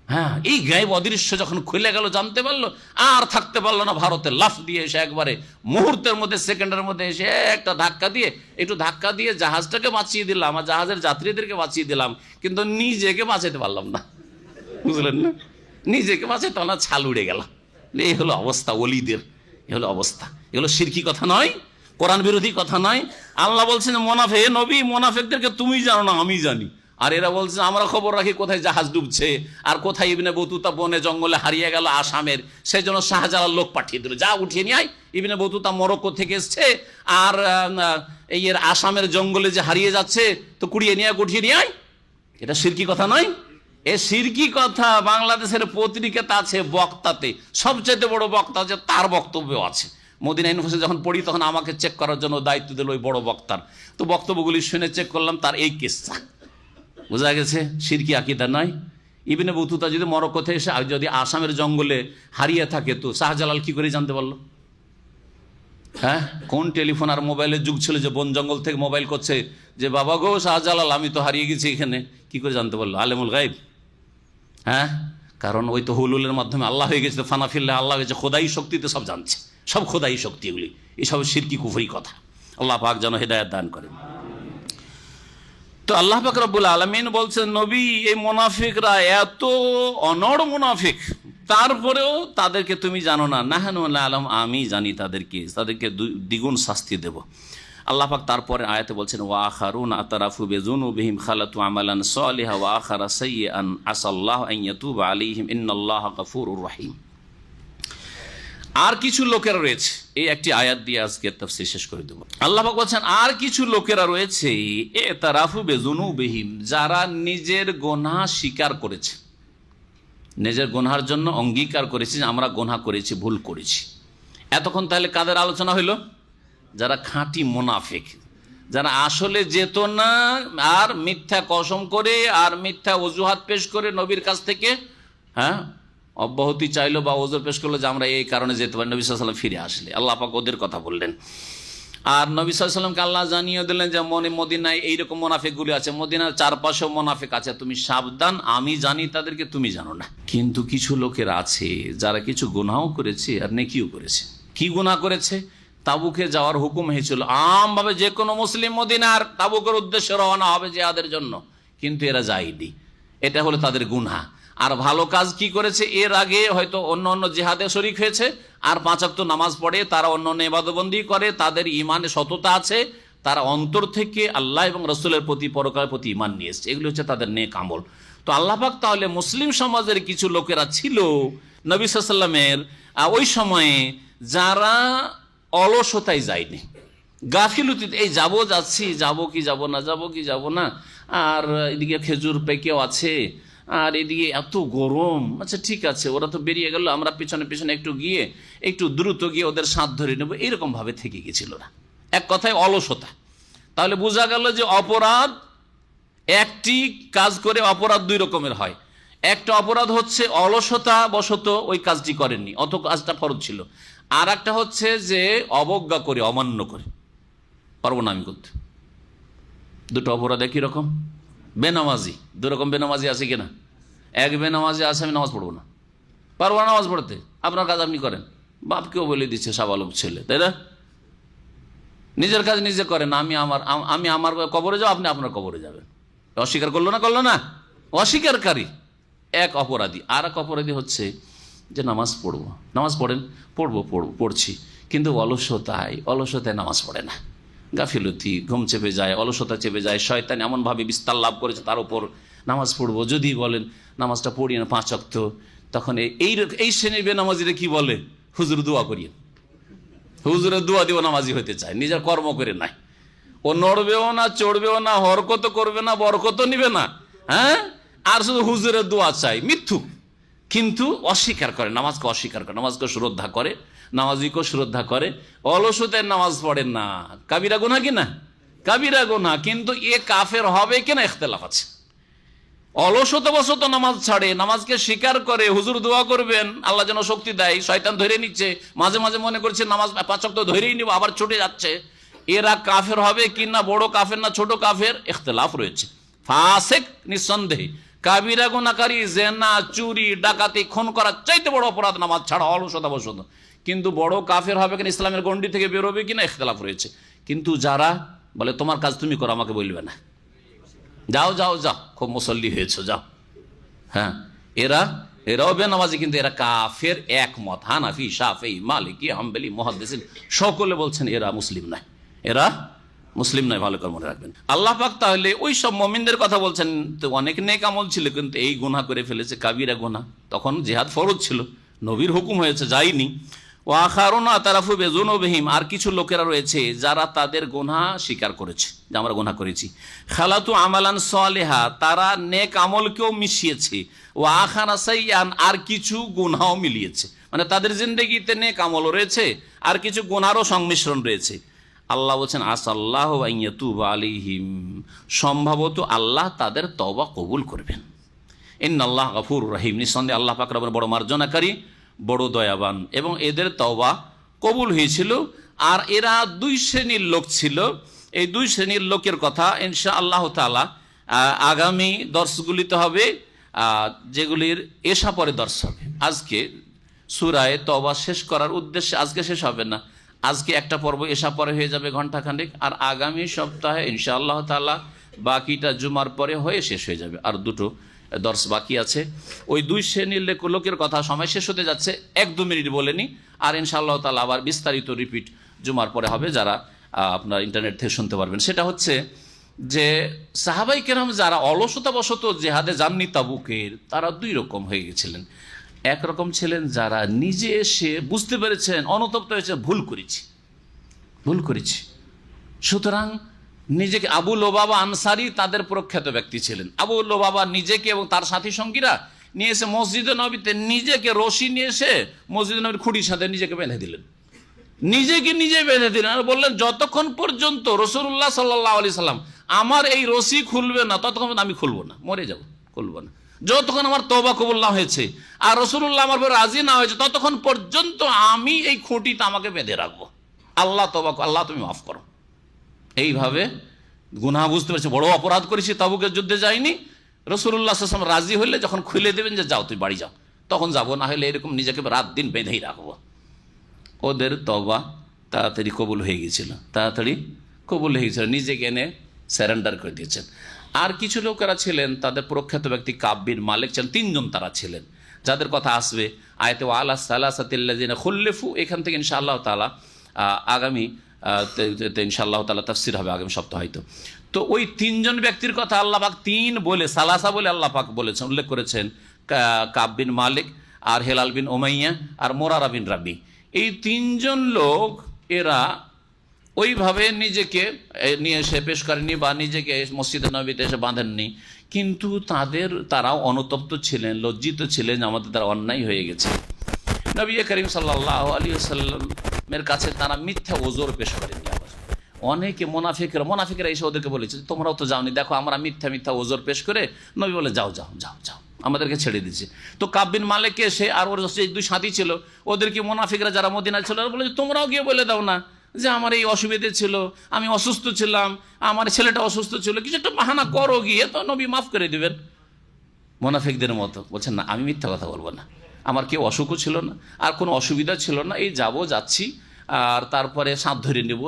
হ্যাঁ, এই গায়েব অদৃশ্য যখন খুলে গেল, জানতে পারলো, আর থাকতে পারলো না, ভারতে লাফ দিয়ে এসে একবারে মুহূর্তের মধ্যে, সেকেন্ডের মধ্যে এসে একটা ধাক্কা দিয়ে জাহাজটাকে বাঁচিয়ে দিলাম, আর জাহাজের যাত্রীদেরকে বাঁচিয়ে দিলাম, কিন্তু নিজেকে বাঁচাতে পারলাম না। বুঝলেন না, নিজেকে বাঁচাতে না, ছাল উড়ে গেল। এই হলো অবস্থা ওলিদের, এ হলো অবস্থা। এগুলো শিরকি কথা নয়, কোরআন বিরোধী কথা নয়। আল্লাহ বলছেন মোনাফে নবী, মোনাফেকদেরকে তুমি জানো না, আমি জানি। আর এরা বলছে আমরা খবর রাখি কোথায় জাহাজ ডুবছে, আর কোথায় ইবনে বতুতা বনে জঙ্গলে হারিয়ে গেল আসামের, সেই জন্য শাহজালাল লোক পাঠিয়ে দিল, যা উঠিয়ে নিয়ে আয়। ইবনে বতুতা মরক্কো থেকে এসছে, আর এই এর আসামের জঙ্গলে যে হারিয়ে যাচ্ছে, তো কুড়িয়ে নিয়ে উঠিয়ে নিয়ে আয়। এটা শিরকি কথা নয়, এ শিরকি কথা বাংলাদেশের পত্রিকাতে আছে, বক্তাতে, সবচেয়ে বড় বক্তা যে তার বক্তব্য আছে। মদিনা ইউনিভার্সিটি যখন পড়ি তখন আমাকে চেক করার জন্য দায়িত্ব দিল ওই বড় বক্তার, তো বক্তব্যগুলি শুনে চেক করলাম, তার এই কিসসা। বোঝা গেছে শিরকি আকীদা নয়। ইবনে বতুতা যদি মরক্কো থেকে এসে যদি আসামের জঙ্গলে হারিয়ে থাকে, তো শাহজালাল কি করে জানতে পারলো? হ্যাঁ, কোন টেলিফোন আর মোবাইলের যুগ ছিল যে বন জঙ্গল থেকে মোবাইল করছে যে বাবা গো শাহজালাল আমি তো হারিয়ে গেছি এখানে, কি করে জানতে পারলো? আলেমুল গায়ব। হ্যাঁ, কারণ ওই তো হুলুলের মাধ্যমে আল্লাহ হয়ে গেছে, ফানাফিল্লাহ আল্লাহ হয়েছে, খোদাই শক্তিতে সব জানছে, সব খোদাই শক্তি, এগুলি এসব শিরকি কুফরি কথা। আল্লাহ পাক যেন হেদায়েত দান করেন। তো আল্লাহ পাক রব্বুল আলামিন বলছেন, নবী এই মুনাফিকরা এত অনড় মুনাফিক, তারপরেও তাদেরকে তুমি জানো না, নাহানু আলাম, আমি জানি তাদেরকে দ্বিগুণ শাস্তি দেব। আল্লাহ পাক তারপরে আয়াতে বলছেন, ওয়া আখারুন আতারাফু বিযুনুবিহিম খালাতু আমালান সালিহা ওয়া আখারা সাইয়্যান আসাল্লাহু আন ইয়াতুবা আলাইহিম ইন্নাল্লাহা গফুরুর রহিম। আর কিছু লোকেরা রয়েছে, এই একটি আয়াত দিয়ে আজকে তাফসীর শেষ করে দেব। আল্লাহ পাক বলছেন, আর কিছু লোকেরা রয়েছে এতারাফু বিযুনুবিহিম, যারা নিজের গুনাহ স্বীকার করেছে, নিজের গুনাহের জন্য অঙ্গীকার করেছে যে আমরা গুনাহ করেছি, ভুল করেছি। এতক্ষণ তাহলে কাদের আলোচনা হইল? যারা খাঁটি মুনাফিক, যারা আসলে যেত না, আর মিথ্যা কসম করে আর মিথ্যা অজুহাত পেশ করে নবীর কাছ থেকে অব্যাহতি চাইলো বা ওজোর পেশ করলো যে আমরা এই কারণে যেতে পারি, নবী সাল্লাল্লাহু আলাইহি ওয়াসাল্লাম ফিরে আসলে। আল্লাহ পাক ওদের কথা বললেন। আর নবী সাল্লাল্লাহু আলাইহি ওয়াসাল্লামকে আল্লাহ জানিয়ে দিলেন যে মদিনায় এইরকম মুনাফিকগুলি আছে, মদিনার চারপাশেও মুনাফিক আছে, তুমি সাবধান, আমি জানি তাদেরকে, তুমি জানো না। কিন্তু কিছু লোকের আছে যারা কিছু গুনাহও করেছে আর নেকিও করেছে। কি গুনাহ করেছে? তাবুকে যাওয়ার হুকুম হয়েছিল, আমভাবে যে কোনো মুসলিম মদিনার তাবুকের উদ্দেশ্যে রওনা হবে জিহাদের জন্য, কিন্তু এরা যায়নি। এটা হলো তাদের গুনাহ। আর ভালো কাজ কি করেছে? এর আগে হয়তো অন্য অন্য জিহাদে শরিক হয়েছে, আর 5 ওয়াক্ত নামাজ পড়ে, তারা অন্য অন্য ইবাদতবন্দি করে, তাদের ইমানে সততা আছে, তারা অন্তর থেকে আল্লাহ এবং রসুলের প্রতি, পরকালের প্রতি ইমান নিয়ে এসেছে। এগুলো হচ্ছে তাদের নেক আমল। তো আল্লাহ পাক তাহলে মুসলিম সমাজের কিছু লোকেরা ছিল নবী সাল্লাল্লাহু আলাইহি ওয়াসাল্লামের ওই সময়ে, যারা অলসতায় যায়নি, গাফিলতিতে, এই যাচ্ছি, যাব কি যাব না, আর এদিকে খেজুর পেকেও আছে, আর এদিকে এত গরম, আচ্ছা ঠিক আছে ওরা তো বেরিয়ে গেল, আমরা পিছনে পিছনে একটু গিয়ে একটু দ্রুত গিয়ে ওদের সাথ ধরে নেবো, এরকম ভাবে থেকে গেছিল না। এক কথায় অলসতা। তাহলে বোঝা গেল যে অপরাধ, একটি কাজ করে অপরাধ 2 রকমের হয়। একটা অপরাধ হচ্ছে অলসতা বশত ওই কাজটি করেননি, অত কাজটা ফরজ ছিল। আর একটা হচ্ছে যে অবজ্ঞা করে, অমান্য করে, পারবো না আমি করতে। দুটো অপরাধ একই রকম। বেনামাজি, 2 রকম বেনামাজি আছে কিনা? এক বেনামাজি আছে, আমি নামাজ পড়বো না, পারবো না নামাজ পড়তে, আপনার কাজ আপনি করেন। বাপকেও বলে দিচ্ছে সাবালক ছেলে, তাই না? নিজের কাজ নিজে করেন, আমি আমার কবরে যাবো, আপনি আপনার কবরে যাবেন। অস্বীকার করলো না? অস্বীকারী এক অপরাধী। আর এক অপরাধী হচ্ছে যে নামাজ পড়বো, নামাজ পড়ছি, কিন্তু অলসতায় নামাজ পড়ে না, গাফিলতি, ঘুম চেপে যায়, অলসতা চেপে যায়, শয়তান এমনভাবে বিস্তার লাভ করেছে তার উপর। নামাজ পড়বো যদি বলেন, নামাজটা পড়ি না 5 ওয়াক্ত, তখন এই শ্রেণীর বেনামাজিরা কি বলে? হুজুর দোয়া করিয়ে, হুজুরের দোয়া দিব নামাজি হতে চায়, নিজের কর্ম করে নাই। ও নড়বেও না, চড়বেও না, হরকত করবে না, বরকত নিবে না, আর শুধু হুজুরের দোয়া চাই। মিথ্যুক। কিন্তু অস্বীকার করে, নামাজকে অস্বীকার করে, নামাজকে শ্রদ্ধা করে, নামাজিকেও শ্রদ্ধা করে, অলসতায় নামাজ পড়েন না। কাবিরা গুনাহ কিনা? কাবিরা গুনাহ। কিন্তু এ কাফের হবে কিনা ইখতিলাফ আছে। অলসতাবশত নামাজ ছাড়ে, নামাজকে স্বীকার করে, হুজুর দোয়া করবেন আল্লাহ যেন শক্তি দেয়, শয়তান ধরে নিচ্ছে, মাঝে মাঝে মনে করছে নামাজ 5 ওয়াক্ত ধরেই নিব, আবার ছুটে যাচ্ছে। এরা কাফের হবে কিনা, বড় কাফের না ছোট কাফের, ইখতিলাফ রয়েছে। ফাসিক নিঃসন্দেহে, কাবিরা গুনাহকারী, জেনা, চুরি, ডাকাতি, খুন করা চাইতে বড় অপরাধ নামাজ ছাড়া, অলসতাবশত। কিন্তু বড় কাফের হবে কিনা, ইসলামের গণ্ডি থেকে বেরোবে কিনা, ইখতিলাফ রয়েছে। কিন্তু যারা বলে তোমার কাজ তুমি করো, আমাকে বলবে না, যাও খুব মুসল্লি হয়েছো, যাও, এরাও বেনামাজি, কিন্তু এরা কাফের একমত। হানাফি, শাফি, মালিকি, হাম্বলি, মুহাদ্দিসিন সকলে বলছেন এরা মুসলিম নয়, এরা মুসলিম নয়। ভালো করে মনে রাখবেন। আল্লাহ পাক তাহলে ওই সব মুমিনদের কথা বলছেন, তো অনেক নেক আমল ছিল, কিন্তু এই গুনাহ করে ফেলেছে, কাবিরা গুনাহ। তখন জিহাদ ফরজ ছিল, নবীর হুকুম হয়েছে, যায়নি। ওয়া আখারুনা তারাফু বিযুনুবিহিম, আর কিছু লোকেরা রয়েছে যারা তাদের গুনাহ স্বীকার করেছে যে আমরা গুনাহ করেছি। খালাতু আমালান সালিহা, তারা নেক আমলকেও মিশিয়েছে। ওয়া আখারা সাইয়্যান, আর কিছু গুনাহও মিলিয়েছে, মানে তাদের জিন্দেগিতে নেক আমলও রয়েছে আর কিছু গুনাহরও সংমিশ্রণ রয়েছে। আল্লাহ বলছেন আসাল্লাহু আন ইয়াতুবা আলাইহিম, সম্ভবত আল্লাহ তাদের তওবা কবুল করবেন। ইন্নাল্লাহ গফুরুর রহিম, নিঃসন্দেহে আল্লাহ পাক রব্বুল বড় মার্জনাকারী, বড় দয়াবান। এবং এদের তওবা কবুল হয়েছিল। আর এরা 2 শ্রেণীর লোক ছিল। এই 2 শ্রেণীর লোকের কথা ইনশাআল্লাহ তাআলা আগামী দর্শগুলিতে হবে, যেগুলির এশা পরে দর্শ হবে। আজকে সূরায়ে তওবা শেষ করার উদ্দেশ্যে আজকে শেষ হবে না, আজকে একটা পর্ব এশা পরে হয়ে যাবে ঘণ্টাখানেক, আর আগামী সপ্তাহে ইনশাআল্লাহ তাআলা বাকিটা জুমার পরে হয়ে শেষ হয়ে যাবে। আর 2টো দর্শ বাকি আছে। ওই 2 শ্রেণীর লোকের কথা সময় শেষ হতে যাচ্ছে, 1-2 মিনিট বলে নি, আর ইনশাআল্লাহ তাআলা আবার বিস্তারিত রিপিট জুমার পরে হবে, যারা আপনার ইন্টারনেট থেকে শুনতে পারবেন। সেটা হচ্ছে যে সাহাবাই কেরাম যারা অলসতাবশত জেহাদে যাননি তাবুকের, তারা 2 রকম হয়ে গেছিলেন। একরকম ছিলেন যারা নিজে এসে বুঝতে পেরেছেন, অনুতপ্ত হয়েছে, ভুল করেছি। সুতরাং নিজেকে, আবু লুবাবা আনসারী তাদের প্রখ্যাত ব্যক্তি ছিলেন। আবু লুবাবা নিজেকে এবং তার সাথী সঙ্গীরা নিয়ে এসে মসজিদে নবীতে নিজেকে রশি নিয়ে এসে মসজিদে নবীর খুঁটির সাথে নিজেকে বেঁধে দিলেন, নিজে বেঁধে দিলেন, আর বললেন যতক্ষণ পর্যন্ত রাসূলুল্লাহ সাল্লাল্লাহু আলাইহি সাল্লাম আমার এই রশি খুলবে না ততক্ষণ আমি খুলবো না, মরে যাব, খুলবো না। যতক্ষণ আমার তওবা কবুল না হয়েছে আর রাসূলুল্লাহ আমার উপর রাজি না হয়েছে ততক্ষণ পর্যন্ত আমি এই খুঁটিতে আমাকে বেঁধে রাখবো। আল্লাহ তুমি মাফ করো। এইভাবে গুনাহ বুঝতে পারছি, বড় অপরাধ করেছি, তাবুকের যুদ্ধে যাইনি, রাসূলুল্লাহ সাল্লাল্লাহু আলাইহি ওয়াসাল্লাম রাজি হলে যখন খুলে দেবেন যে যাও তুই বাড়ি যাও, তখন যাবো, না হলে এরকম নিজেকে রাত দিন বেঁধেই রাখবো। ওদের তওবা তাড়াতাড়ি কবুল হয়ে গিয়েছিল, নিজেকে এনে স্যারেন্ডার করে দিয়েছেন। আর কিছু লোকেরা ছিলেন, তাদের প্রখ্যাত ব্যক্তি কাব বিন মালিক ছিলেন, 3 জন তারা ছিলেন, যাদের কথা আসবে আয়াতে ওয়ালা সালাসাতিল্লাযিনা খুল্লিফু। এখান থেকে ইনশাআল্লাহ তাআলা আগামী ইনশাআল্লাহ তাআলা তাফসীর হবে আগামী সপ্তাহে হয়তো। তো ওই 3 জন ব্যক্তির কথা আল্লাহ পাক 3 বলে, সালাসা বলে আল্লাহ পাক বলেছেন, উল্লেখ করেছেন। কাব বিন মালিক, আর হেলাল বিন উমাইয়া, আর মুরারা বিন রাবি। এই 3 জন লোক, এরা ওইভাবে নিজেকে নিয়ে এসে পেশ করেনি বা নিজেকে মসজিদে নবীতে এসে বাঁধেননি, কিন্তু তারাও অনুতপ্ত ছিলেন, লজ্জিত ছিলেন, আমাদের দ্বারা অন্যায় হয়ে গেছে। নবী করিম সাল্লাল্লাহু আলাইহি ওয়াসাল্লামের কাছে তারা মিথ্যা ওজর পেশ করেনি। আবার অনেকে মোনাফিকরা এসে ওদেরকে বলেছে তোমরাও তো যাওনি, দেখো আমরা মিথ্যা ওজর পেশ করে, নবী বলে যাও আমাদেরকে ছেড়ে দিচ্ছে। তো কাব বিন মালিককে এসে, আর ওর যে 2 সাথী ছিল, ওদেরকে মোনাফিকরা যারা মদিনায় ছিল বলে তোমরাও গিয়ে বলে দাও না যে আমার এই অসুবিধে ছিল, আমি অসুস্থ ছিলাম, আমার ছেলেটা অসুস্থ ছিল, কিছু একটা বাহানা করো গিয়ে, তো নবী মাফ করে দিবেন। মোনাফিকদের মতো বলছেন না, আমি মিথ্যা কথা বলবো না, আমার কেউ অসুখও ছিল না, আর কোনো অসুবিধা ছিল না, এই যাচ্ছি, আর তারপরে সাঁত ধরে নেব।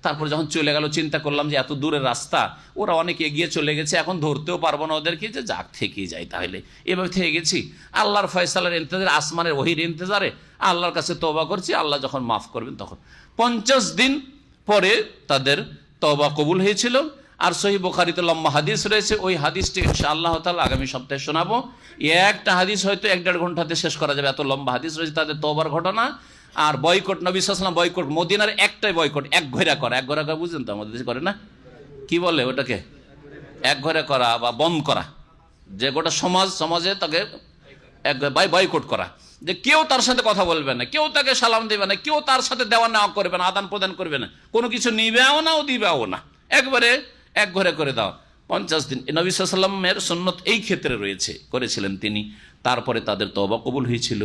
তারপরে যখন চলে গেল, চিন্তা করলাম যে এত দূরের রাস্তা, ওরা অনেক এগিয়ে চলে গেছে, এখন ধরতেও পারবো না ওদেরকে, যে যাক থেকেই যাই তাহলে। এভাবে থেকে গেছি, আল্লাহর ফয়সালার ইন্তজারে, আসমানের ওহীর ইন্তজারে আল্লাহর কাছে তওবা করছি, আল্লাহ যখন মাফ করবেন তখন। 50 দিন পরে তাদের তওবা কবুল হয়েছিল। আর সহিহ বুখারীতে লম্বা হাদিস রয়েছে, ওই হাদিসটি ইনশাআল্লাহ তাআলা আগামী সপ্তাহে শোনাবো। একটা হাদিস হয়তো 1-1.5 ঘন্টাতে শেষ করা যাবে, এত লম্বা হাদিস রয়েছে তাদের তওবার ঘটনা। আর বয়কট, নবী সাল্লাল্লাহু আলাইহি ওয়াসাল্লাম বয়কট, মদিনার একটাই বয়কট, এক ঘরে করা বুঝেন তো, আমাদের দেশে করে না, কি বলে ওটাকে, এক ঘরে করা বা বন্ধ করা, যে গোটা সমাজে তাকে বয়কট করা, যে কেউ তার সাথে কথা বলবে না, কেউ তাকে সালাম দেবে না, কেউ তার সাথে দেওয়া নেওয়া করবে না, আদান প্রদান করবে না, কোনো কিছু নিবেও না ও দিবেও না, একবারে এক ঘরে করে দাও 50 দিন। নবী সাল্লাল্লাহু আলাইহি ওয়াসাল্লামের সুন্নত এই ক্ষেত্রে করেছিলেন তিনি। তারপরে তাদের তওবা কবুল হয়েছিল।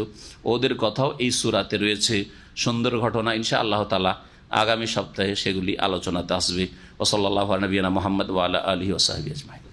ওদের কথাও এই সূরাতে রয়েছে, সুন্দর ঘটনা। ইনশাআল্লাহ তাআলা আগামী সপ্তাহে সেগুলি আলোচনাতে আসবে। ওয়া সাল্লাল্লাহু আলা নবিয়িনা মুহাম্মদ ওয়া আলা আলিহি ওয়া সাহবিহি আজমাইন।